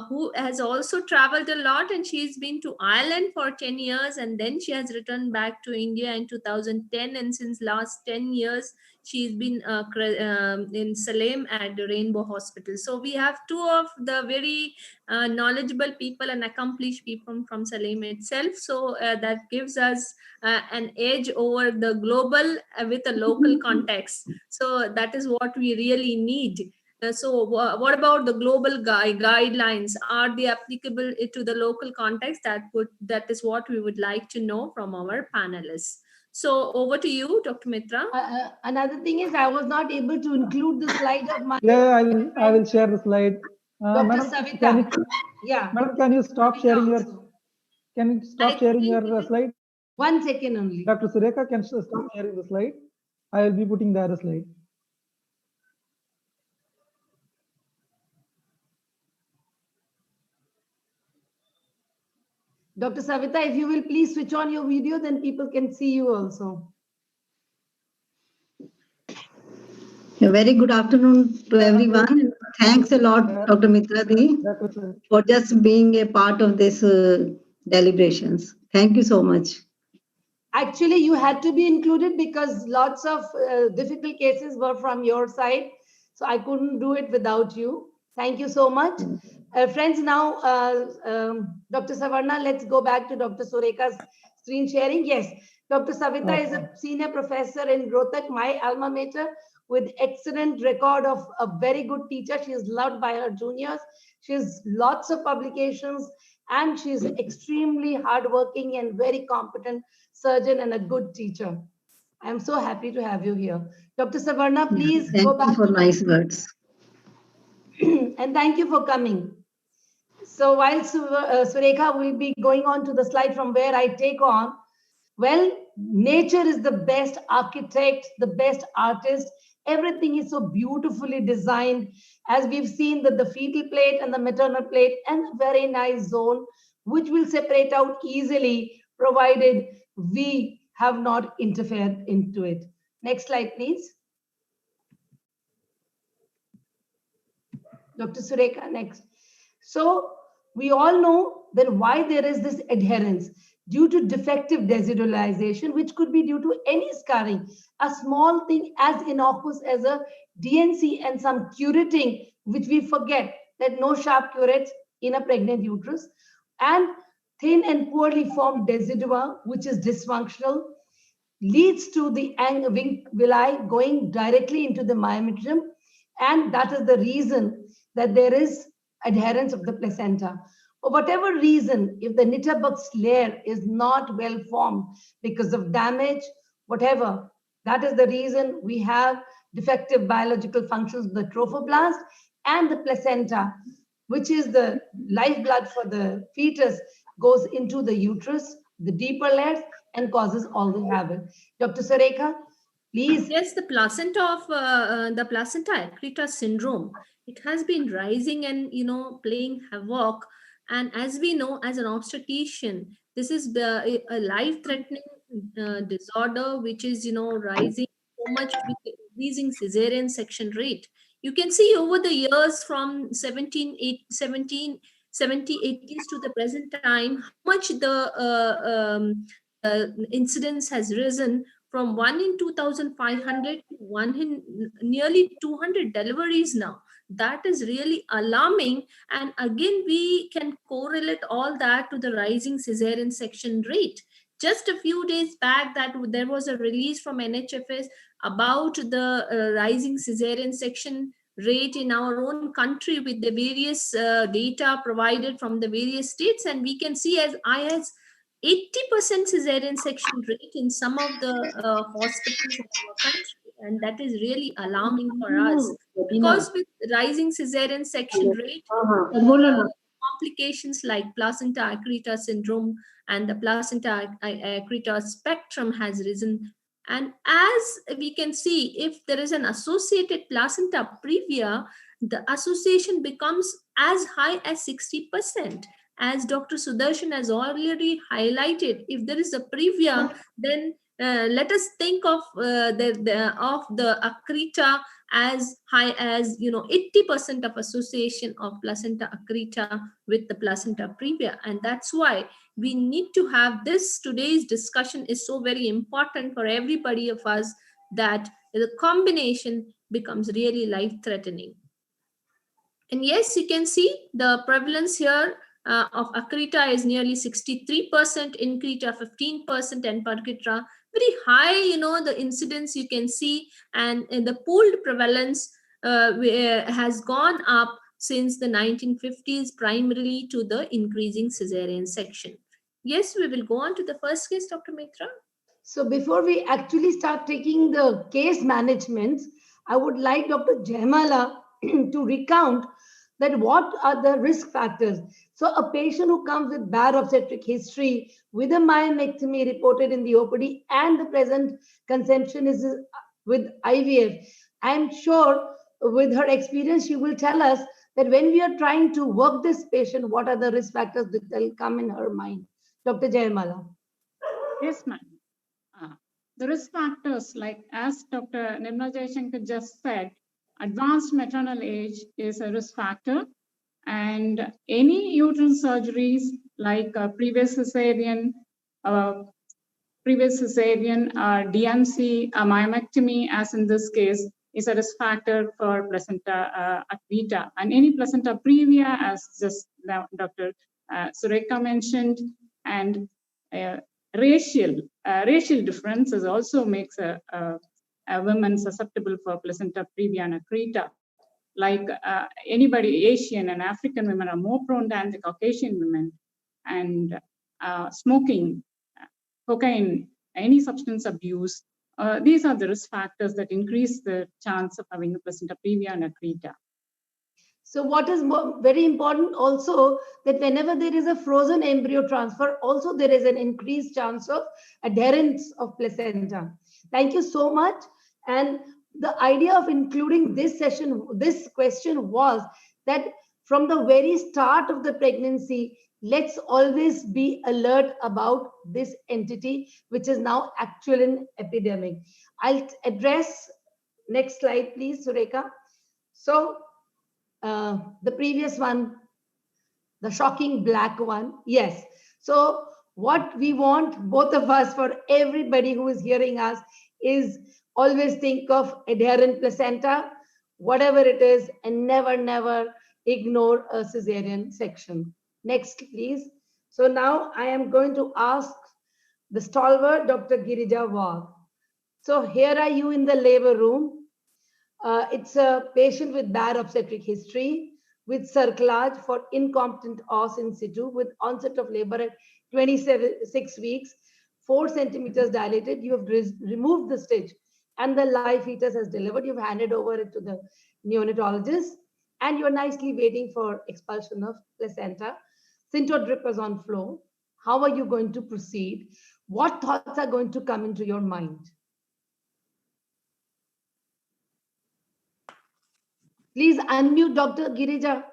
who has also traveled a lot, and she's been to Ireland for 10 years, and then she has returned back to India in 2010, and since last 10 years she's been in Salem at the Rainbow Hospital. So we have two of the very knowledgeable people and accomplished people from Salem itself, so that gives us an edge over the global with a local context. So that is what we really need. So what about the global guidelines? Are they applicable to the local context? That is what we would like to know from our panelists. So over to you, Dr. Mitra. Another thing is I was not able to include the slide of my... Yeah, I will share the slide. Dr. Madam, Savita. Madam, can you stop sharing your... Can you stop sharing your slide? 1 second only. Dr. Surekha can stop sharing the slide. I will be putting the other slide. Dr. Savita, if you will please switch on your video, then people can see you also. A very good afternoon to everyone. Thanks a lot, Dr. Mitra Di, for just being a part of this deliberations. Thank you so much. Actually, you had to be included because lots of difficult cases were from your side. So I couldn't do it without you. Thank you so much. Friends, now, Dr. Savarna, let's go back to Dr. Surekha's screen sharing. Yes, Dr. Savita is a senior professor in Rohtak, my alma mater, with excellent record of a very good teacher. She is loved by her juniors. She has lots of publications, and she is extremely hardworking and very competent surgeon and a good teacher. I'm so happy to have you here. Dr. Savarna, please go back. Thank you for nice words. And thank you for coming. So while Surekha will be going on to the slide from where I take on, well, nature is the best architect, the best artist. Everything is so beautifully designed, as we've seen that the fetal plate and the maternal plate and a very nice zone, which will separate out easily, provided we have not interfered into it. Next slide, please. Dr. Surekha, next. So we all know that why there is this adherence. due to defective desidualization, which could be due to any scarring, a small thing as innocuous as a DNC and some curating, which we forget that no sharp curates in a pregnant uterus, and thin and poorly formed decidua, which is dysfunctional, leads to the wing villi going directly into the myometrium, and that is the reason that there is adherence of the placenta. For whatever reason, if the Nitterbuck's layer is not well formed because of damage, whatever, that is the reason we have defective biological functions of the trophoblast, and the placenta, which is the lifeblood for the fetus, goes into the uterus, the deeper layers, and causes all the havoc. Dr. Surekha, please. Yes, the placenta accreta syndrome, it has been rising and, playing havoc. And as we know, as an obstetrician, this is a life-threatening disorder, which is, rising so much with increasing cesarean section rate. You can see over the years from 80s to the present time, how much the incidence has risen from 1 in 2,500 to 1 in nearly 200 deliveries now. That is really alarming. And again, we can correlate all that to the rising cesarean section rate. Just a few days back, that there was a release from NHFS about the rising cesarean section rate in our own country with the various data provided from the various states. And we can see as high as 80% cesarean section rate in some of the hospitals in our country. And that is really alarming for us, because with rising cesarean section rate, complications like placenta accreta syndrome and the placenta accreta spectrum has risen. And as we can see, if there is an associated placenta previa, the association becomes as high as 60%. As Dr. Sudarshan has already highlighted, if there is a previa, then let us think of the accreta as high as 80% of association of placenta accreta with the placenta previa. And that's why we need to have this. Today's discussion is so very important for everybody of us, that the combination becomes really life-threatening. And yes, you can see the prevalence here of accreta is nearly 63%, in creta 15%, and parcreta very high. The incidence you can see, and the pooled prevalence has gone up since the 1950s, primarily to the increasing cesarean section. Yes, we will go on to the first case, Dr. Mitra. So before we actually start taking the case management, I would like Dr. Jaimala to recount that what are the risk factors. So a patient who comes with bad obstetric history, with a myomectomy reported in the OPD, and the present conception is with IVF, I'm sure with her experience, she will tell us that when we are trying to work this patient, what are the risk factors that will come in her mind. Dr. Jaimala. Yes, ma'am. The risk factors, like as Dr. Nirmala Jayashankar just said, advanced maternal age is a risk factor, and any uterine surgeries like previous cesarean, DNC, myomectomy, as in this case, is a risk factor for placenta accreta, and any placenta previa, as just Dr. Surekha mentioned, and racial differences also makes a woman susceptible for placenta previa and accreta. Like anybody, Asian and African women are more prone than the Caucasian women, and smoking, cocaine, any substance abuse, these are the risk factors that increase the chance of having a placenta previa and accreta. So what is very important also, that whenever there is a frozen embryo transfer, also there is an increased chance of adherence of placenta. Thank you so much. And the idea of including this session, this question was that from the very start of the pregnancy, let's always be alert about this entity, which is now actual in epidemic. I'll address, next slide, please, Surekha. So, the previous one, the shocking black one. Yes. So What we want, both of us, for everybody who is hearing us, is always think of adherent placenta, whatever it is, and never, never ignore a cesarean section. Next, please. So now I am going to ask the stalwart, Dr. Girija Wagh. So here are you in the labor room. It's a patient with bad obstetric history, with cerclage for incompetent os in situ, with onset of labor at 26 weeks, 4 centimeters dilated. You have removed the stitch and the live fetus has delivered. You've handed over it to the neonatologist and you're nicely waiting for expulsion of placenta. Synto drip is on flow. How are you going to proceed? What thoughts are going to come into your mind? Please unmute Dr. Girija.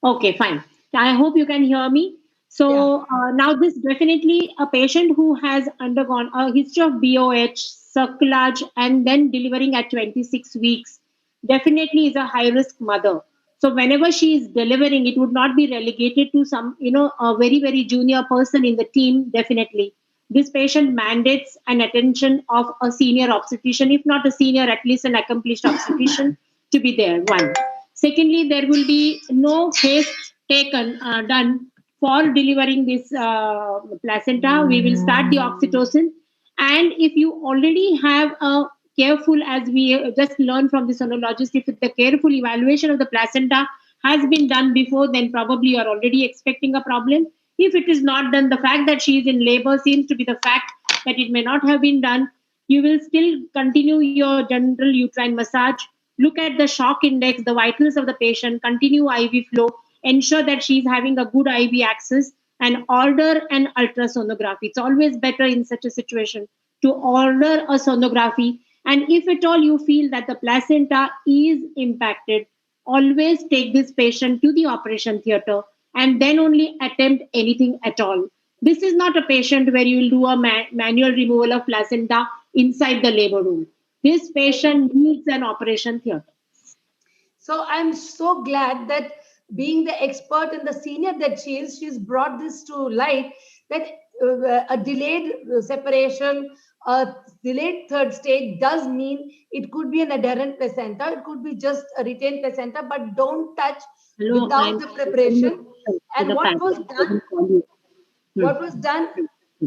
Okay, fine. I hope you can hear me. So now this definitely a patient who has undergone a history of BOH, cerclage, and then delivering at 26 weeks definitely is a high-risk mother. So whenever she is delivering, it would not be relegated to some, a very, very junior person in the team, definitely. This patient mandates an attention of a senior obstetrician, if not a senior, at least an accomplished obstetrician to be there, one. Secondly, there will be no haste done for delivering this placenta. We will start the oxytocin. And if you already have a careful, as we just learned from the sonologist, if the careful evaluation of the placenta has been done before, then probably you are already expecting a problem. If it is not done, the fact that she is in labor seems to be the fact that it may not have been done. You will still continue your general uterine massage. Look at the shock index, the vitals of the patient, continue IV flow, ensure that she's having a good IV access, and order an ultrasonography. It's always better in such a situation to order a sonography. And if at all you feel that the placenta is impacted, always take this patient to the operation theater and then only attempt anything at all. This is not a patient where you will do a manual removal of placenta inside the labor room. This patient needs an operation theater. So I'm so glad that being the expert and the senior that she is, she's brought this to light, that a delayed separation, a delayed third stage does mean it could be an adherent placenta, it could be just a retained placenta, but don't touch without the preparation. And what was done,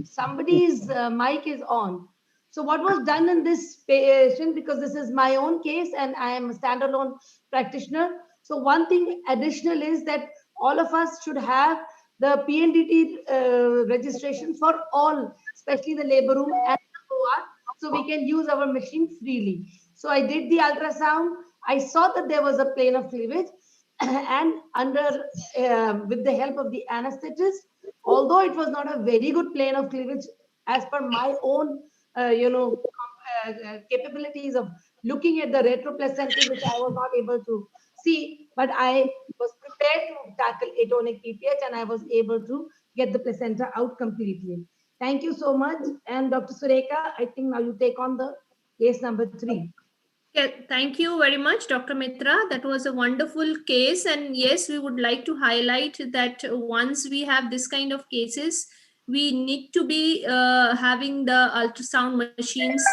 somebody's mic is on. So what was done in this patient, because this is my own case and I am a standalone practitioner. So one thing additional is that all of us should have the PNDT registration for all, especially the labor room and the OR, so we can use our machine freely. So I did the ultrasound. I saw that there was a plane of cleavage and with the help of the anesthetist, although it was not a very good plane of cleavage as per my own capabilities of looking at the retroplacental, which I was not able to see, but I was prepared to tackle atonic PPH and I was able to get the placenta out completely. Thank you so much. And Dr. Surekha, I think now you take on the case number 3. Yeah, thank you very much, Dr. Mitra. That was a wonderful case. And yes, we would like to highlight that once we have this kind of cases, we need to be having the ultrasound machines,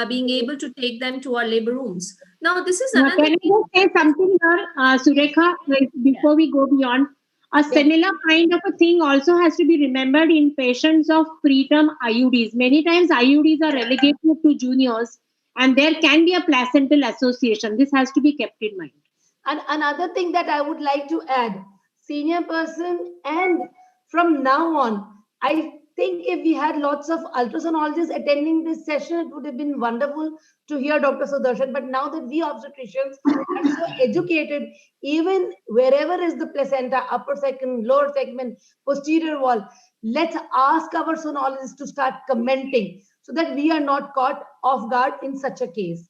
being able to take them to our labor rooms. Now, this is another... Can I say something here, Surekha, before we go beyond? A similar kind of a thing also has to be remembered in patients of preterm IUDs. Many times IUDs are relegated to juniors and there can be a placental association. This has to be kept in mind. And another thing that I would like to add, senior person, and from now on, I think if we had lots of ultrasonologists attending this session, it would have been wonderful to hear Dr. Sudarshan. But now that we obstetricians are so educated, even wherever is the placenta, upper segment, lower segment, posterior wall, let's ask our sonologists to start commenting so that we are not caught off guard in such a case.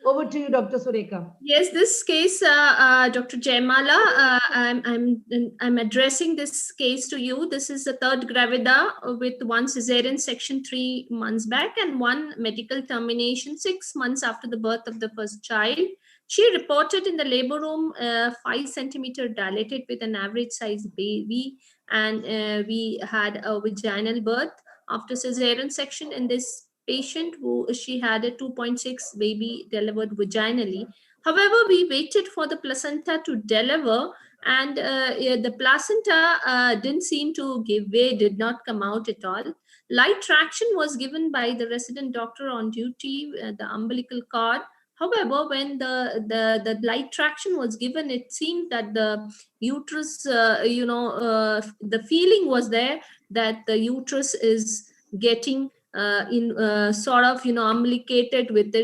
Over to you, Dr. Surekha. Yes, this case, Dr. Jaimala, I'm addressing this case to you. This is the third gravida with 1 cesarean section 3 months back and 1 medical termination 6 months after the birth of the first child. She reported in the labor room 5 centimeter dilated with an average size baby, and we had a vaginal birth after cesarean section in this patient who she had a 2.6 baby delivered vaginally. However, we waited for the placenta to deliver, and the placenta didn't seem to give way, did not come out at all. Light traction was given by the resident doctor on duty, the umbilical cord. However, when the light traction was given, it seemed that the uterus, the feeling was there that the uterus is getting sort of umbilicated with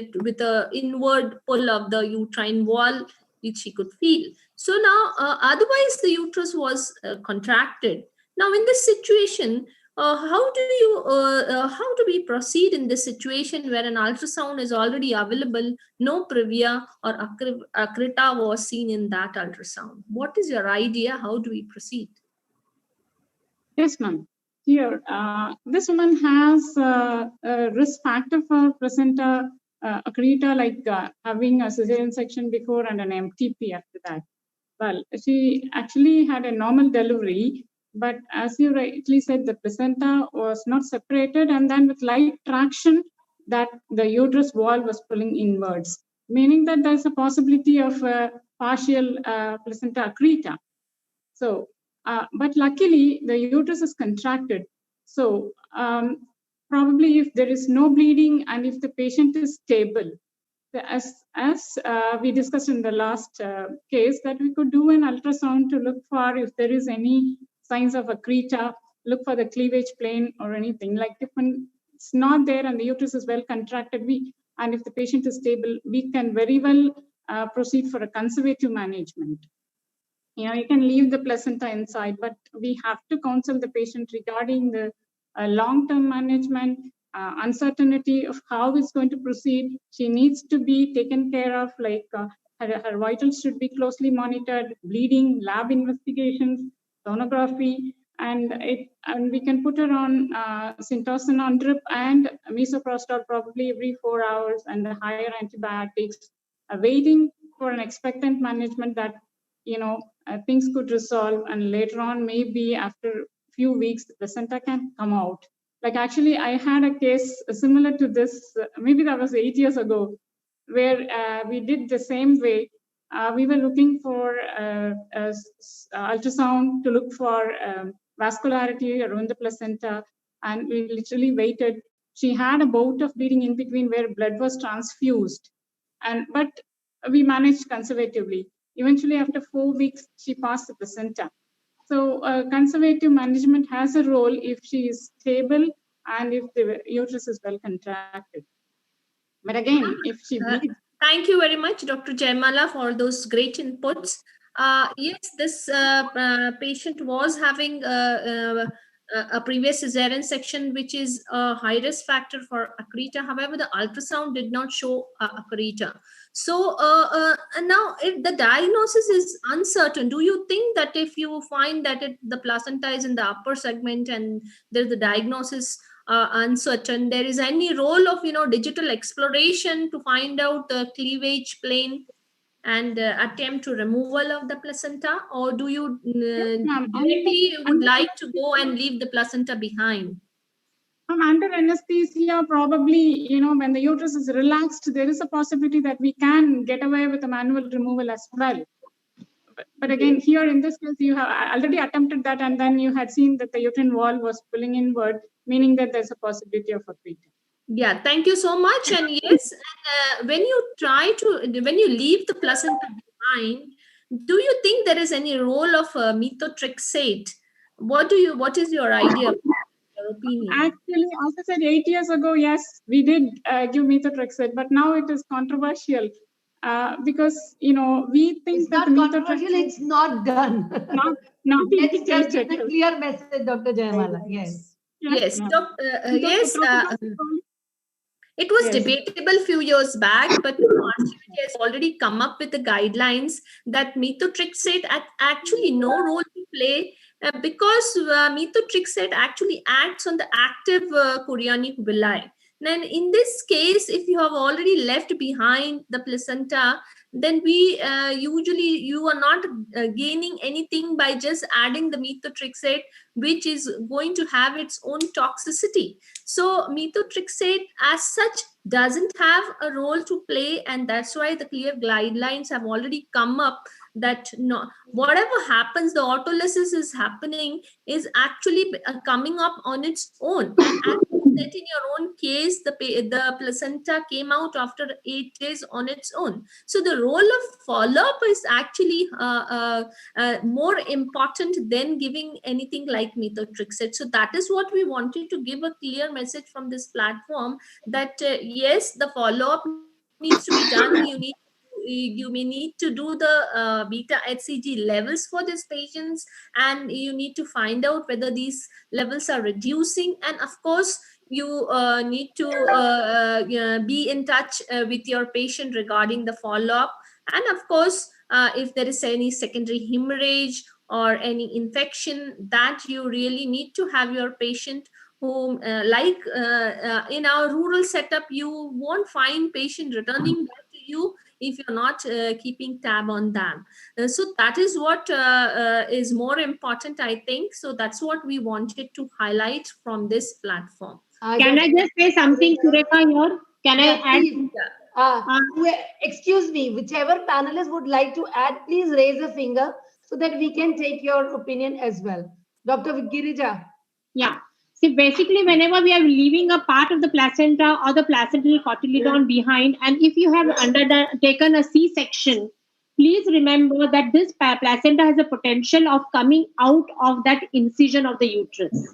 a inward pull of the uterine wall, which she could feel. So now otherwise the uterus was contracted. Now in this situation, how do we proceed in this situation where an ultrasound is already available, no previa or acrita was seen in that ultrasound? What is your idea? How do we proceed? Yes, ma'am. Here, this woman has a risk factor for placenta acrita, like having a cesarean section before and an MTP after that. Well, she actually had a normal delivery, but as you rightly said, the placenta was not separated, and then with light traction, that the uterus wall was pulling inwards, meaning that there's a possibility of a partial placenta acrita. So, but luckily the uterus is contracted. So probably if there is no bleeding and if the patient is stable, as we discussed in the last case, that we could do an ultrasound to look for if there is any signs of acrita, look for the cleavage plane or anything. Like if it's not there and the uterus is well contracted, and if the patient is stable, we can very well proceed for a conservative management. You can leave the placenta inside, but we have to counsel the patient regarding the long-term management, uncertainty of how it's going to proceed. She needs to be taken care of, like her vitals should be closely monitored, bleeding, lab investigations, sonography, and we can put her on Syntocinon on drip and misoprostol probably every 4 hours, and the higher antibiotics, waiting for an expectant management that things could resolve, and later on, maybe after a few weeks, the placenta can come out. Like actually, I had a case similar to this, maybe that was 8 years ago, where we did the same way. We were looking for ultrasound to look for vascularity around the placenta, and we literally waited. She had a bout of bleeding in between where blood was transfused, but we managed conservatively. Eventually, after 4 weeks, she passed the placenta. So conservative management has a role if she is stable and if the uterus is well contracted. But again, if she bleeds... Thank you very much, Dr. Jaimala, for those great inputs. Yes, this patient was having a previous cesarean section, which is a high risk factor for acrita. However, the ultrasound did not show acrita. So now if the diagnosis is uncertain, do you think that if you find that the placenta is in the upper segment and there's the diagnosis uncertain, there is any role of digital exploration to find out the cleavage plane and attempt to removal of the placenta, or do you directly would like to go and leave the placenta behind? Under anesthesia, probably, when the uterus is relaxed, there is a possibility that we can get away with a manual removal as well. But again, here in this case, you have already attempted that, and then you had seen that the uterine wall was pulling inward, meaning that there's a possibility of acrita. Yeah, thank you so much. And yes, when you leave the placenta behind, do you think there is any role of methotrexate? What is your idea? Opinion? Actually, as I said, 8 years ago, yes, we did give methotrexate, but now it is controversial because we think it's that not controversial. It's not done. Not Let's just get a clear message, Dr. Jaimala. Yes. Yes, yes. It was debatable a few years back, but RCVT has already come up with the guidelines that methotrexate actually no role to play. Because methotrexate actually acts on the active chorionic villi. Then in this case, if you have already left behind the placenta, then we usually you are not gaining anything by just adding the methotrexate, which is going to have its own toxicity. So methotrexate as such doesn't have a role to play, and that's why the clear guidelines have already come up that no, whatever happens, the autolysis is happening is actually coming up on its own. And as you said in your own case, the placenta came out after 8 days on its own. So the role of follow-up is actually more important than giving anything like methotrexate. So that is what we wanted to give a clear message from this platform, that yes, the follow-up needs to be done. You may need to do the beta HCG levels for these patients, and you need to find out whether these levels are reducing. And of course, you need to be in touch with your patient regarding the follow-up. And of course, if there is any secondary hemorrhage or any infection, that you really need to have your patient whom, in our rural setup, you won't find patient returning back to you if you're not keeping tab on them. So that is what is more important, I think. So that's what we wanted to highlight from this platform. Can I just say something, Surekha, here? Can I add? Excuse me, whichever panelist would like to add, please raise a finger so that we can take your opinion as well. Dr. Girija. Yeah. See, basically, whenever we are leaving a part of the placenta or the placental cotyledon behind, and if you have undertaken a C-section, please remember that this placenta has a potential of coming out of that incision of the uterus.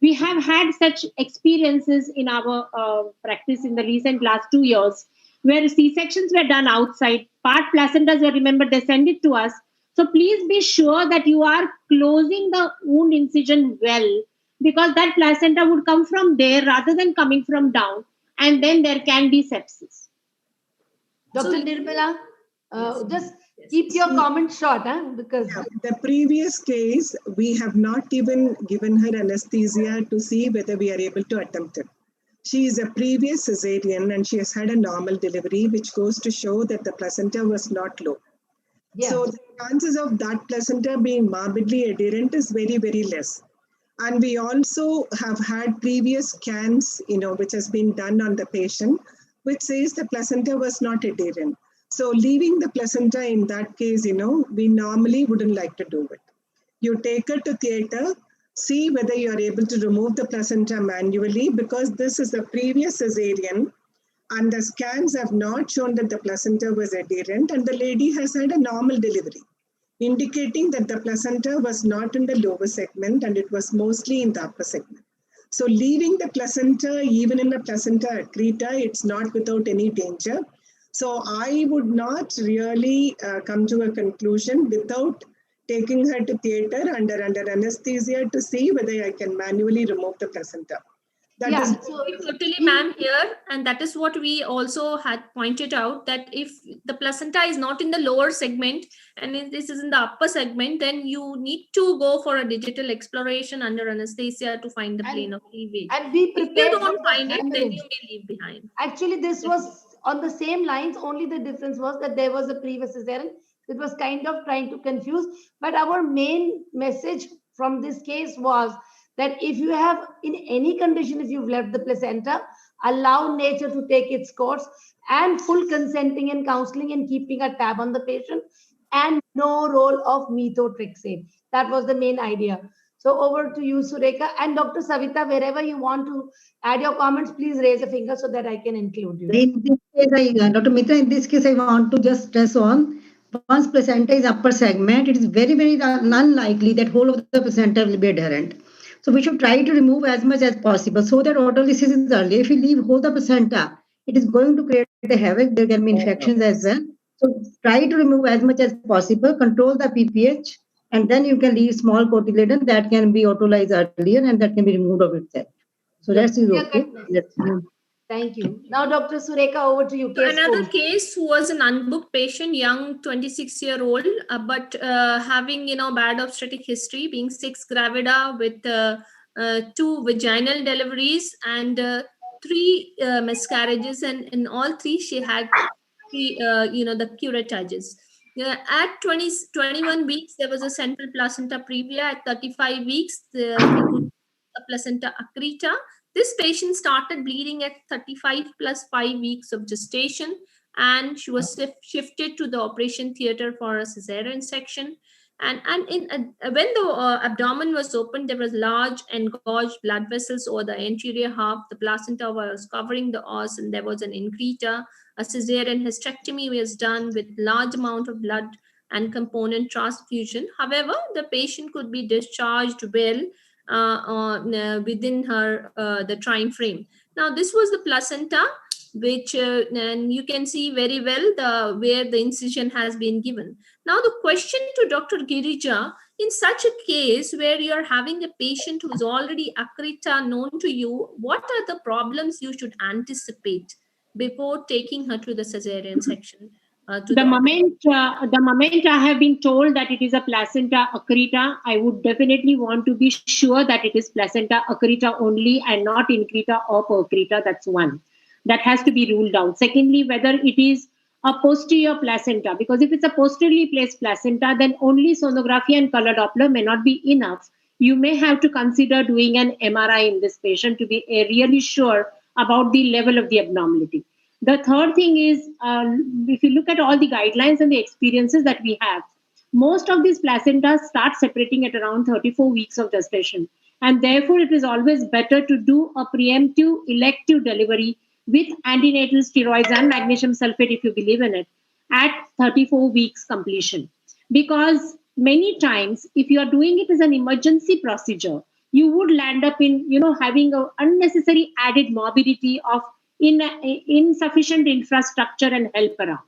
We have had such experiences in our practice in the recent last 2 years, where C-sections were done outside, part placentas were, remember, they send it to us. So please be sure that you are closing the wound incision well, because that placenta would come from there rather than coming from down, and then there can be sepsis. Dr. Nirmala, just keep your comments short, because the previous case, we have not even given her anesthesia to see whether we are able to attempt it. She is a previous cesarean and she has had a normal delivery, which goes to show that the placenta was not low. Yeah. So the chances of that placenta being morbidly adherent is very, very less. And we also have had previous scans, which has been done on the patient, which says the placenta was not adherent. So leaving the placenta in that case, we normally wouldn't like to do it. You take her to theater, see whether you're able to remove the placenta manually, because this is a previous cesarean and the scans have not shown that the placenta was adherent, and the lady has had a normal delivery, indicating that the placenta was not in the lower segment and it was mostly in the upper segment. So leaving the placenta, even in the placenta accreta, it's not without any danger. So I would not really come to a conclusion without taking her to theater under anesthesia to see whether I can manually remove the placenta. That is totally, ma'am, here, and that is what we also had pointed out, that if the placenta is not in the lower segment and if this is in the upper segment, then you need to go for a digital exploration under anesthesia to find the plane of cleavage. And be prepared. If you don't find it, then you may leave behind. Actually, this was on the same lines, only the difference was that there was a previous cesarean. It was kind of trying to confuse, but our main message from this case was that if you have, in any condition, if you've left the placenta, allow nature to take its course, and full consenting and counseling and keeping a tab on the patient, and no role of methotrexate. That was the main idea. So over to you, Surekha, and Dr. Savita, wherever you want to add your comments, please raise a finger so that I can include you. In this case, Dr. Mitra, in this case, I want to just stress on, once placenta is upper segment, it is very, very unlikely that whole of the placenta will be adherent. So we should try to remove as much as possible so that autolysis is early. If you leave whole the placenta, it is going to create a havoc. There can be infections as well. So try to remove as much as possible, control the PPH, and then you can leave small cotyledon that can be autolyzed earlier and that can be removed of itself. So that's okay. Thank you. Now, Dr. Surekha, over to you. Another case was an unbooked patient, young 26-year-old, but having bad obstetric history, being 6 gravida with 2 vaginal deliveries, and 3 miscarriages, and in all 3 she had 3, the curettages. At 21 weeks, there was a central placenta previa. At 35 weeks, the placenta accreta. This patient started bleeding at 35 plus 5 weeks of gestation, and she was shifted to the operation theater for a cesarean section. And when the abdomen was opened, there was large engorged blood vessels over the anterior half. The placenta was covering the os, and there was an increta. A cesarean hysterectomy was done with large amount of blood and component transfusion. However, the patient could be discharged well within the time frame. Now, this was the placenta, which and you can see very well where the incision has been given. Now, the question to Dr. Girija, in such a case where you are having a patient who is already accreta known to you, what are the problems you should anticipate before taking her to the cesarean section? The moment I have been told that it is a placenta accreta, I would definitely want to be sure that it is placenta accreta only and not increta or percreta. That's one. That has to be ruled out. Secondly, whether it is a posterior placenta, because if it's a posteriorly placed placenta, then only sonography and color Doppler may not be enough. You may have to consider doing an MRI in this patient to be really sure about the level of the abnormality. The third thing is, if you look at all the guidelines and the experiences that we have, most of these placentas start separating at around 34 weeks of gestation. And therefore, it is always better to do a preemptive elective delivery with antenatal steroids and magnesium sulfate, if you believe in it, at 34 weeks completion. Because many times, if you are doing it as an emergency procedure, you would land up in, having an unnecessary added morbidity of insufficient infrastructure and help around.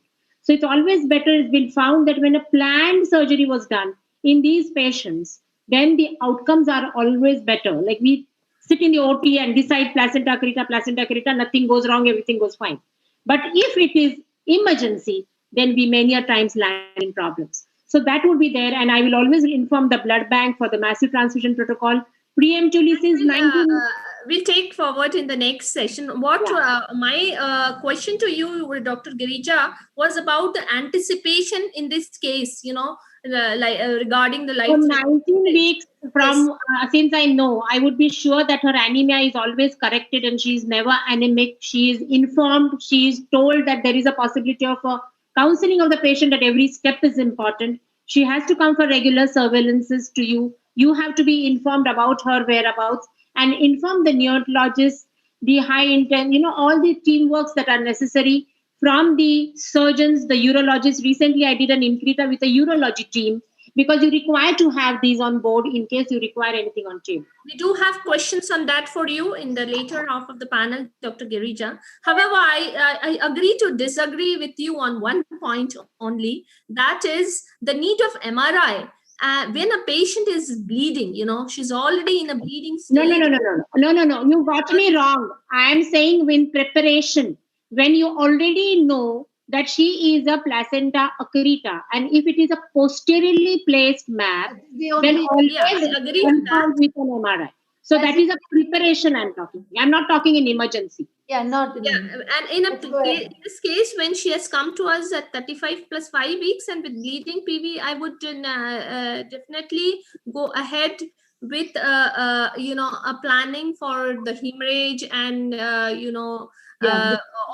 So it's always better. It's been found that when a planned surgery was done in these patients, then the outcomes are always better. Like we sit in the OT and decide placenta accreta, nothing goes wrong, everything goes fine. But if it is emergency, then we many a times land in problems. So that would be there. And I will always inform the blood bank for the massive transfusion protocol. Preemptively since 19... we'll take forward in the next session. My question to you, Dr. Girija, was about the anticipation in this case, regarding the life. From 19 weeks since I know, I would be sure that her anemia is always corrected and she is never anemic. She is informed. She is told that there is a possibility of counseling of the patient at every step is important. She has to come for regular surveillances to you. You have to be informed about her whereabouts and inform the neonatologist, the high intent, all the teamworks that are necessary from the surgeons, the urologists. Recently, I did an increta with a urology team because you require to have these on board in case you require anything on team. We do have questions on that for you in the later half of the panel, Dr. Girija. However, I agree to disagree with you on one point only, that is the need of MRI. When a patient is bleeding, she's already in a bleeding state. No. You got me wrong. I am saying when preparation, when you already know that she is a placenta accreta, and if it is a posteriorly placed map, then always confirmed with an MRI. So that is a preparation I'm talking. I'm not talking in emergency. And in this case, when she has come to us at 35 plus 5 weeks and with bleeding PV, I would definitely go ahead with a planning for the hemorrhage and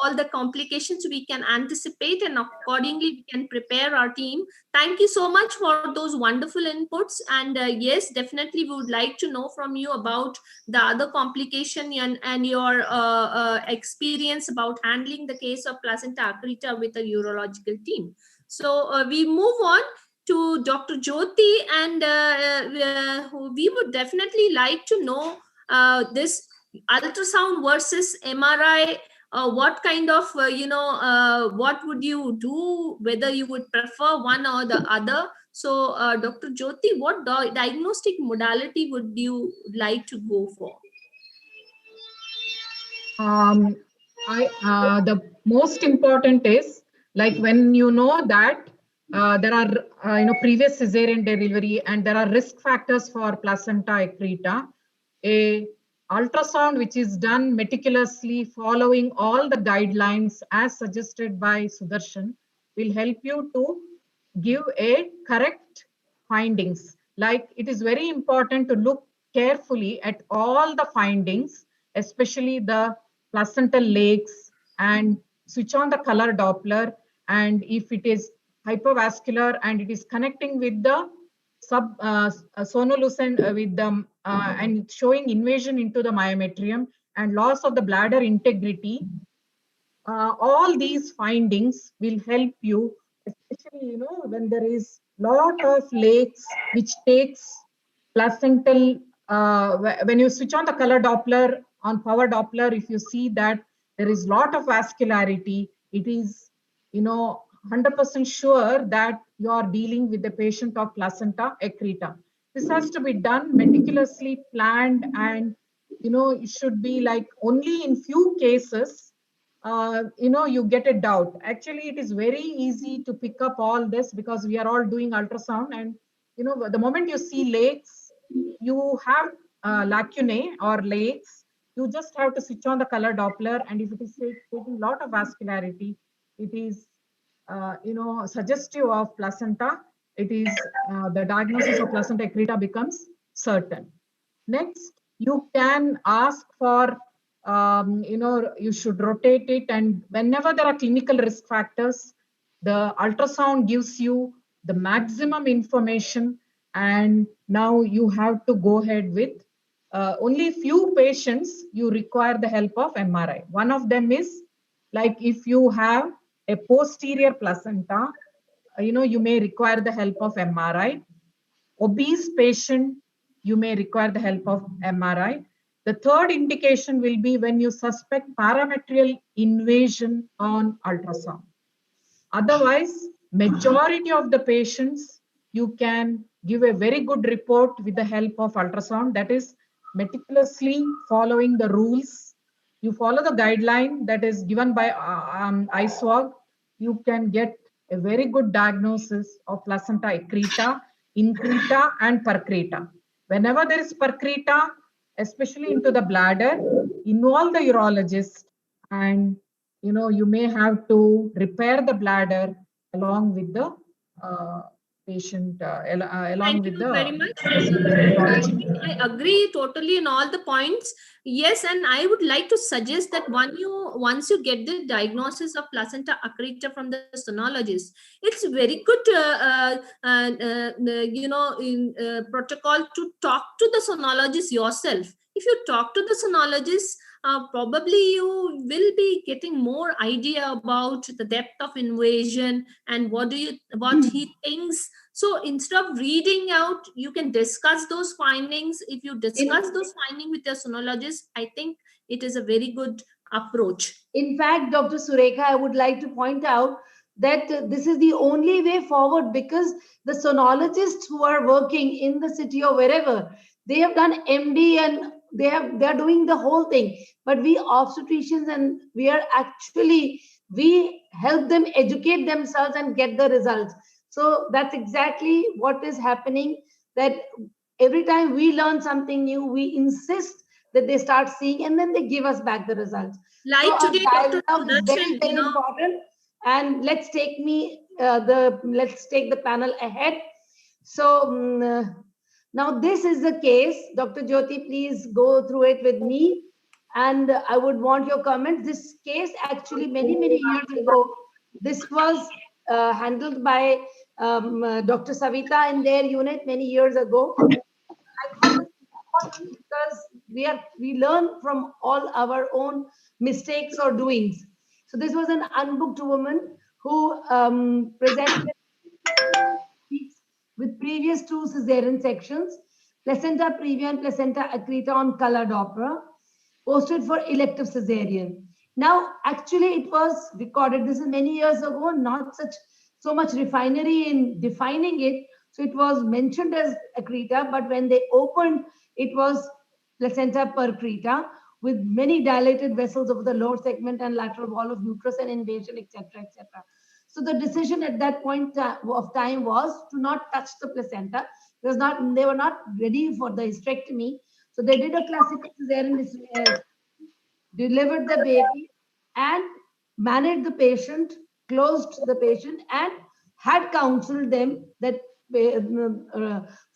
all the complications we can anticipate, and accordingly we can prepare our team. Thank you so much for those wonderful inputs, and yes, definitely we would like to know from you about the other complication and your experience about handling the case of placenta accreta with a urological team. So we move on to Dr. Jyoti, and we would definitely like to know this ultrasound versus MRI. What kind of, what would you do, whether you would prefer one or the other? So, Dr. Jyoti, what diagnostic modality would you like to go for? The most important is, like, when you know that there are previous cesarean delivery and there are risk factors for placenta accreta, a ultrasound, which is done meticulously following all the guidelines as suggested by Sudarshan, will help you to give a correct findings. Like, it is very important to look carefully at all the findings, especially the placental lakes, and switch on the color Doppler. And if it is hypovascular and it is connecting with the sonolucent with them and showing invasion into the myometrium and loss of the bladder integrity, all these findings will help you, especially when there is lot of lakes which takes placental. When you switch on the color Doppler on power Doppler, if you see that there is lot of vascularity, it is 100% sure that you are dealing with the patient of placenta accreta. This has to be done meticulously planned, and it should be like only in few cases you get a doubt. Actually, it is very easy to pick up all this because we are all doing ultrasound, and the moment you see lakes, you have lacunae or lakes, you just have to switch on the color Doppler, and if it is taking a lot of vascularity, it is suggestive of placenta. It is the diagnosis of placenta accreta becomes certain. Next, you can ask for you should rotate it, and whenever there are clinical risk factors, the ultrasound gives you the maximum information, and now you have to go ahead with only few patients you require the help of MRI. One of them is like if you have a posterior placenta, you may require the help of MRI. Obese patient, you may require the help of MRI. The third indication will be when you suspect parametrial invasion on ultrasound. Otherwise, majority of the patients, you can give a very good report with the help of ultrasound, that is meticulously following the rules. You follow the guideline that is given by ISWAG, you can get a very good diagnosis of placenta accreta, increta, and percreta. Whenever there is percreta, especially into the bladder, involve the urologist, and you may have to repair the bladder along with the patient, along with the very much. I agree totally in all the points. Yes, and I would like to suggest that once you get the diagnosis of placenta accreta from the sonologist, it's very good, protocol to talk to the sonologist yourself. If you talk to the sonologist, probably you will be getting more idea about the depth of invasion and what he thinks. So instead of reading out, you can discuss those findings. If you discuss those findings with your sonologist, I think it is a very good approach. In fact, Dr. Surekha, I would like to point out that this is the only way forward, because the sonologists who are working in the city or wherever, they have done MD and they are doing the whole thing. But we obstetricians, and we help them educate themselves and get the results. So that's exactly what is happening, that every time we learn something new, we insist that they start seeing, and then they give us back the results. Like so today, Dr. Sudarshan, very important. And let's take the panel ahead. So now this is the case. Dr. Jyoti, please go through it with me. And I would want your comments. This case actually many years ago, this was handled by Dr. Savita in their unit many years ago. I think it's important because we learn from all our own mistakes or doings. So this was an unbooked woman who presented with previous 2 cesarean sections, placenta previa and placenta accreta on color Doppler, posted for elective cesarean. Now, actually, it was recorded. This is many years ago, not so much refinery in defining it. So it was mentioned as accreta, but when they opened, it was placenta percreta with many dilated vessels of the lower segment and lateral wall of uterus and invasion, etc., etc. So the decision at that point of time was to not touch the placenta, because they were not ready for the hysterectomy. So So they did a classical cesarean, delivered the baby and managed the patient, closed the patient, and had counseled them that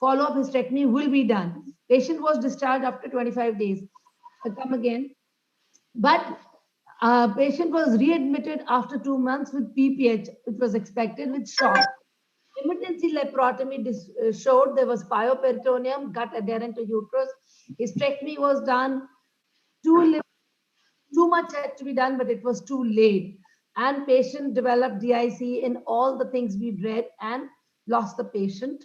follow-up hysterectomy will be done. Patient was discharged after 25 days. Come again. But patient was readmitted after 2 months with PPH, which was expected with shock. Emergency laparotomy showed there was pyoperitoneum, gut adherent to uterus. Hysterectomy was done. Too much had to be done, but it was too late. And patient developed DIC in all the things we read and lost the patient.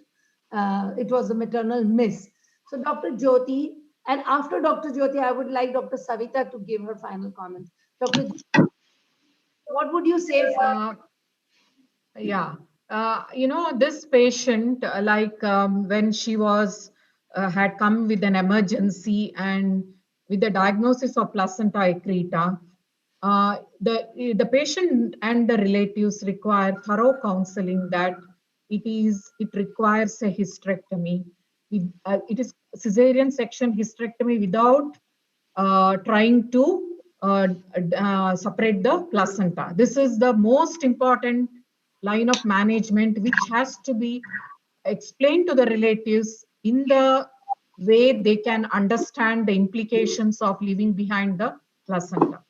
It was a maternal miss. So Dr. Jyoti, and after Dr. Jyoti, I would like Dr. Savita to give her final comments. Dr. Jyoti, what would you say for? This patient, when she was had come with an emergency and with the diagnosis of placenta accreta, the patient and the relatives require thorough counseling that it requires a hysterectomy. It is cesarean section hysterectomy without trying to separate the placenta. This is the most important line of management, which has to be explained to the relatives in the way they can understand the implications of leaving behind the placenta.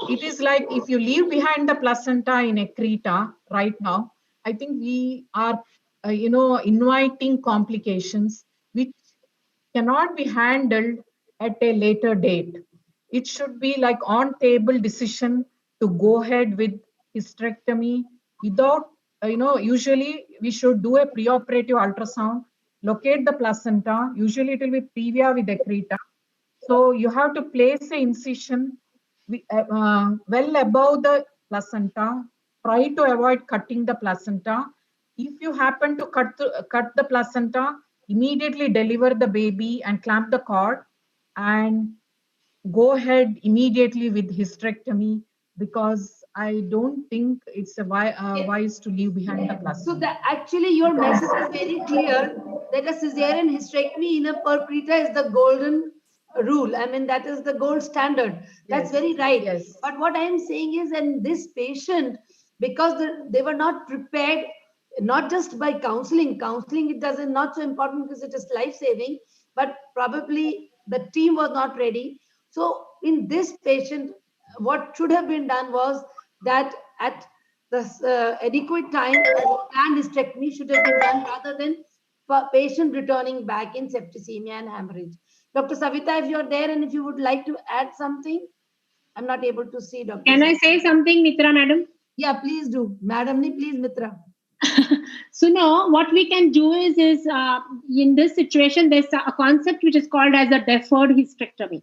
It is like if you leave behind the placenta in accreta right now, I think we are, inviting complications which cannot be handled at a later date. It should be like on-table decision to go ahead with hysterectomy without, usually we should do a preoperative ultrasound, locate the placenta. Usually it will be previa with accreta. So you have to place the incision well above the placenta. Try to avoid cutting the placenta. If you happen to cut the placenta, immediately deliver the baby and clamp the cord and go ahead immediately with hysterectomy, because I don't think it's wise to leave behind the placenta. So actually your message is very clear that a cesarean hysterectomy in a per preta is the golden rule. I mean, that is the gold standard. That's very right. Yes. But what I am saying is, and this patient, because they were not prepared, not just by counseling, it doesn't not so important because it is life-saving, but probably the team was not ready. So in this patient, what should have been done was that at the adequate time, planned hysterectomy should have been done rather than patient returning back in septicemia and hemorrhage. Dr. Savita, if you're there and if you would like to add something, I'm not able to see Dr. Can I say something, Mitra madam? Yeah, please do. Madam, please, Mitra. So now what we can do is in this situation, there's a concept which is called as a deferred hysterectomy.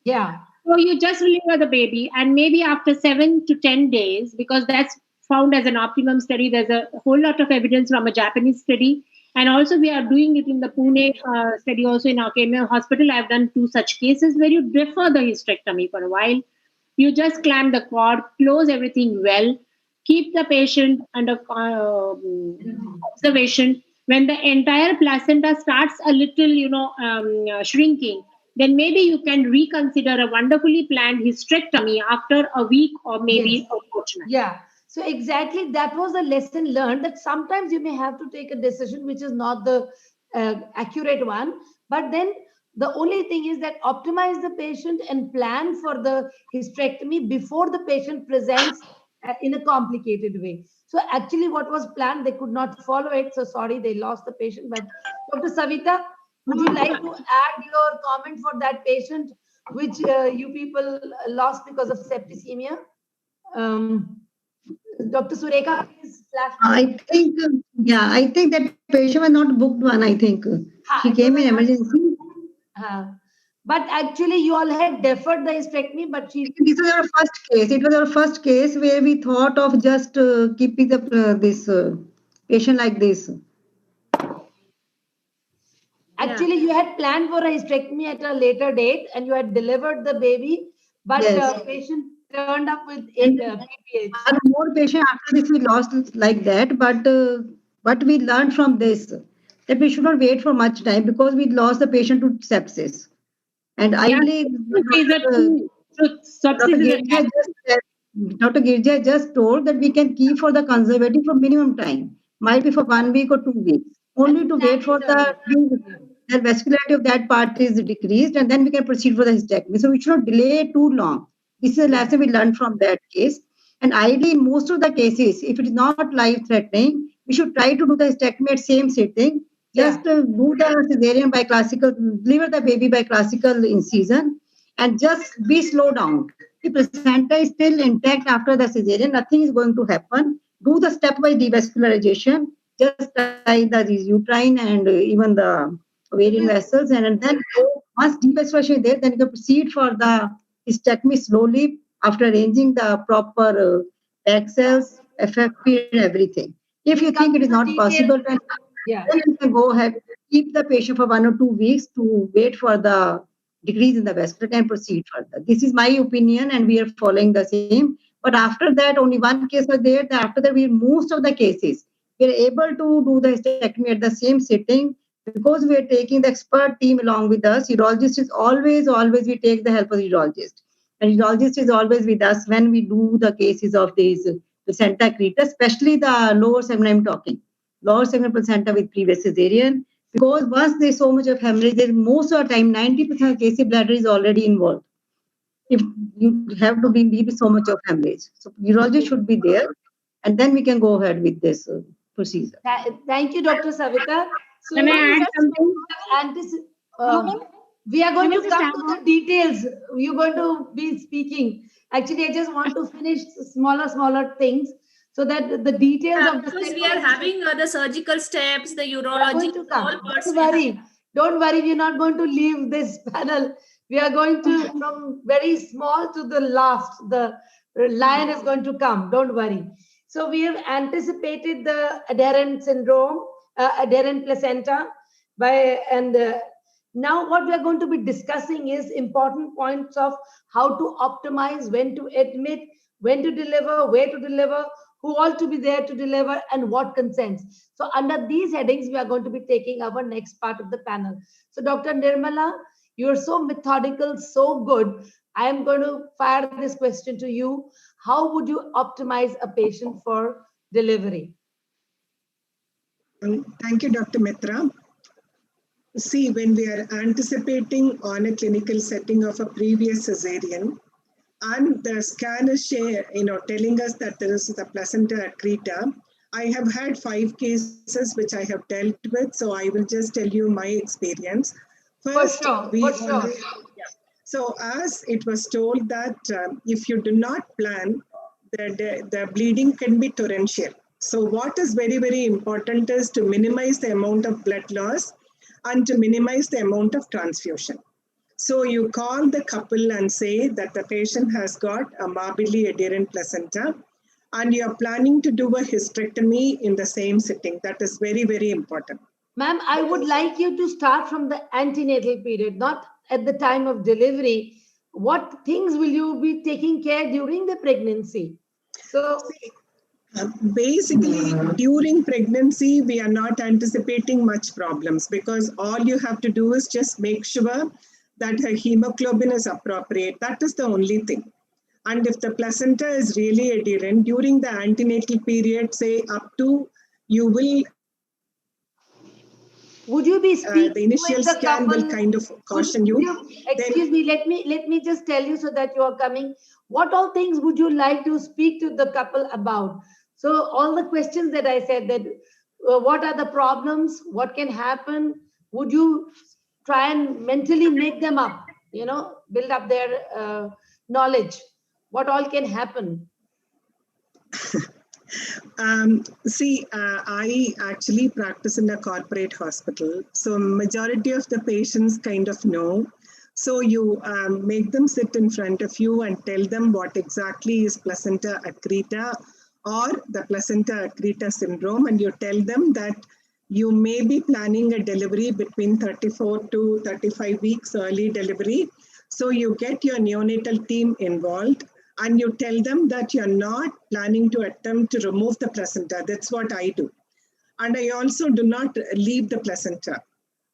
Yeah. So you just deliver the baby, and maybe after 7 to 10 days, because that's found as an optimum study, there's a whole lot of evidence from a Japanese study. And also we are doing it in the Pune study also in our KMA hospital. I've done 2 such cases where you defer the hysterectomy for a while. You just clamp the cord, close everything well, keep the patient under observation. When the entire placenta starts a little, shrinking, then maybe you can reconsider a wonderfully planned hysterectomy after a week or maybe a fortnight. Yeah. So exactly that was a lesson learned, that sometimes you may have to take a decision which is not the accurate one, but then the only thing is that optimize the patient and plan for the hysterectomy before the patient presents in a complicated way. So actually what was planned, they could not follow it. So sorry, they lost the patient. But Dr. Savita, would you like to add your comment for that patient, which you people lost because of septicemia? Dr. Surekha, please flash. I think that patient was not booked one, I think. She came in emergency. But actually you all had deferred the hysterectomy, but she... This was our first case. It was our first case where we thought of just keeping this patient like this. Actually, you had planned for a hysterectomy at a later date and you had delivered the baby, but patient turned up with PPH. More patient after this we lost like that, but we learned from this that we should not wait for much time because we lost the patient to sepsis. And ideally, Dr. Girja just told that we can keep for the conservative for minimum time, might be for 1 week or 2 weeks, only to wait for the vascularity of that part is decreased, and then we can proceed for the hysterectomy. So we should not delay too long. This is a lesson we learned from that case. And ideally, in most of the cases, if it is not life-threatening, we should try to do the hysterectomy at same sitting. Just do the cesarean by classical, deliver the baby by classical incision, and just be slow down. The placenta is still intact after the cesarean, nothing is going to happen. Do the stepwise devascularization, just tie the uterine and even the ovarian vessels, and then once devascularization is there, then you can proceed for the hysterectomy slowly after arranging the proper back cells, FFP, and everything. If you think it is not possible, then you can go ahead, keep the patient for 1 or 2 weeks to wait for the decrease in the vascularity and proceed further. This is my opinion, and we are following the same. But after that, only one case was there. After that, most of the cases, we are able to do the hysterectomy at the same sitting because we are taking the expert team along with us. Urologist is always, we take the help of the urologist. And urologist is always with us when we do the cases of these placenta accreta, especially the lower segment I'm talking. Lower segment placenta with previous cesarean. Because once there's so much of hemorrhage, most of the time, 90% of cases, bladder is already involved. If you have to be so much of hemorrhage. So urologist should be there, and then we can go ahead with this procedure. Thank you, Dr. Savita. So can I add something? We are going to come to the details. You're going to be speaking. Actually, I just want to finish smaller things, so that the details of the because we are having the surgical steps, the urology, all parts. Don't worry, we're not going to leave this panel. We are going to from very small to the last. The lion is going to come. Don't worry. So we have anticipated the adherent syndrome, adherent placenta, now what we are going to be discussing is important points of how to optimize, when to admit, when to deliver, where to deliver, who all to be there to deliver, and what consents. So under these headings, we are going to be taking our next part of the panel. So Dr. Nirmala, you're so methodical, so good. I am going to fire this question to you. How would you optimize a patient for delivery? Thank you, Dr. Mitra. See, when we are anticipating on a clinical setting of a previous cesarean, and the scan is telling us that there is the placenta accreta, I have had 5 cases which I have dealt with, so I will just tell you my experience. First, So as it was told that if you do not plan, the bleeding can be torrential. So what is very, very important is to minimize the amount of blood loss and to minimize the amount of transfusion. So you call the couple and say that the patient has got a morbidly adherent placenta and you are planning to do a hysterectomy in the same sitting. That is very, very important. Ma'am, I would like you to start from the antenatal period, not at the time of delivery. What things will you be taking care during the pregnancy? So basically, during pregnancy, we are not anticipating much problems because all you have to do is just make sure that her hemoglobin is appropriate. That is the only thing. And if the placenta is really adherent, during the antenatal period, say up to, you will... Would you be speaking the initial with the scan couple? will kind of caution you. Excuse me, let me just tell you so that you are coming. What all things would you like to speak to the couple about? So all the questions that I said, that what are the problems, what can happen, would you try and mentally make them up, build up their knowledge, what all can happen? I actually practice in a corporate hospital. So majority of the patients kind of know. So you make them sit in front of you and tell them what exactly is placenta accreta or the placenta accreta syndrome. And you tell them that you may be planning a delivery between 34 to 35 weeks early delivery. So you get your neonatal team involved. And you tell them that you're not planning to attempt to remove the placenta. That's what I do. And I also do not leave the placenta.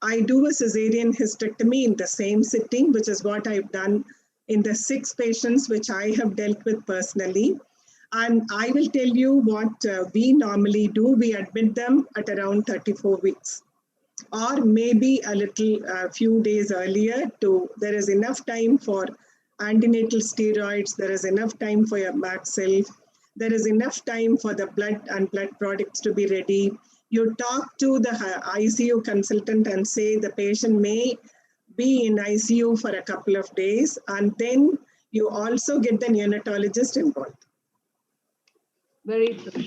I do a cesarean hysterectomy in the same sitting, which is what I've done in the 6 patients which I have dealt with personally. And I will tell you what we normally do. We admit them at around 34 weeks, or maybe a few days earlier. There is enough time for antenatal steroids. There is enough time for your back self. There is enough time for the blood and blood products to be ready. You talk to the ICU consultant and say the patient may be in ICU for a couple of days, and then you also get the neonatologist involved. Very true.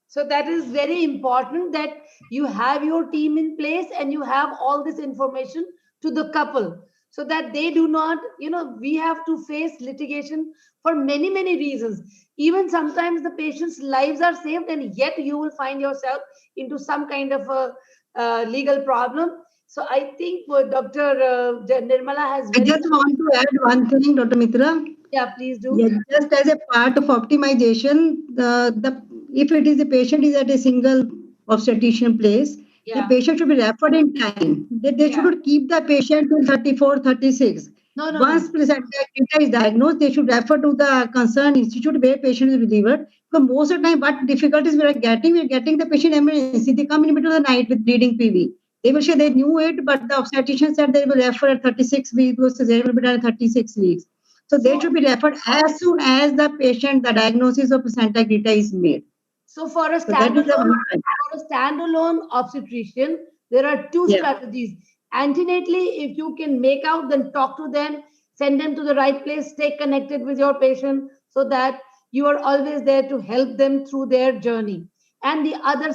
So that is very important that you have your team in place and you have all this information to the couple so that they do not, we have to face litigation for many, many reasons. Even sometimes the patient's lives are saved and yet you will find yourself into some kind of a legal problem. So I think Dr. Nirmala has... I just want to add one thing, Dr. Mitra. Yeah, please do. Yeah, just as a part of optimization, if it is a patient is at a single obstetrician place, the patient should be referred in time. They should keep the patient till 34, 36. Once placenta is diagnosed, they should refer to the concerned institute where patient is delivered. Because most of the time, what difficulties we are getting the patient emergency. They come in the middle of the night with bleeding PV. They will say they knew it, but the obstetrician said they will refer at 36 weeks because they will be done at 36 weeks. So they should be referred as soon as the diagnosis of placenta greta is made. So for a standalone obstetrician, there are two strategies. Antenatally, if you can make out, then talk to them, send them to the right place, stay connected with your patient so that you are always there to help them through their journey. And the other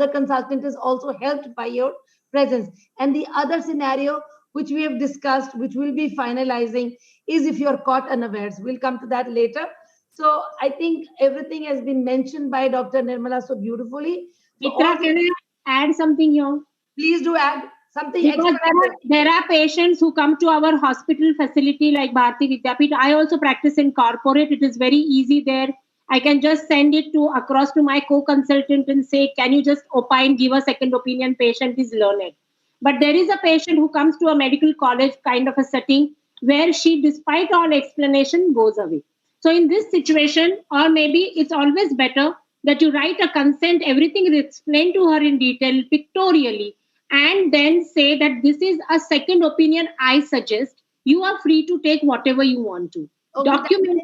consultant is also helped by your presence. And the other scenario, which we have discussed, which we'll be finalizing, is if you're caught unawares. We'll come to that later. So I think everything has been mentioned by Dr. Nirmala so beautifully. Mitra, can I add something here? Please do add something. Because there are patients who come to our hospital facility like Bharati Vidyapeeth. I also practice in corporate. It is very easy there. I can just send it across to my co-consultant and say, can you just opine, give a second opinion, patient is learned. But there is a patient who comes to a medical college kind of a setting where she, despite all explanation, goes away. So in this situation, or maybe it's always better that you write a consent, everything is explained to her in detail, pictorially, and then say that this is a second opinion I suggest. You are free to take whatever you want to. Okay, Document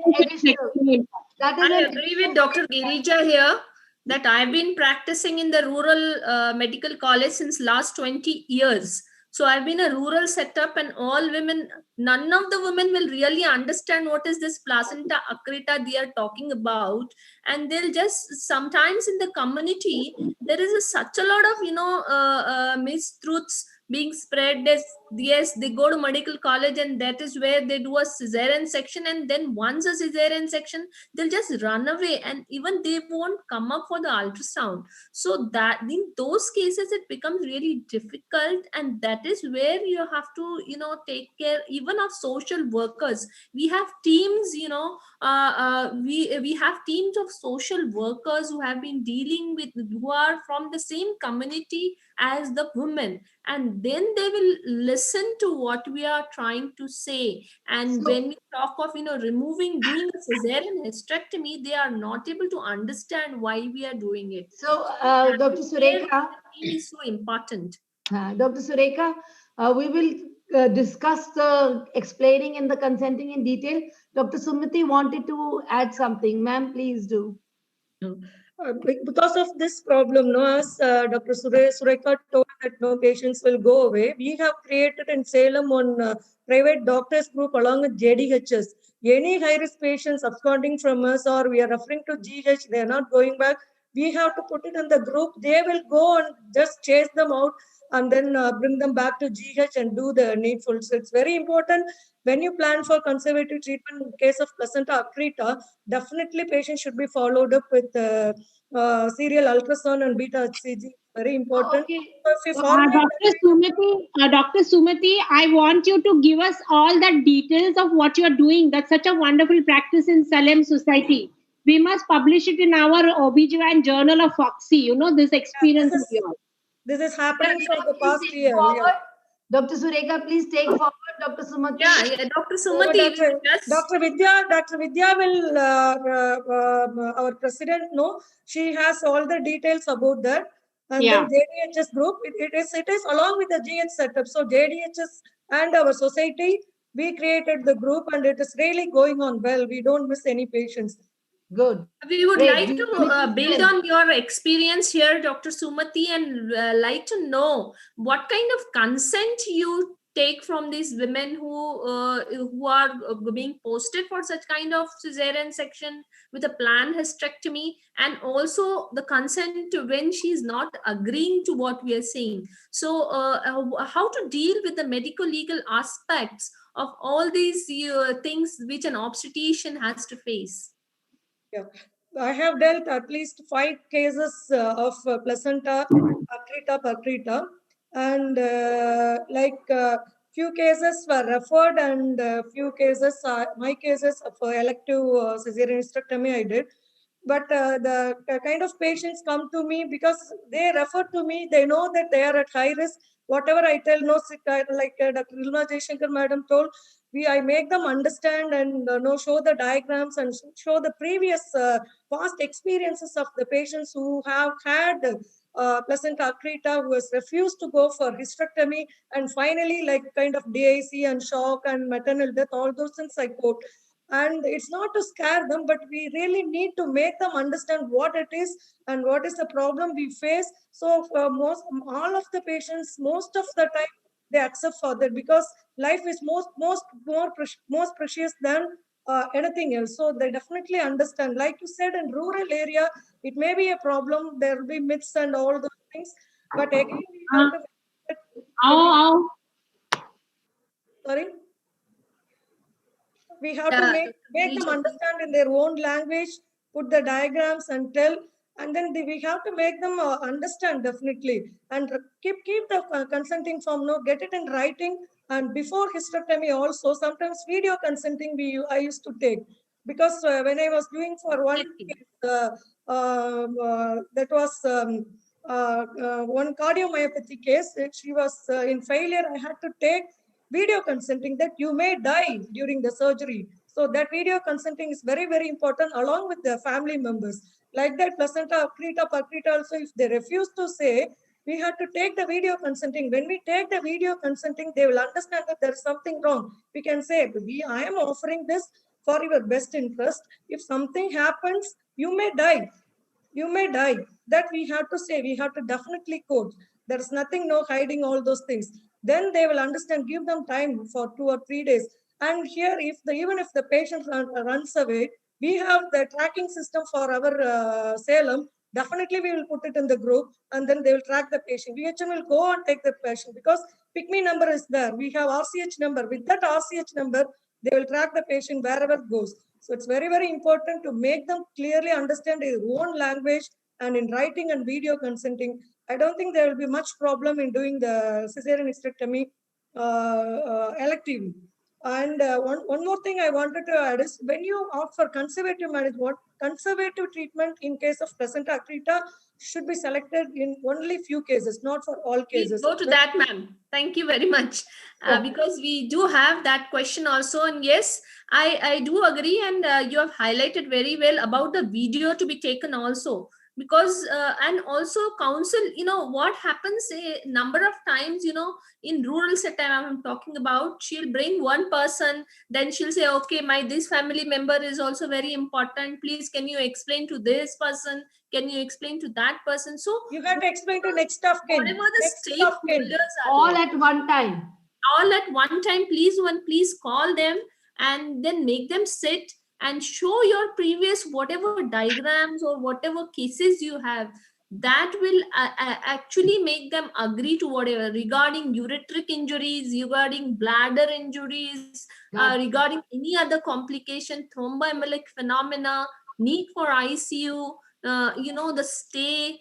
I agree with Dr. Girija here that I've been practicing in the rural medical college since last 20 years. So I've been a rural setup, and all women, none of the women will really understand what is this placenta accreta they are talking about. And they'll just, sometimes in the community, there is such a lot of, mistruths being spread. Yes, they go to medical college and that is where they do a cesarean section, and then once a cesarean section, they'll just run away and even they won't come up for the ultrasound. So that in those cases, it becomes really difficult, and that is where you have to, take care even of social workers. We have teams, we have teams of social workers who have been dealing with, who are from the same community as the women, and then they will listen to what we are trying to say. And when we talk of doing a cesarean hysterectomy, they are not able to understand why we are doing it. So Dr. Surekha is so important. Dr. Surekha, we will discuss the explaining and the consenting in detail. Dr. Sumati wanted to add something. Ma'am, please do. Because of this problem, as Dr. Surekha told that no patients will go away, we have created in Salem one private doctors group along with JDHS. Any high-risk patients absconding from us or we are referring to GH, they are not going back, we have to put it in the group. They will go and just chase them out and then bring them back to GH and do the needful. So it's very important when you plan for conservative treatment in case of placenta accreta, definitely patients should be followed up with serial ultrasound and beta HCG. Very important. Dr. Sumati, I want you to give us all the details of what you are doing. That's such a wonderful practice in Salem Society. We must publish it in our OBGYN journal of Foxy, this experience of yours. This is happening for the past Take year. forward. Dr. Surekha, please take forward. Dr. Sumati. Yeah, Dr. Sumati. Dr. Vidya will, our president, know. She has all the details about that. And then JDHS group, it is along with the GH setup. So JDHS and our society, we created the group and it is really going on well. We don't miss any patients. Good. We would like to build on your experience here, Dr. Sumati, and like to know what kind of consent you take from these women who are being posted for such kind of cesarean section with a planned hysterectomy, and also the consent when she's not agreeing to what we are saying. So how to deal with the medical legal aspects of all these things which an obstetrician has to face? Yeah, I have dealt at least 5 cases of placenta accreta, and few cases were referred, and few cases, my cases for elective cesarean hysterectomy I did. But the kind of patients come to me because they refer to me, they know that they are at high risk. Whatever I tell, like Dr. Ilma Jaishankar madam told, I make them understand and show the diagrams and show the previous past experiences of the patients who have had placenta accreta, who has refused to go for hysterectomy, and finally like kind of DIC and shock and maternal death, all those things I quote. And it's not to scare them, but we really need to make them understand what it is and what is the problem we face. So all of the patients, most of the time, they accept for that, because life is more precious than anything else. So they definitely understand. Like you said, in rural area, it may be a problem. There will be myths and all those things. But again, we have to... Sorry? We have to make them understand in their own language, put the diagrams and tell, and then we have to make them understand definitely, and keep the consenting form, get it in writing. And before hysterectomy also, sometimes video consenting I used to take, because when I was doing for one that was one cardiomyopathy case, she was in failure. I had to take video consenting that you may die during the surgery. So that video consenting is very, very important, along with the family members. Like that placenta accreta also, if they refuse to say, we have to take the video consenting. When we take the video consenting, they will understand that there is something wrong. We can say, I am offering this for your best interest. If something happens, you may die. You may die. That we have to say, we have to definitely quote. There is nothing, no hiding all those things. Then they will understand, give them time for 2 or 3 days. And here, even if the patient runs away, we have the tracking system for our Salem. Definitely we will put it in the group, and then they will track the patient. VHN will go and take the patient, because PICMI number is there. We have RCH number. With that RCH number, they will track the patient wherever it goes. So it's very, very important to make them clearly understand their own language, and in writing and video consenting. I don't think there will be much problem in doing the cesarean hysterectomy electively. And one more thing I wanted to add is, when you opt for conservative management, conservative treatment in case of placenta accreta should be selected in only few cases, not for all cases. Please go to that, ma'am. Thank you very much. Because we do have that question also. And yes, I do agree. And you have highlighted very well about the video to be taken also. Because and also counsel, what happens a number of times, in rural setting I'm talking about, she'll bring one person, then she'll say, okay, this family member is also very important, please can you explain to this person, can you explain to that person? So you have to explain to next of kin, whatever the stakeholders are all there, at one time, please call them and then make them sit and show your previous whatever diagrams or whatever cases you have. That will actually make them agree to whatever, regarding ureteric injuries, regarding bladder injuries, regarding any other complication, thromboembolic phenomena, need for ICU, the stay,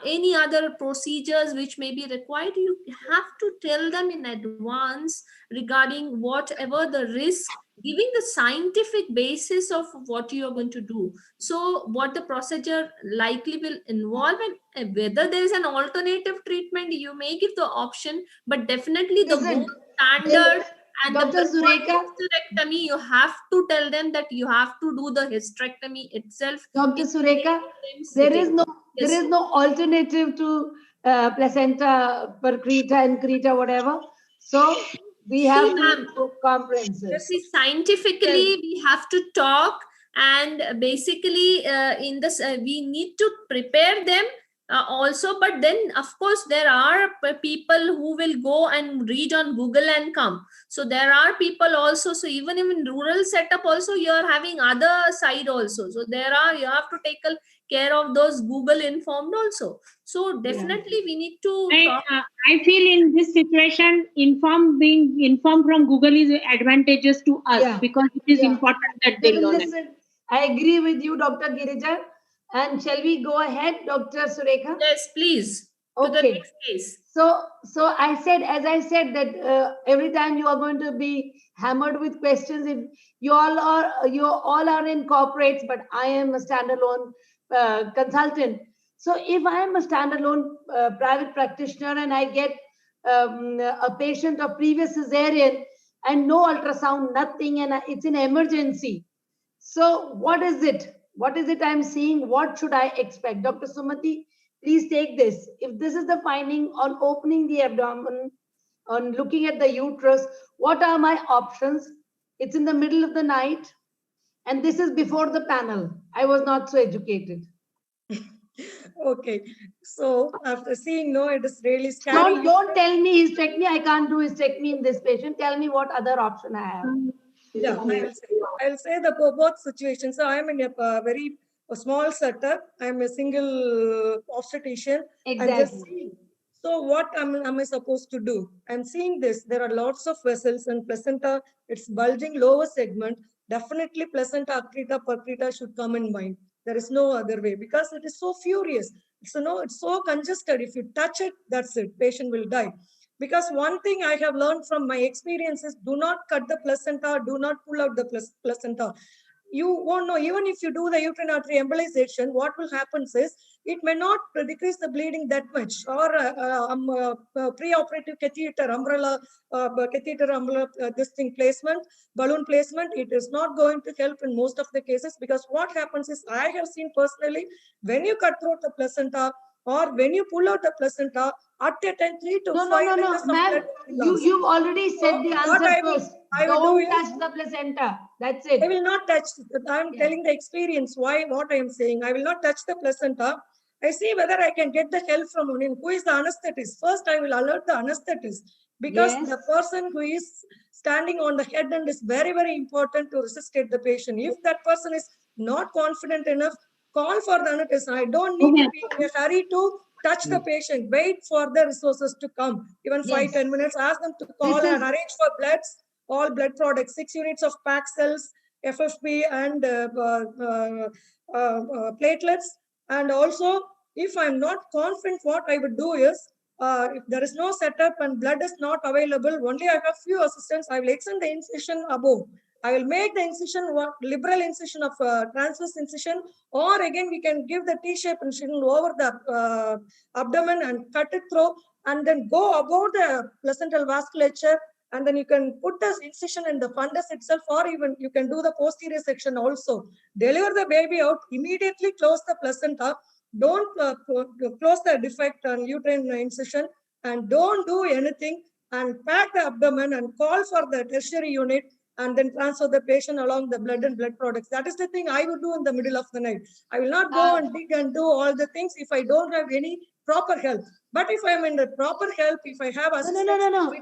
any other procedures which may be required, you have to tell them in advance regarding whatever the risk, giving the scientific basis of what you are going to do. So what the procedure likely will involve, and whether there is an alternative treatment, you may give the option, but definitely the gold standard and Dr. the Surekha, hysterectomy, you have to tell them that you have to do the hysterectomy itself. Dr. Surekha, there is no alternative to placenta per creta and creta, whatever. So we have to go comprehensive. See, scientifically, we have to talk, and basically, in this, we need to prepare them also. But then, of course, there are people who will go and read on Google and come. So there are people also. So even in rural setup, also you are having other side also. So you have to take care of those Google informed also. So definitely we need to talk. I feel in this situation, being informed from Google is advantageous to us, because it is important that they learn. Listen, I agree with you, Dr. Girija. And shall we go ahead, Dr. Surekha? Yes, please. Okay. To the next case. So as I said that every time you are going to be hammered with questions, if you all are in corporates, but I am a standalone consultant. So if I am a standalone private practitioner and I get a patient of previous cesarean and no ultrasound, nothing, and it's an emergency. So what is it? What is it I'm seeing? What should I expect? Dr. Sumati, please take this. If this is the finding on opening the abdomen, on looking at the uterus, what are my options? It's in the middle of the night, and this is before the panel. I was not so educated. Okay, so after seeing, no, it is really scary. Don't tell me hysterectomy. I can't do hysterectomy in this patient. Tell me what other option I have. Yeah, I'll say the both situations. So I'm in a very small setup. I'm a single obstetrician. Exactly. I'm just seeing. So what am I supposed to do? I'm seeing this. There are lots of vessels and placenta. It's bulging lower segment. Definitely placenta accreta percreta should come in mind. There is no other way because it is so furious. So it's so congested. If you touch it, that's it. Patient will die. Because one thing I have learned from my experience is do not cut the placenta, do not pull out the placenta. You won't know, even if you do the uterine artery embolization, what will happen is it may not decrease the bleeding that much, or preoperative catheter umbrella, this thing placement, balloon placement, it is not going to help in most of the cases, because what happens is, I have seen personally, when you cut through the placenta, or when you pull out the placenta, at a time 3 to 5 liters of blood. You've already said the answer first. Don't touch the placenta. That's it. I will not touch. I'm telling the experience what I am saying. I will not touch the placenta. I see whether I can get the help from him. Who is the anesthetist? First, I will alert the anesthetist, because the person who is standing on the head end is very, very important to resuscitate the patient. If that person is not confident enough, call for the anesthetist. I don't need to be in a hurry to touch the patient. Wait for the resources to come. Even 5-10 minutes. Ask them to call and arrange for bloods, all blood products, 6 units of packed cells, FFP, and platelets. And also, if I'm not confident, what I would do is, if there is no setup and blood is not available, only I have few assistants, I will extend the incision above. I will make the incision liberal incision of transverse incision, or again we can give the T-shape incision over the abdomen and cut it through, and then go above the placental vasculature, and then you can put the incision in the fundus itself, or even you can do the posterior section also. Deliver the baby out, immediately close the placenta, don't close the defect on uterine incision, and don't do anything, and pack the abdomen and call for the tertiary unit, and then transfer the patient along the blood and blood products. That is the thing I would do in the middle of the night. I will not go and dig and do all the things if I don't have any proper help. But if I am in the proper help, if I have assistance... No.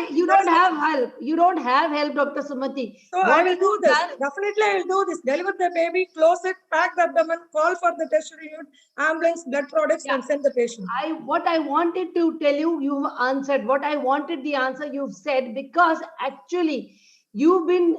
You don't have help. You don't have help, Dr. Sumati. So I will do this. Definitely I will do this. Deliver the baby, close it, pack the abdomen, call for the tertiary unit, ambulance, blood products, and send the patient. What I wanted to tell you, you've answered. What I wanted the answer you've said, because actually, you've been,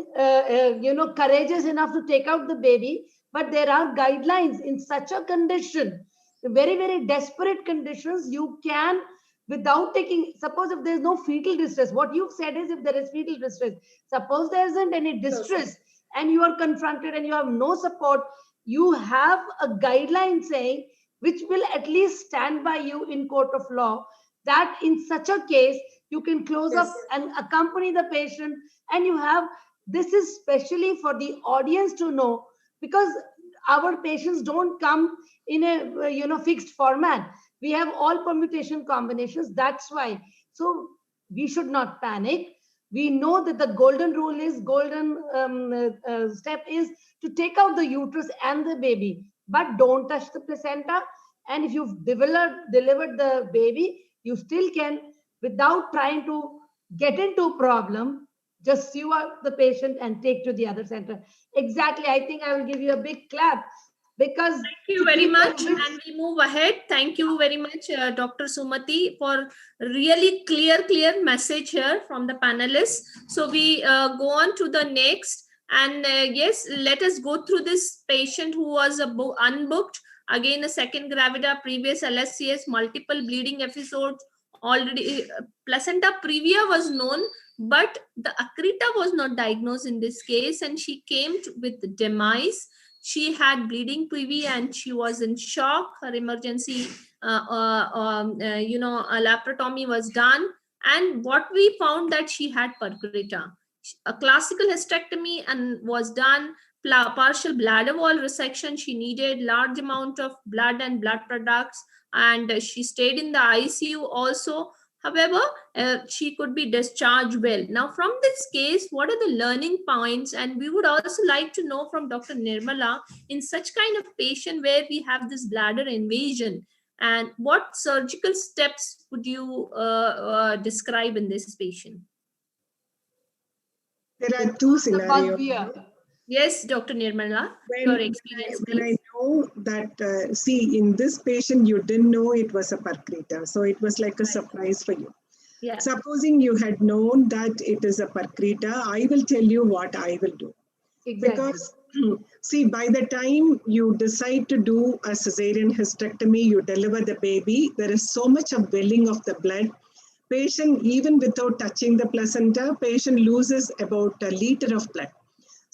courageous enough to take out the baby, But there are guidelines in such a condition, very, very desperate conditions, you can, without taking, suppose if there's no fetal distress, what you've said is if there is fetal distress, suppose there isn't any distress and you are confronted and you have no support, you have a guideline saying, which will at least stand by you in court of law, that in such a case, you can close up and accompany the patient. And you have, this is specially for the audience to know, because our patients don't come in a fixed format. We have all permutation combinations. That's why. So we should not panic. We know that the golden rule is, step is to take out the uterus and the baby, but don't touch the placenta. And if you've delivered the baby, you still can, without trying to get into problem, just sue out the patient and take to the other center. Exactly. I think I will give you a big clap, because thank you very much. And we move ahead. Thank you very much, Dr. Sumati, for really clear message here from the panelists. So we go on to the next. And yes, let us go through this patient who was unbooked. Again, a second gravida, previous LSCS, multiple bleeding episodes, already placenta previa was known, but the accreta was not diagnosed in this case, and she came with demise. She had bleeding PV and she was in shock. Her emergency, laparotomy was done, and what we found that she had percreta. A classical hysterectomy and was done. Partial bladder wall resection. She needed large amount of blood and blood products, and she stayed in the ICU also. However, she could be discharged well. Now, from this case, what are the learning points? And we would also like to know from Dr. Nirmala, in such kind of patient where we have this bladder invasion, and what surgical steps would you describe in this patient? There are two scenarios. Yes, Dr. Nirmala, your experience. When I know that, see, in this patient, you didn't know it was a percreta. So it was like a surprise for you. Yeah. Supposing you had known that it is a percreta, I will tell you what I will do. Exactly. Because, see, by the time you decide to do a cesarean hysterectomy, you deliver the baby, there is so much of welling of the blood. Patient, even without touching the placenta, patient loses about a liter of blood.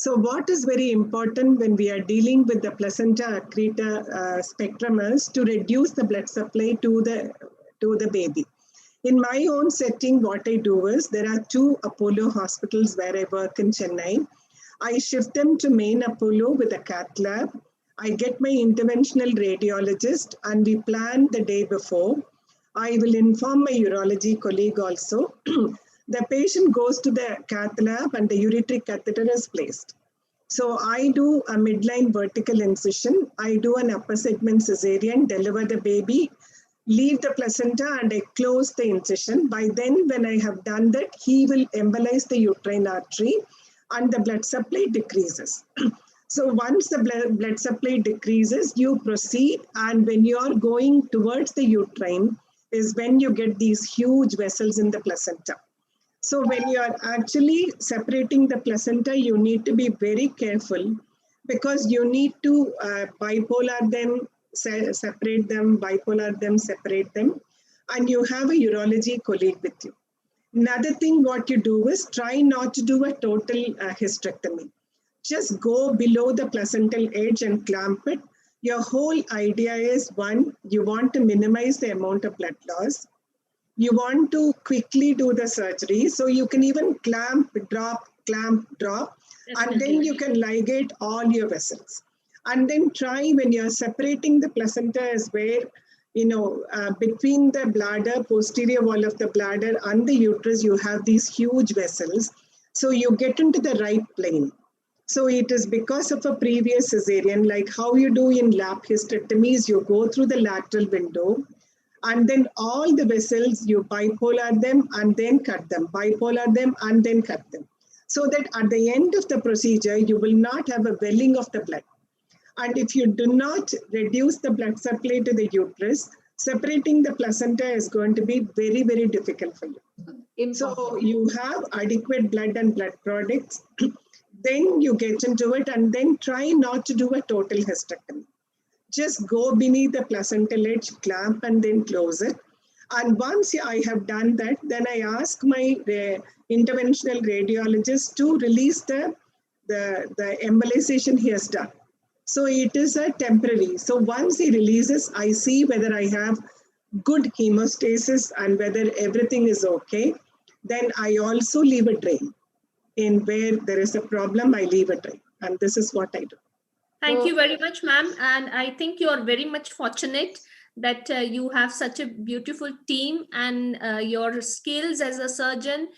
So what is very important when we are dealing with the placenta accreta spectrum is to reduce the blood supply to the baby. In my own setting, what I do is, there are 2 Apollo hospitals where I work in Chennai. I shift them to main Apollo with a cath lab. I get my interventional radiologist and we plan the day before. I will inform my urology colleague also. The patient goes to the cath lab and the ureteric catheter is placed. So I do a midline vertical incision. I do an upper segment cesarean, deliver the baby, leave the placenta, and I close the incision. By then, when I have done that, he will embolize the uterine artery and the blood supply decreases. So once the blood supply decreases, you proceed. And when you are going towards the uterine is when you get these huge vessels in the placenta. So when you are actually separating the placenta, you need to be very careful because you need to bipolar them, separate them, bipolar them, separate them, and you have a urology colleague with you. Another thing what you do is try not to do a total hysterectomy. Just go below the placental edge and clamp it. Your whole idea is, one, you want to minimize the amount of blood loss. You want to quickly do the surgery. So you can even clamp, drop, and then you can ligate all your vessels. And then try when you're separating the placenta is where, between the bladder, posterior wall of the bladder and the uterus, you have these huge vessels. So you get into the right plane. So it is because of a previous cesarean, like how you do in lap hysterectomies, you go through the lateral window and then all the vessels, you bipolar them and then cut them, bipolar them and then cut them. So that at the end of the procedure, you will not have a welling of the blood. And if you do not reduce the blood supply to the uterus, separating the placenta is going to be very, very difficult for you. So you have adequate blood and blood products. then you get into it, and then try not to do a total hysterectomy. Just go beneath the placental edge, clamp, and then close it. And once I have done that, then I ask my interventional radiologist to release the embolization he has done. So it is a temporary. So once he releases, I see whether I have good hemostasis and whether everything is okay. Then I also leave a drain. In where there is a problem, I leave a drain. And this is what I do. Thank you very much, ma'am. And I think you are very much fortunate that you have such a beautiful team, and your skills as a surgeon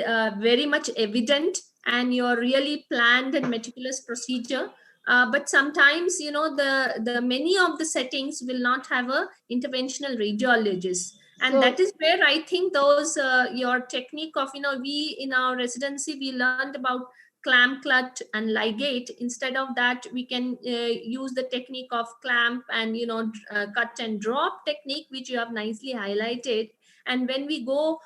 are very much evident, and your really planned and meticulous procedure. But sometimes, you know, the many of the settings will not have a interventional radiologist. And that is where I think those your technique of, you know, we in our residency, we learned about clamp, clutch, and ligate. Instead of that, we can use the technique of clamp and, you know, cut and drop technique, which you have nicely highlighted. And when we go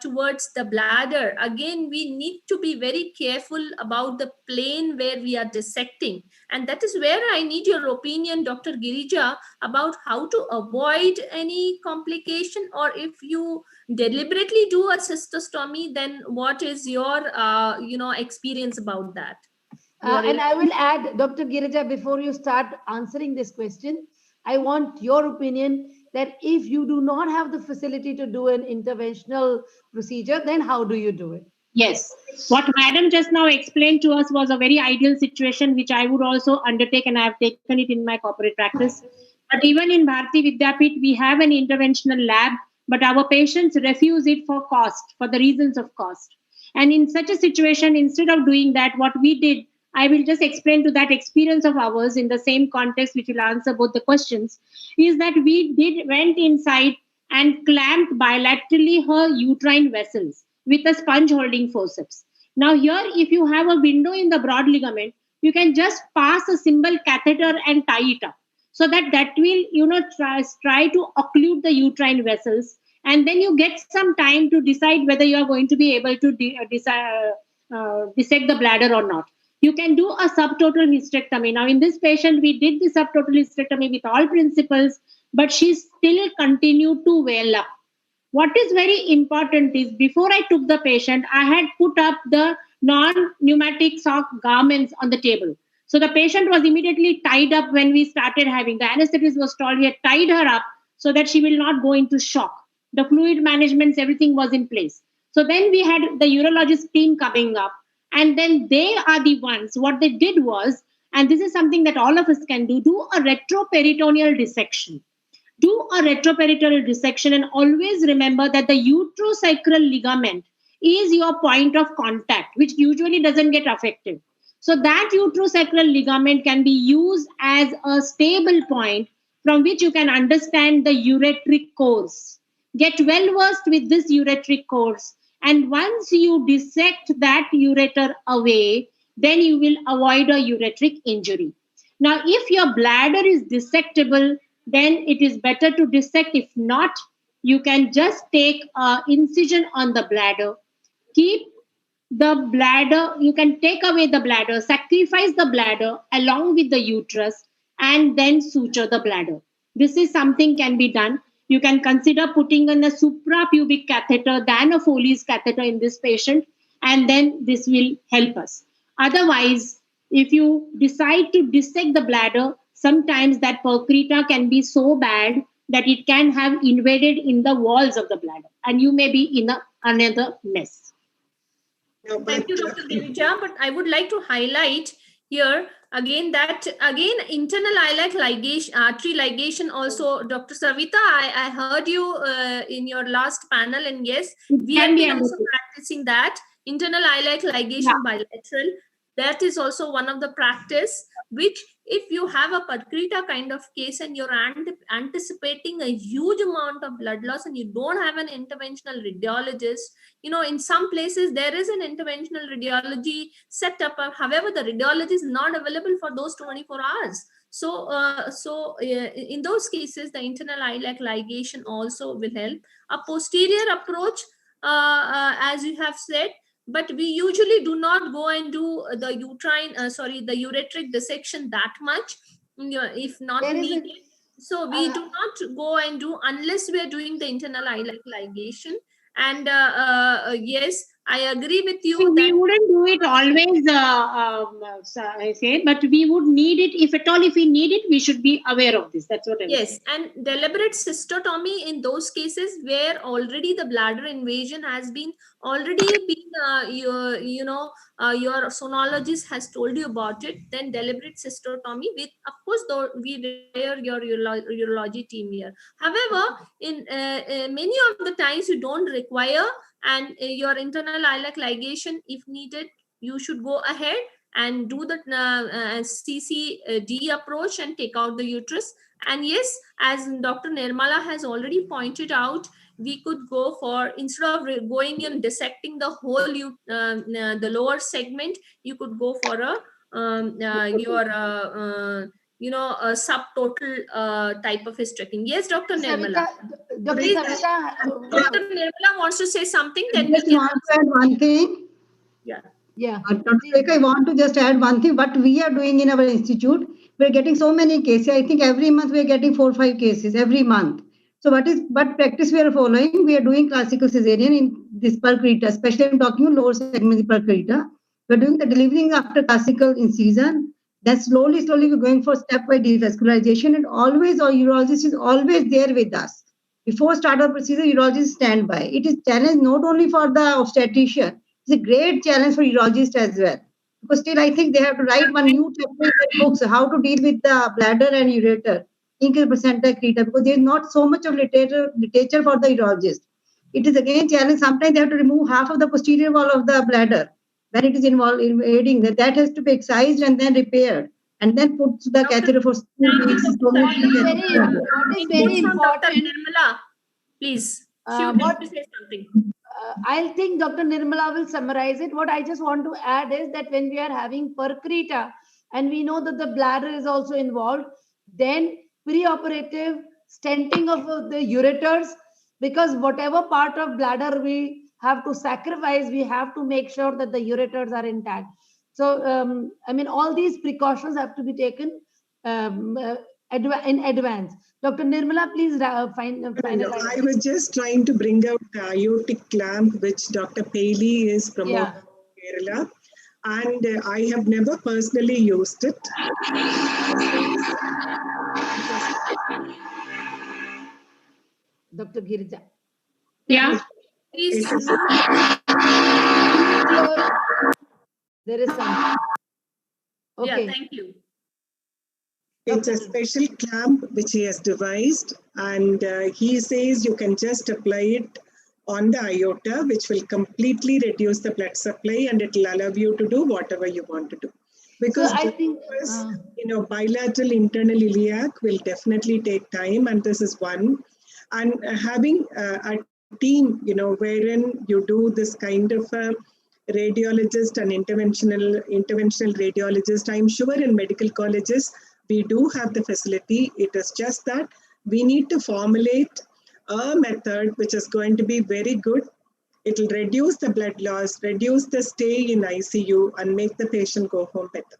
towards the bladder, again, we need to be very careful about the plane where we are dissecting. And that is where I need your opinion, Dr. Girija, about how to avoid any complication, or if you deliberately do a cystostomy, then what is your, you know, experience about that? And I will add, Dr. Girija, before you start answering this question, I want your opinion that if you do not have the facility to do an interventional procedure, then how do you do it? Yes. What Madam just now explained to us was a very ideal situation, which I would also undertake, and I have taken it in my corporate practice. But even in Bharati Vidyapeeth, we have an interventional lab, but our patients refuse it for cost, for the reasons of cost. And in such a situation, instead of doing that, what we did, I will just explain to that experience of ours in the same context, which will answer both the questions, is that we went inside and clamped bilaterally her uterine vessels with a sponge holding forceps. Now here, if you have a window in the broad ligament, you can just pass a simple catheter and tie it up, so that will, you know, try to occlude the uterine vessels, and then you get some time to decide whether you are going to be able to dissect the bladder or not. You can do a subtotal hysterectomy. Now, in this patient, we did the subtotal hysterectomy with all principles, but she still continued to well up. What is very important is, before I took the patient, I had put up the non-pneumatic sock garments on the table. So the patient was immediately tied up when we started having. The anesthetist was told we had tied her up so that she will not go into shock. The fluid management, everything was in place. So then we had the urologist team coming up. And then they are the ones, what they did was, and this is something that all of us can do a retroperitoneal dissection. Do a retroperitoneal dissection, and always remember that the uterosacral ligament is your point of contact, which usually doesn't get affected. So that uterosacral ligament can be used as a stable point from which you can understand the ureteric course. Get well versed with this ureteric course. And once you dissect that ureter away, then you will avoid a ureteric injury. Now, if your bladder is dissectable, then it is better to dissect. If not, you can just take an incision on the bladder, keep the bladder, you can take away the bladder, sacrifice the bladder along with the uterus, and then suture the bladder. This is something can be done. You can consider putting in a suprapubic catheter than a Foley's catheter in this patient, and then this will help us. Otherwise, if you decide to dissect the bladder, sometimes that percreta can be so bad that it can have invaded in the walls of the bladder, and you may be in another mess. Thank you, Dr. Girija. But I would like to highlight here again that internal iliac ligation, artery ligation also, Dr. Savita, I heard you in your last panel, and yes, we have been also practicing that internal iliac ligation bilateral. That is also one of the practice, which if you have a percreta kind of case and you're anticipating a huge amount of blood loss and you don't have an interventional radiologist, you know, in some places there is an interventional radiology set up. However, the radiologist is not available for those 24 hours. So in those cases, the internal iliac ligation also will help. A posterior approach, as you have said, but we usually do not go and do the the ureteric dissection that much, if not needed. So we do not go and do unless we are doing the internal iliac ligation. And yes, I agree with you. So we wouldn't do it always, I say, but we would need it. If at all, if we need it, we should be aware of this. That's what I Yes, and deliberate cystotomy in those cases where already the bladder invasion has been your sonologist has told you about it, then deliberate cystotomy with, of course, though we wear your urology team here. However, in many of the times you don't require, and your internal iliac ligation, if needed, you should go ahead and do the CCD approach and take out the uterus. And yes, as Dr. Nirmala has already pointed out, we could go for, instead of going and dissecting the whole the lower segment, you could go for a subtotal type of hysterectomy. Yes, Dr. Nirmala. Dr. Nirmala wants to say something. I just want to add one thing. Yeah. Dr. Rekha, I want to just add one thing. What we are doing in our institute, we're getting so many cases. I think every month we're getting 4 or 5 cases every month. So what practice we are following? We are doing classical cesarean in this percreta, especially I'm talking lower segment percreta. We're doing the delivering after classical incision. Then slowly we're going for stepwise devascularization, and always our urologist is always there with us. Before start of procedure, urologist stand by. It is challenge not only for the obstetrician, it's a great challenge for urologists as well. Because still I think they have to write one new chapter in their books, how to deal with the bladder and ureter, increased placenta creta, because there is not so much of literature for the urologist. It is again challenge. Sometimes they have to remove half of the posterior wall of the bladder when it is involved in aiding. That has to be excised and then repaired, and then put to the catheter for 2 weeks. What is very important, Nirmala, please. She would like to say something. I think Dr. Nirmala will summarize it. What I just want to add is that when we are having percreta and we know that the bladder is also involved, then preoperative stenting of the ureters, because whatever part of bladder we have to sacrifice, we have to make sure that the ureters are intact. So, all these precautions have to be taken in advance. Dr. Nirmala, please finalize. I was just trying to bring out the aortic clamp, which Dr. Paley is promoting in Kerala. And I have never personally used it. Dr. Girija. Yeah. Please. There is some. Okay. Yeah, thank you. It's a special clamp which he has devised, and he says you can just apply it on the aorta, which will completely reduce the blood supply, and it will allow you to do whatever you want to do. Because so I think bilateral internal iliac will definitely take time, and this is one. And having a team, wherein you do this kind of radiologist and interventional radiologist, I'm sure in medical colleges we do have the facility. It is just that we need to formulate a method which is going to be very good. It will reduce the blood loss, reduce the stay in ICU, and make the patient go home better.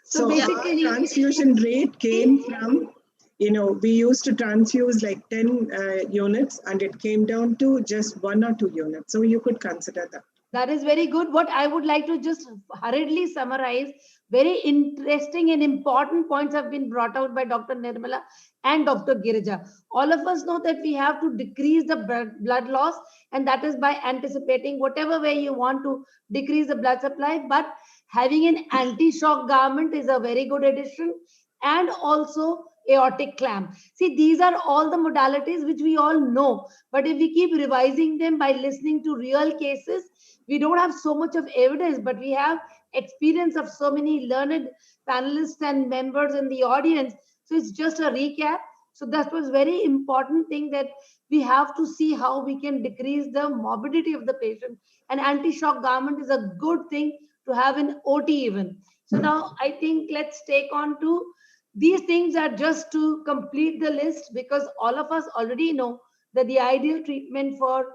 So basically, our transfusion rate came from, we used to transfuse like 10 units, and it came down to just 1 or 2 units. So you could consider that. That is very good. What I would like to just hurriedly summarize, very interesting and important points have been brought out by Dr. Nirmala and Dr. Girija. All of us know that we have to decrease the blood loss, and that is by anticipating whatever way you want to decrease the blood supply. But having an anti-shock garment is a very good addition, and also aortic clamp. See, these are all the modalities which we all know, but if we keep revising them by listening to real cases, we don't have so much of evidence, but we have experience of so many learned panelists and members in the audience. So it's just a recap. So that was very important thing, that we have to see how we can decrease the morbidity of the patient. And anti-shock garment is a good thing to have in OT even. So now I think let's take on to these things are just to complete the list, because all of us already know that the ideal treatment for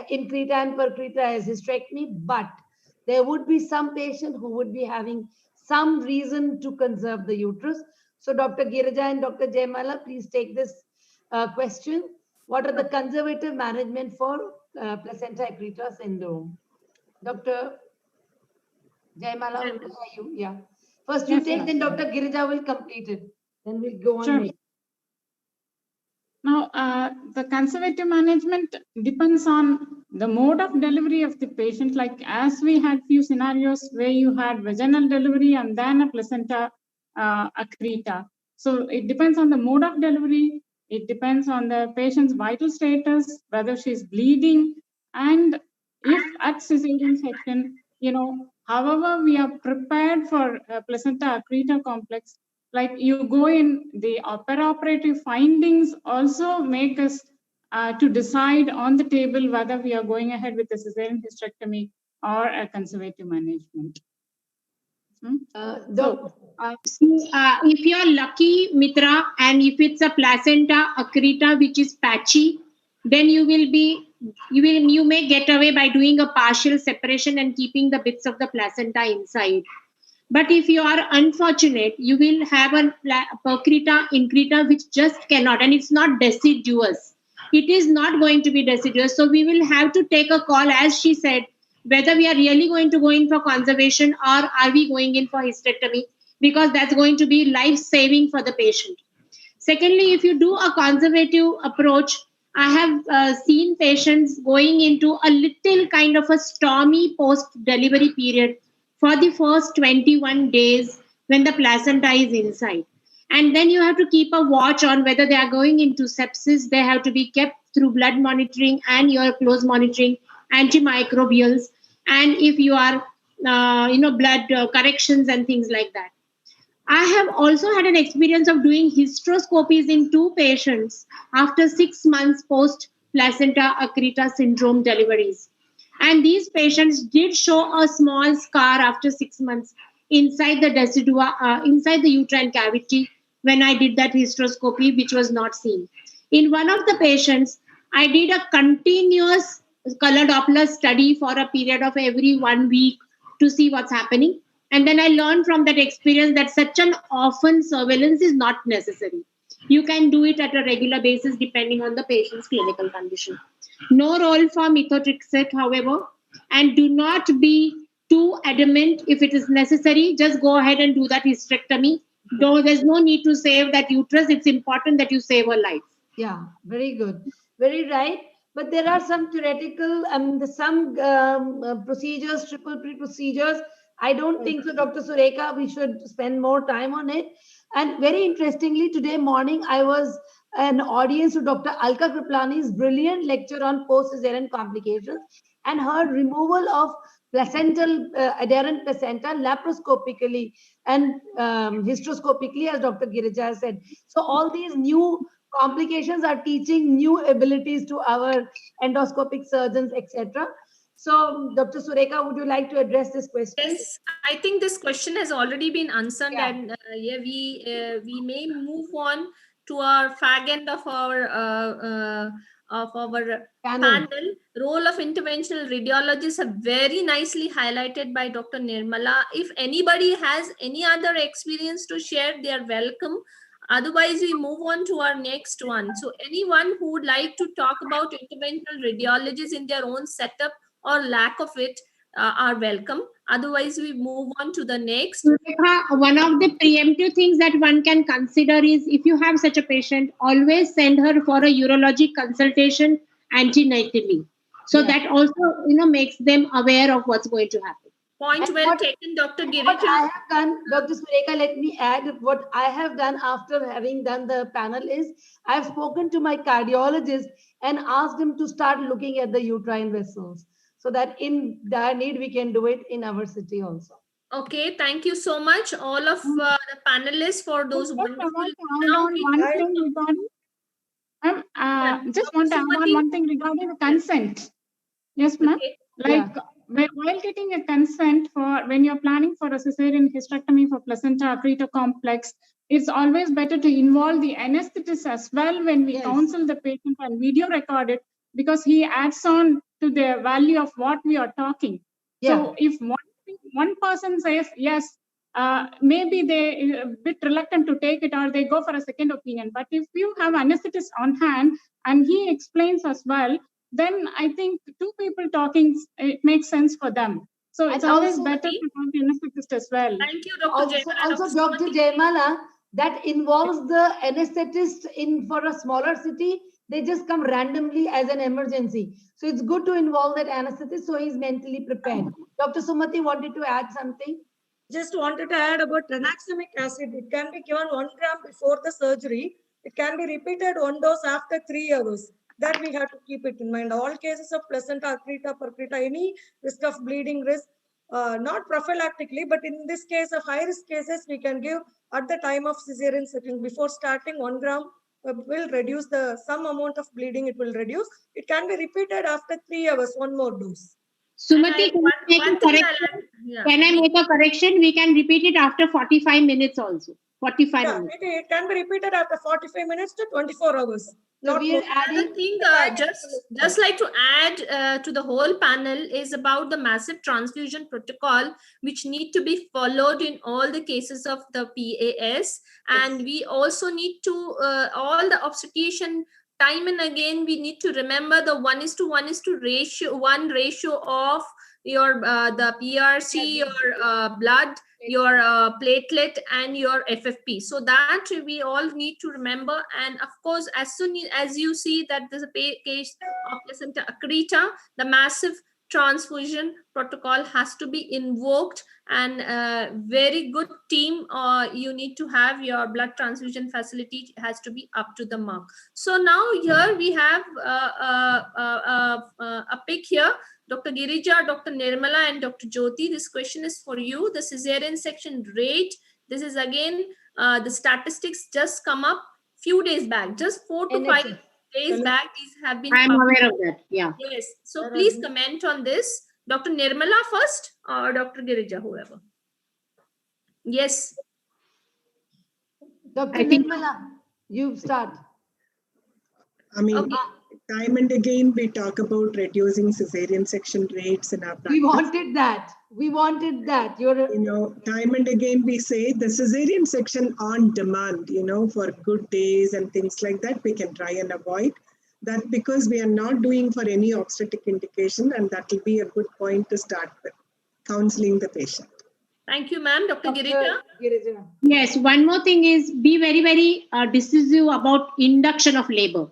increta and percreta is hysterectomy. But there would be some patient who would be having some reason to conserve the uterus. So Dr. Girija and Dr. Jaimala, please take this question. What are the conservative management for placenta accreta syndrome? Dr. Jaimala, you? Yeah. First you take, then Dr. Girija will complete it. Then we'll go on. Sure. Next. Now, the conservative management depends on the mode of delivery of the patient. Like as we had few scenarios where you had vaginal delivery and then a placenta accreta. So it depends on the mode of delivery. It depends on the patient's vital status, whether she's bleeding, and if at cesarean section, however we are prepared for placenta accreta complex, like you go in the operative findings also make us to decide on the table whether we are going ahead with a cesarean hysterectomy or a conservative management. If you're lucky, Mitra, and if it's a placenta accreta which is patchy, then you may get away by doing a partial separation and keeping the bits of the placenta inside. But if you are unfortunate, you will have a percreta increta which just cannot, and it's not deciduous. It is not going to be deciduous. So we will have to take a call, as she said, whether we are really going to go in for conservation or are we going in for hysterectomy, because that's going to be life-saving for the patient. Secondly, if you do a conservative approach, I have seen patients going into a little kind of a stormy post-delivery period for the first 21 days when the placenta is inside. And then you have to keep a watch on whether they are going into sepsis. They have to be kept through blood monitoring and your close monitoring, antimicrobials, and if you are, blood corrections and things like that. I have also had an experience of doing hysteroscopies in 2 patients after 6 months post placenta accreta syndrome deliveries. And these patients did show a small scar after 6 months inside the decidua, inside the uterine cavity when I did that hysteroscopy, which was not seen. In one of the patients, I did a continuous color Doppler study for a period of every 1 week to see what's happening. And then I learned from that experience that such an often surveillance is not necessary. You can do it at a regular basis depending on the patient's clinical condition. No role for methotrexate, however, and do not be too adamant. If it is necessary, just go ahead and do that hysterectomy. Though there's no need to save that uterus. It's important that you save her life. Yeah, very good. Very right. But there are some theoretical, some procedures, triple P procedures. I don't think so, Dr. Surekha, we should spend more time on it. And very interestingly, today morning, I was an audience to Dr. Alka Kriplani's brilliant lecture on post-cesarean complications and her removal of placental, adherent placenta laparoscopically and hysteroscopically, as Dr. Girija said. So all these new complications are teaching new abilities to our endoscopic surgeons, etc. So, Dr. Surekha, would you like to address this question? Yes, I think this question has already been answered, and we may move on to our fag end of our panel. Role of interventional radiologists are very nicely highlighted by Dr. Nirmala. If anybody has any other experience to share, they are welcome. Otherwise, we move on to our next one. So anyone who would like to talk about interventional radiologists in their own setup or lack of it are welcome. Otherwise, we move on to the next. One of the preemptive things that one can consider is, if you have such a patient, always send her for a urologic consultation antenatally. So that also, makes them aware of what's going to happen. Point well taken, Dr. Girija. What I have done, Dr. Surekha, let me add, what I have done after having done the panel is, I have spoken to my cardiologist and asked him to start looking at the uterine vessels, so that in dire need, we can do it in our city also. Okay, thank you so much, all of the panelists, for those wonderful. Just want to add on one thing regarding the consent. Yes, ma'am. Okay. While getting a consent for when you're planning for a cesarean hysterectomy for placenta accreta complex, it's always better to involve the anesthetist as well when we counsel the patient and video record it, because he adds on to the value of what we are talking. So if one person says yes, maybe they a bit reluctant to take it, or they go for a second opinion. But if you have anesthetist on hand and he explains as well, then I think two people talking, it makes sense for them. So it's always better to have the anesthetist as well. Thank you, Dr. Jaimala. Also, Dr. Jaimala, that involves the anesthetist in for a smaller city. They just come randomly as an emergency. So it's good to involve that anesthetist so he's mentally prepared. Dr. Sumati wanted to add something. Just wanted to add about tranexamic acid. It can be given 1 gram before the surgery. It can be repeated 1 dose after 3 hours. That we have to keep it in mind. All cases of placenta accreta, percreta, any risk of bleeding risk, not prophylactically, but in this case of high risk cases, we can give at the time of cesarean section. Before starting, 1 gram will reduce some amount of bleeding. It will reduce. It can be repeated after 3 hours, 1 more dose. Sumati, can I make a correction? We can repeat it after 45 minutes also. 45 minutes. It can be repeated after 45 minutes to 24 hours. So we are adding thing, just like to add to the whole panel is about the massive transfusion protocol, which need to be followed in all the cases of the PAS. And we also need to, all the obstetrician time and again, we need to remember the 1:1 ratio of your the PRC, your blood, your platelet, and your FFP. So that we all need to remember. And of course, as soon as you see that there's a case of placenta accreta, the massive transfusion protocol has to be invoked, and very good team you need to have. Your blood transfusion facility has to be up to the mark. So now here we have a pick here. Dr. Girija, Dr. Nirmala, and Dr. Jyoti, this question is for you. The cesarean section rate, this is again, the statistics just come up few days back, just 4 to 5 days back, these have been I'm published. aware of that, yeah. Yes, so please comment on this. Dr. Nirmala first, or Dr. Girija, whoever. Yes. Dr. Nirmala, you start. I mean, time and again, we talk about reducing cesarean section rates in our practice. We wanted that. We wanted that. Time and again, we say the cesarean section on demand, for good days and things like that, we can try and avoid that, because we are not doing for any obstetric indication, and that will be a good point to start with counseling the patient. Thank you, ma'am. Dr. Girija? Yes, one more thing is be very, very decisive about induction of labor.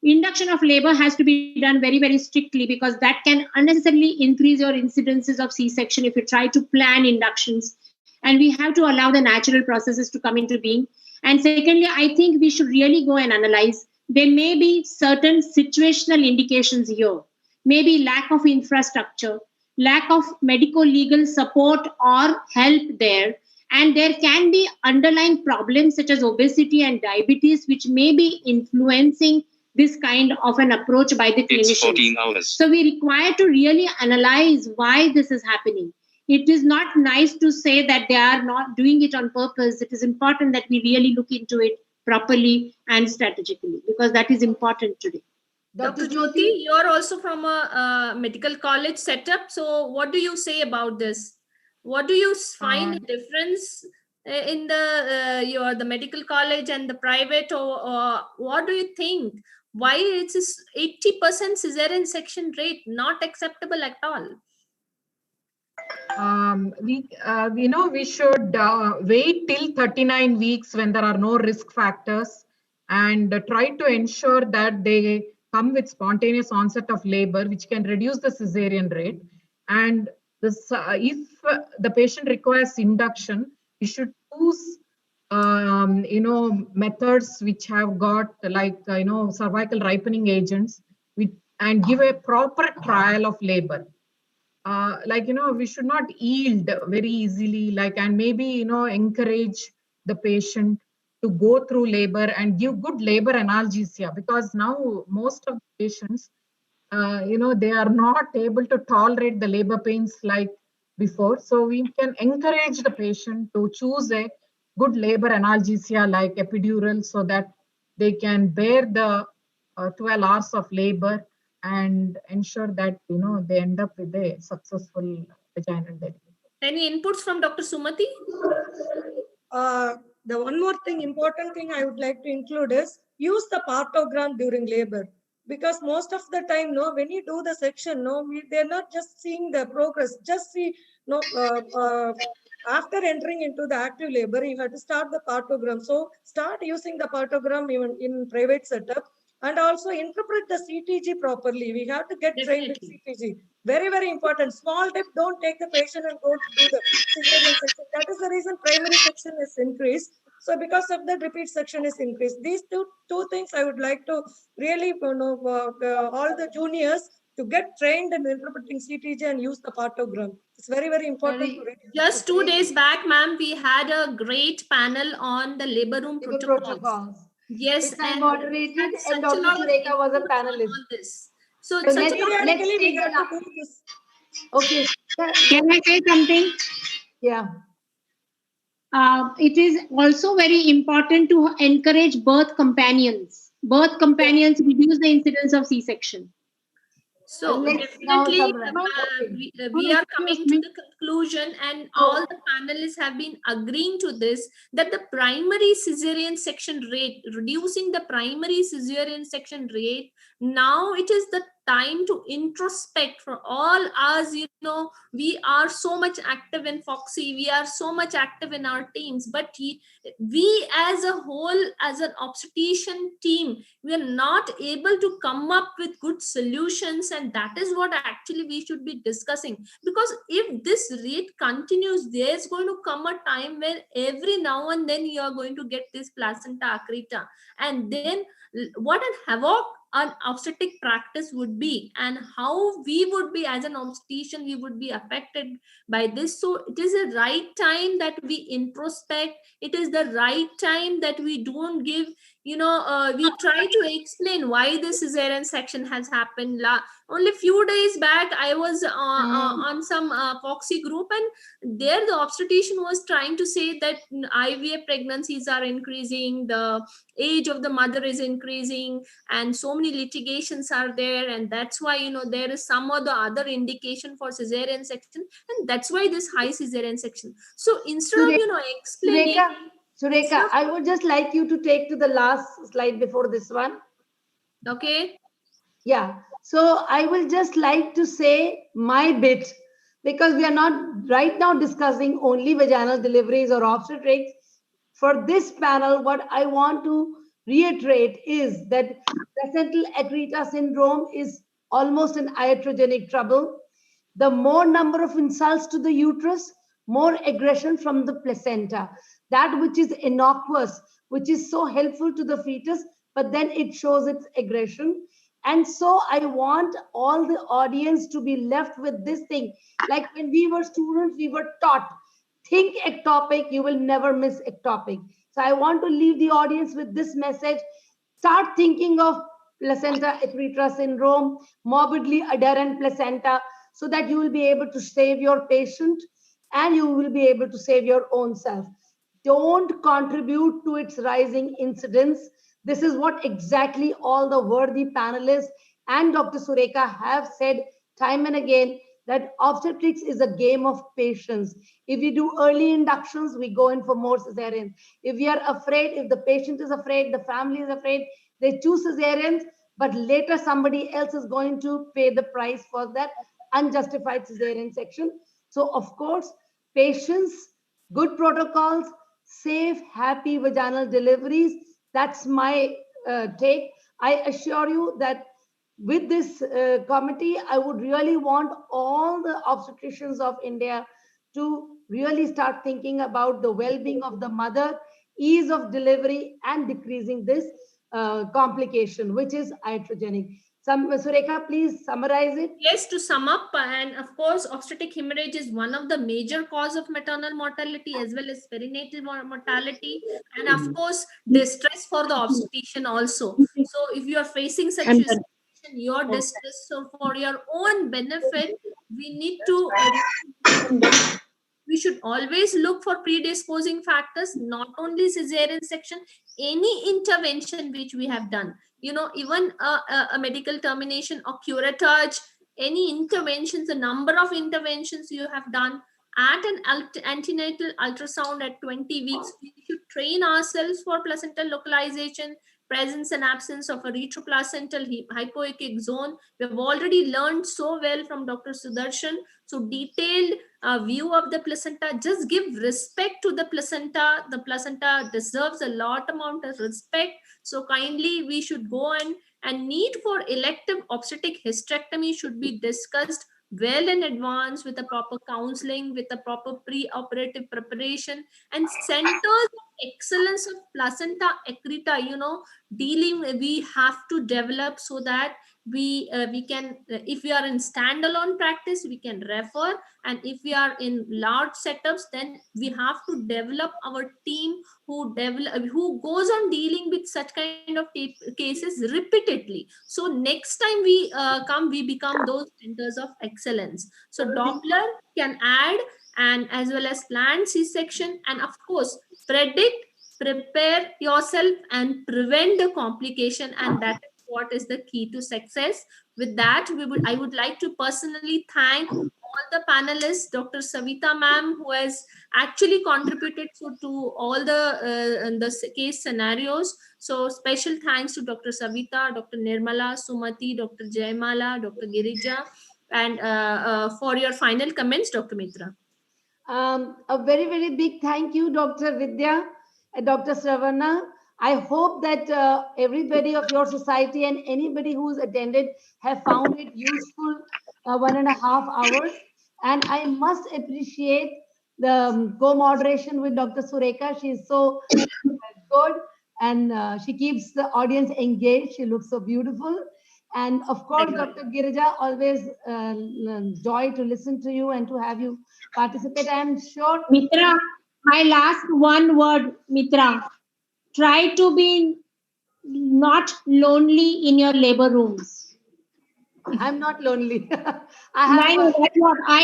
Induction of labor has to be done very, very strictly, because that can unnecessarily increase your incidences of C-section if you try to plan inductions. And we have to allow the natural processes to come into being. And secondly, I think we should really go and analyze. There may be certain situational indications here, maybe lack of infrastructure, lack of medico-legal support or help there. And there can be underlying problems such as obesity and diabetes, which may be influencing this kind of an approach by the clinicians. It's 14 hours. So we require to really analyze why this is happening. It is not nice to say that they are not doing it on purpose. It is important that we really look into it properly and strategically, because that is important today. Dr. Jyoti, you're also from a medical college setup. So what do you say about this? What do you find a difference in the medical college and the private, or what do you think? Why it's 80% cesarean section rate not acceptable at all? We should wait till 39 weeks when there are no risk factors, and try to ensure that they come with spontaneous onset of labor, which can reduce the cesarean rate. And this, if the patient requires induction, we should choose methods which have got cervical ripening agents, and give a proper trial of labor. We should not yield very easily, and maybe encourage the patient to go through labor and give good labor analgesia, because now most of the patients they are not able to tolerate the labor pains like before. So we can encourage the patient to choose a good labor analgesia like epidural, so that they can bear the 12 hours of labor and ensure that they end up with a successful vaginal delivery. Any inputs from Dr. Sumati? The one more thing, important thing I would like to include is use the partogram during labor. Because most of the time, no, when you do the section, no, they're not just seeing the progress, just see, no, after entering into the active labor, you have to start the partogram. So start using the partogram even in private setup, and also interpret the CTG properly. We have to get trained with CTG. Very, very important. Small tip, don't take the patient and go to do the cesarean section. That is the reason primary section is increased. So because of that, repeat section is increased. These two things I would like to really, all the juniors to get trained in interpreting CTG and use the partogram. It's very, very important. Just 2 days back, ma'am, we had a great panel on the labor room protocols. Yes, which I moderated, and Dr. Surekha was a panelist. On this. So let's take the last. Okay. Can I say something? Yeah. It is also very important to encourage birth companions. Birth companions reduce the incidence of C-section. So definitely we are coming to the conclusion, and all the panelists have been agreeing to this, that the primary cesarean section rate, reducing the primary cesarean section rate, now it is the time to introspect for all us. You know, we are so much active in Foxy, we are so much active in our teams, but we as a whole, as an obstetrician team, we are not able to come up with good solutions, and that is what actually we should be discussing. Because if this rate continues, there's going to come a time where every now and then you are going to get this placenta accreta, and then what a havoc an obstetric practice would be, and how we would be as an obstetrician, we would be affected by this. So it is a right time that we introspect. It is the right time that we don't give, we try to explain why this cesarean section has happened. Only few days back, I was on some Foxy group, and there the obstetrician was trying to say that IVF pregnancies are increasing, the age of the mother is increasing, and so many litigations are there, and that's why there is some or the other indication for cesarean section, and that's why this high cesarean section. So instead of explaining, Surekha, I would just like you to take to the last slide before this one. Okay. Yeah. So I will just like to say my bit, because we are not right now discussing only vaginal deliveries or obstetrics. For this panel, what I want to reiterate is that placental accreta syndrome is almost an iatrogenic trouble. The more number of insults to the uterus, more aggression from the placenta. That which is innocuous, which is so helpful to the fetus, but then it shows its aggression. And so I want all the audience to be left with this thing. Like when we were students, we were taught, think ectopic, you will never miss ectopic. So I want to leave the audience with this message. Start thinking of placenta accreta syndrome, morbidly adherent placenta, so that you will be able to save your patient and you will be able to save your own self. Don't contribute to its rising incidence. This is what exactly all the worthy panelists and Dr. Surekha have said time and again, that obstetrics is a game of patience. If we do early inductions, we go in for more cesareans. If we are afraid, if the patient is afraid, the family is afraid, they choose cesareans, but later somebody else is going to pay the price for that unjustified cesarean section. So of course, patience, good protocols, safe, happy vaginal deliveries. That's my take. I assure you that with this committee, I would really want all the obstetricians of India to really start thinking about the well-being of the mother, ease of delivery, and decreasing this complication, which is iatrogenic. Surekha, please summarize it. Yes, to sum up, and of course, obstetric hemorrhage is one of the major cause of maternal mortality as well as perinatal mortality, and of course, distress for the obstetrician also. So if you are facing such a situation, your distress, so for your own benefit, we need to we should always look for predisposing factors, not only cesarean section, any intervention which we have done, even a medical termination or curettage, any interventions, the number of interventions you have done at an antenatal ultrasound at 20 weeks. We should train ourselves for placental localization, presence and absence of a retroplacental hypoechoic zone. We have already learned so well from Dr. Sudarshan. So detailed view of the placenta. Just give respect to the placenta. The placenta deserves a lot amount of respect. So kindly we should go and need for elective obstetric hysterectomy should be discussed well in advance with a proper counseling, with a proper pre-operative preparation, and centers of excellence of placenta accreta, we have to develop so that we can, if we are in standalone practice, we can refer, and if we are in large setups, then we have to develop our team who goes on dealing with such kind of cases repeatedly. So next time we we become those centers of excellence. So Doppler can add, and as well as planned C-section, and of course predict, prepare yourself, and prevent the complication, and that is what is the key to success. With that, I would like to personally thank all the panelists, Dr. Savita ma'am, who has actually contributed to all the case scenarios. So special thanks to Dr. Savita, Dr. Nirmala, Sumati, Dr. Jaymala, Dr. Girija, and for your final comments, Dr. Mitra. A very, very big thank you, Dr. Vidya and Dr. Sravana. I hope that everybody of your society and anybody who's attended have found it useful 1.5 hours. And I must appreciate the co-moderation with Dr. Surekha. She's so good, and she keeps the audience engaged. She looks so beautiful. And of course, Dr. Girija, always joy to listen to you and to have you participate. I'm sure. Mitra, my last one word, Mitra. Try to be not lonely in your labor rooms. I'm not lonely. I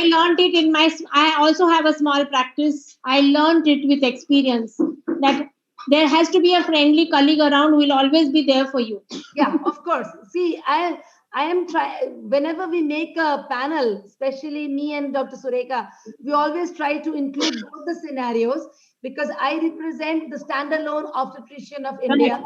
learned it in I also have a small practice. I learned it with experience that there has to be a friendly colleague around who will always be there for you. Yeah, of course. See, I am whenever we make a panel, especially me and Dr. Surekha, we always try to include both the scenarios, because I represent the standalone obstetrician of India,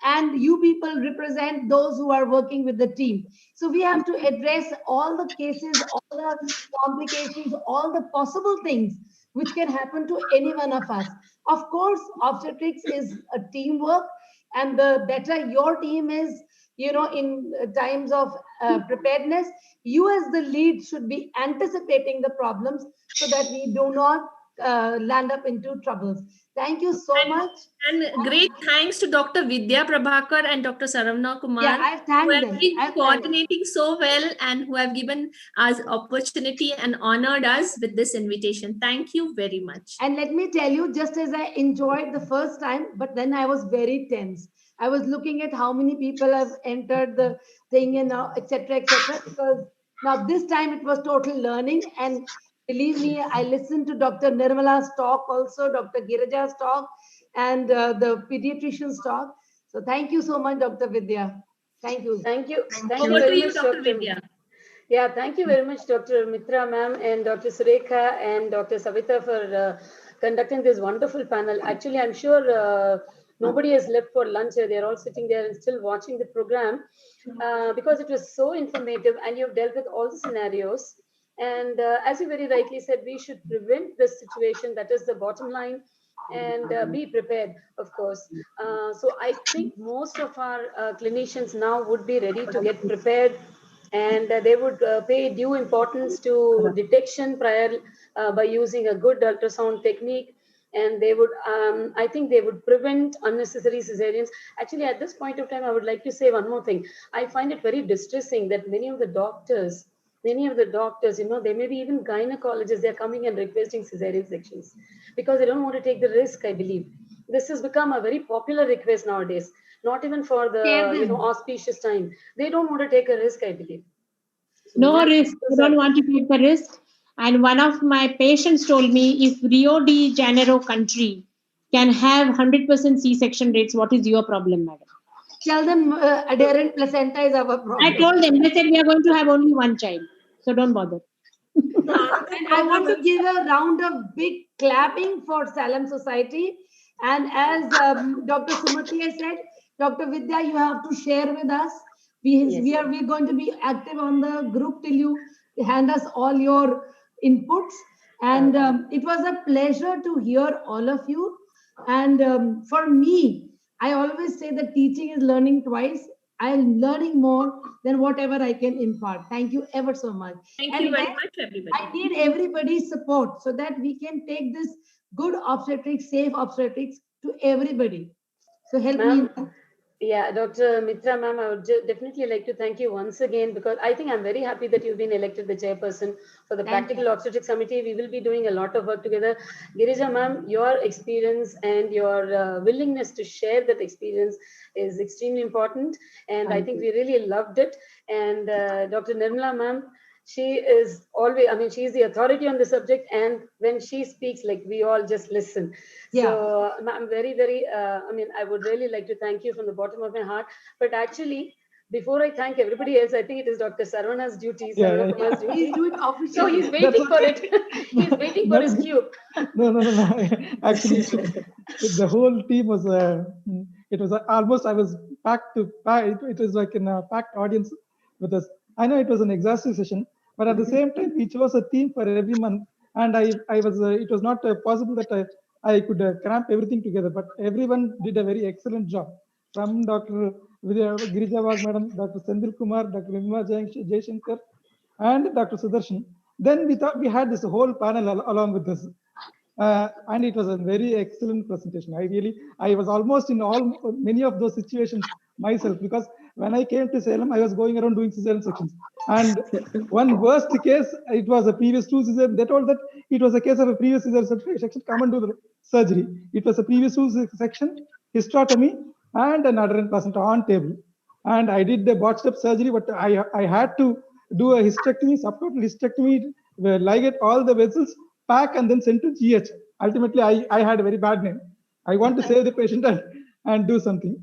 and you people represent those who are working with the team. So we have to address all the cases, all the complications, all the possible things which can happen to any one of us. Of course, obstetrics is a teamwork, and the better your team is, in times of preparedness, you as the lead should be anticipating the problems so that we do not land up into troubles. Thank you so much. And great thanks to Dr. Vidya Prabhakar and Dr. Saravana Kumar, who have been coordinating so well and who have given us opportunity and honored us with this invitation. Thank you very much. And let me tell you, just as I enjoyed the first time, but then I was very tense. I was looking at how many people have entered the thing and etc. Because now this time it was total learning, and believe me, I listened to Dr. Nirmala's talk also, Dr. Girija's talk, and the pediatrician's talk. So thank you so much, Dr. Vidya. Thank you. Thank you. Thank you very much, Dr. Vidya. Yeah, thank you very much, Dr. Mitra ma'am and Dr. Surekha and Dr. Savita for conducting this wonderful panel. Actually, I'm sure nobody has left for lunch. They're all sitting there and still watching the program because it was so informative, and you've dealt with all the scenarios. And as you very rightly said, we should prevent this situation. That is the bottom line, and be prepared, of course. So I think most of our clinicians now would be ready to get prepared, and they would pay due importance to detection prior by using a good ultrasound technique. And they would, I think they would prevent unnecessary cesareans. Actually, at this point of time, I would like to say one more thing. I find it very distressing that many of the doctors, they may be even gynecologists, they're coming and requesting cesarean sections because they don't want to take the risk, I believe. This has become a very popular request nowadays, not even for the auspicious time. They don't want to take a risk, I believe. So no risk, they don't want to take the risk. And one of my patients told me, if Rio de Janeiro country can have 100% C-section rates, what is your problem, madam? Tell them adherent placenta is our problem. I told them, they said we are going to have only one child. So don't bother. And I want to give a round of big clapping for Salem Society. And as Dr. Sumati has said, Dr. Vidya, you have to share with us. We're going to be active on the group till you hand us all your inputs. And it was a pleasure to hear all of you. And for me, I always say that teaching is learning twice. I'm learning more than whatever I can impart. Thank you ever so much. Thank you very much, everybody. I need everybody's support so that we can take this good obstetrics, safe obstetrics to everybody. So help me. Yeah, Dr. Mitra ma'am, I would definitely like to thank you once again, because I think I'm very happy that you've been elected the chairperson for the Practical Obstetrics Committee. We will be doing a lot of work together. Girija ma'am, your experience and your willingness to share that experience is extremely important. And I think we really loved it. And Dr. Nirmala ma'am, she is always, I mean, she's the authority on the subject. And when she speaks, like, we all just listen. Yeah. So I'm very, very, I mean, I would really like to thank you from the bottom of my heart. But actually, before I thank everybody else, I think it is Dr. Sarvana's duty. Sarvana's duty. He's doing officially. So he's waiting for it. He's waiting for his cue. No. Actually, the whole team was, it was almost, I was packed to pack. It was like in a packed audience with us. I know it was an exhaustive session, but at the same time, we chose a theme for every month. And I was, it was not possible that I could cramp everything together, but everyone did a very excellent job. From Dr. Girija Wag Madam, Dr. Sendil Kumar, Dr. Nirmala Jaishankar, and Dr. Sudarshan. Then we thought we had this whole panel along with us. And it was a very excellent presentation. I was almost in many of those situations myself, because when I came to Salem, I was going around doing cesarean sections. And one worst case, it was a previous 2 cesarean. They told that it was a case of a previous cesarean section, come and do the surgery. It was a previous 2 section, hysterotomy, and an adherent placenta on table. And I did the botched up surgery, but I had to do a hysterectomy, subtotal hysterectomy, ligate all the vessels, pack, and then send to GH. Ultimately, I had a very bad name. I want to save the patient and do something.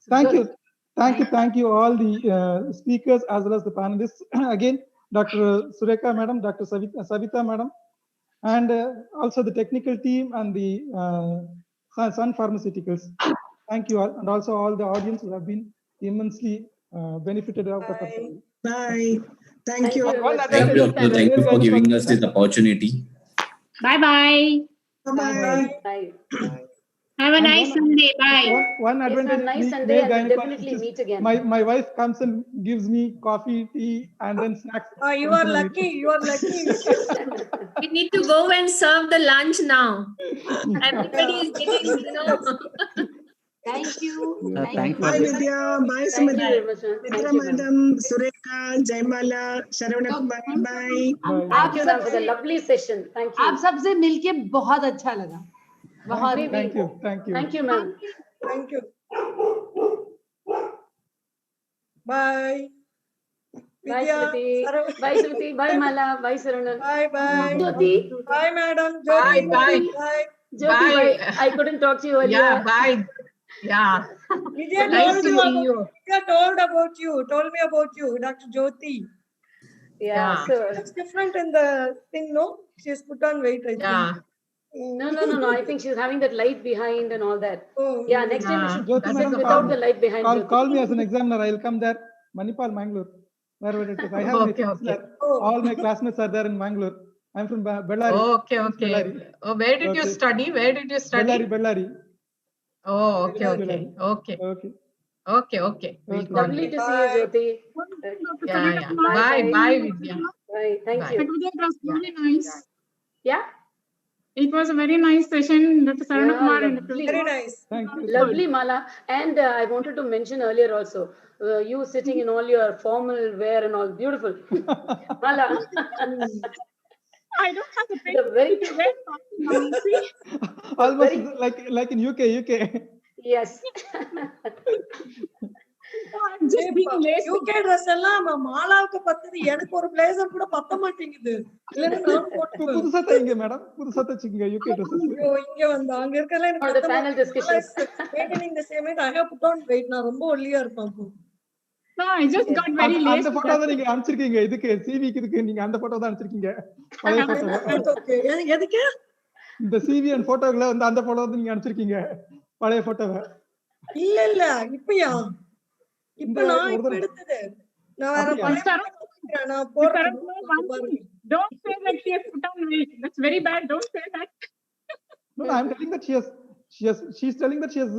Thank you. Thank you all the speakers as well as the panelists. Again, Dr. Surekha Madam, Dr. Savita Madam, and also the technical team and the Sun Pharmaceuticals. Thank you all, and also all the audience who have been immensely benefited out of it. Bye. Thank you. Thank you, doctor. Thank you for giving us this opportunity. Bye-bye. Bye. Have a nice Sunday. Bye. One advantage. Nice Sunday, and we'll definitely meet again. My wife comes and gives me coffee, tea, and then snacks. You are lucky. You are lucky. We need to go and serve the lunch now. Everybody is getting, Thank you. Thank you. Bye, Vidya. Bye, Sumati. Mitra Madam, Surekha, Jaimala, Sharavana Kumar. Bye. Thank you for the lovely session. Thank you. आप सबसे मिलके बहुत अच्छा लगा. Thank you. Thank you, ma'am. Thank you. Bye. Bye, Smriti. Bye, Smriti. Bye, Mala. Bye, Saranan. Bye. Jyoti. Bye, madam. Jyoti. Bye. Jyoti, bye. I couldn't talk to you earlier. Yeah, bye. Yeah. Vidya Nice to see you. told me about you, Dr. Jyoti. Yeah, so It's different in the thing, no? She's put on weight, I think. Yeah. No. I think she's having that light behind and all that. Oh, Yeah, next time we should Jyoti sit madam, without the light behind. Call me as an examiner. I'll come there. Manipal, Mangalore. Wherever it is. I have my friends there. All my classmates are there in Mangalore. I'm from Bellary. Okay. Bellary. Oh, where did you study? Bellary. Oh, okay. We'll call Lovely you. to see you, Jyoti. Yeah. Bye, Vidya. Bye. Thank Bye. you. It was really nice. Yeah. It was a very nice session, Dr. Sarana Kumar and Dr. Lovely. very nice. Thank you. Lovely, Mala. And I wanted to mention earlier also, you sitting in all your formal wear and all, beautiful. Mala. I don't have the picture. Very Almost like in UK. Yes. Just being lazy. UK dress எல்லாம் மாலாவுக்கு பத்தது எனக்கு ஒரு blazer கூட பத்த மாட்டேங்குது. இல்லன்னா நான் போட்டுக்குவேன். புதுசா தைங்க madam. புதுசா தைச்சிங்க UK dresses. ஐயோ, இங்க வந்து அங்க இருக்கல எனக்கு For the panel discussions. maintaining the same weight, I have put on weight. நான் ரொம்ப ஒல்லியா இருப்பேன் அப்போ. No, I just got very அந்த lazy. போட்டோ தான் நீங்க அனுப்பிச்சிருக்கீங்க. இதுக்கு சிவிக்கு இதுக்கு நீங்க அந்த போட்டோ தான் அனுப்பிச்சிருக்கீங்க. பழைய போட்டோ. எதுக்கு? இந்த சிவி அண்ட் போட்டோல வந்து அந்த போட்டோ தான் நீங்க அனுப்பிச்சிருக்கீங்க. பழைய போட்டோவை. இல்ல இப்பயா? இப்ப நான் இப்ப எடுத்தது. நான் வேற பழைய நான் போறேன். Don't say that she has put on weight. That's very bad. Don't say that. No, I'm telling that she's telling that she has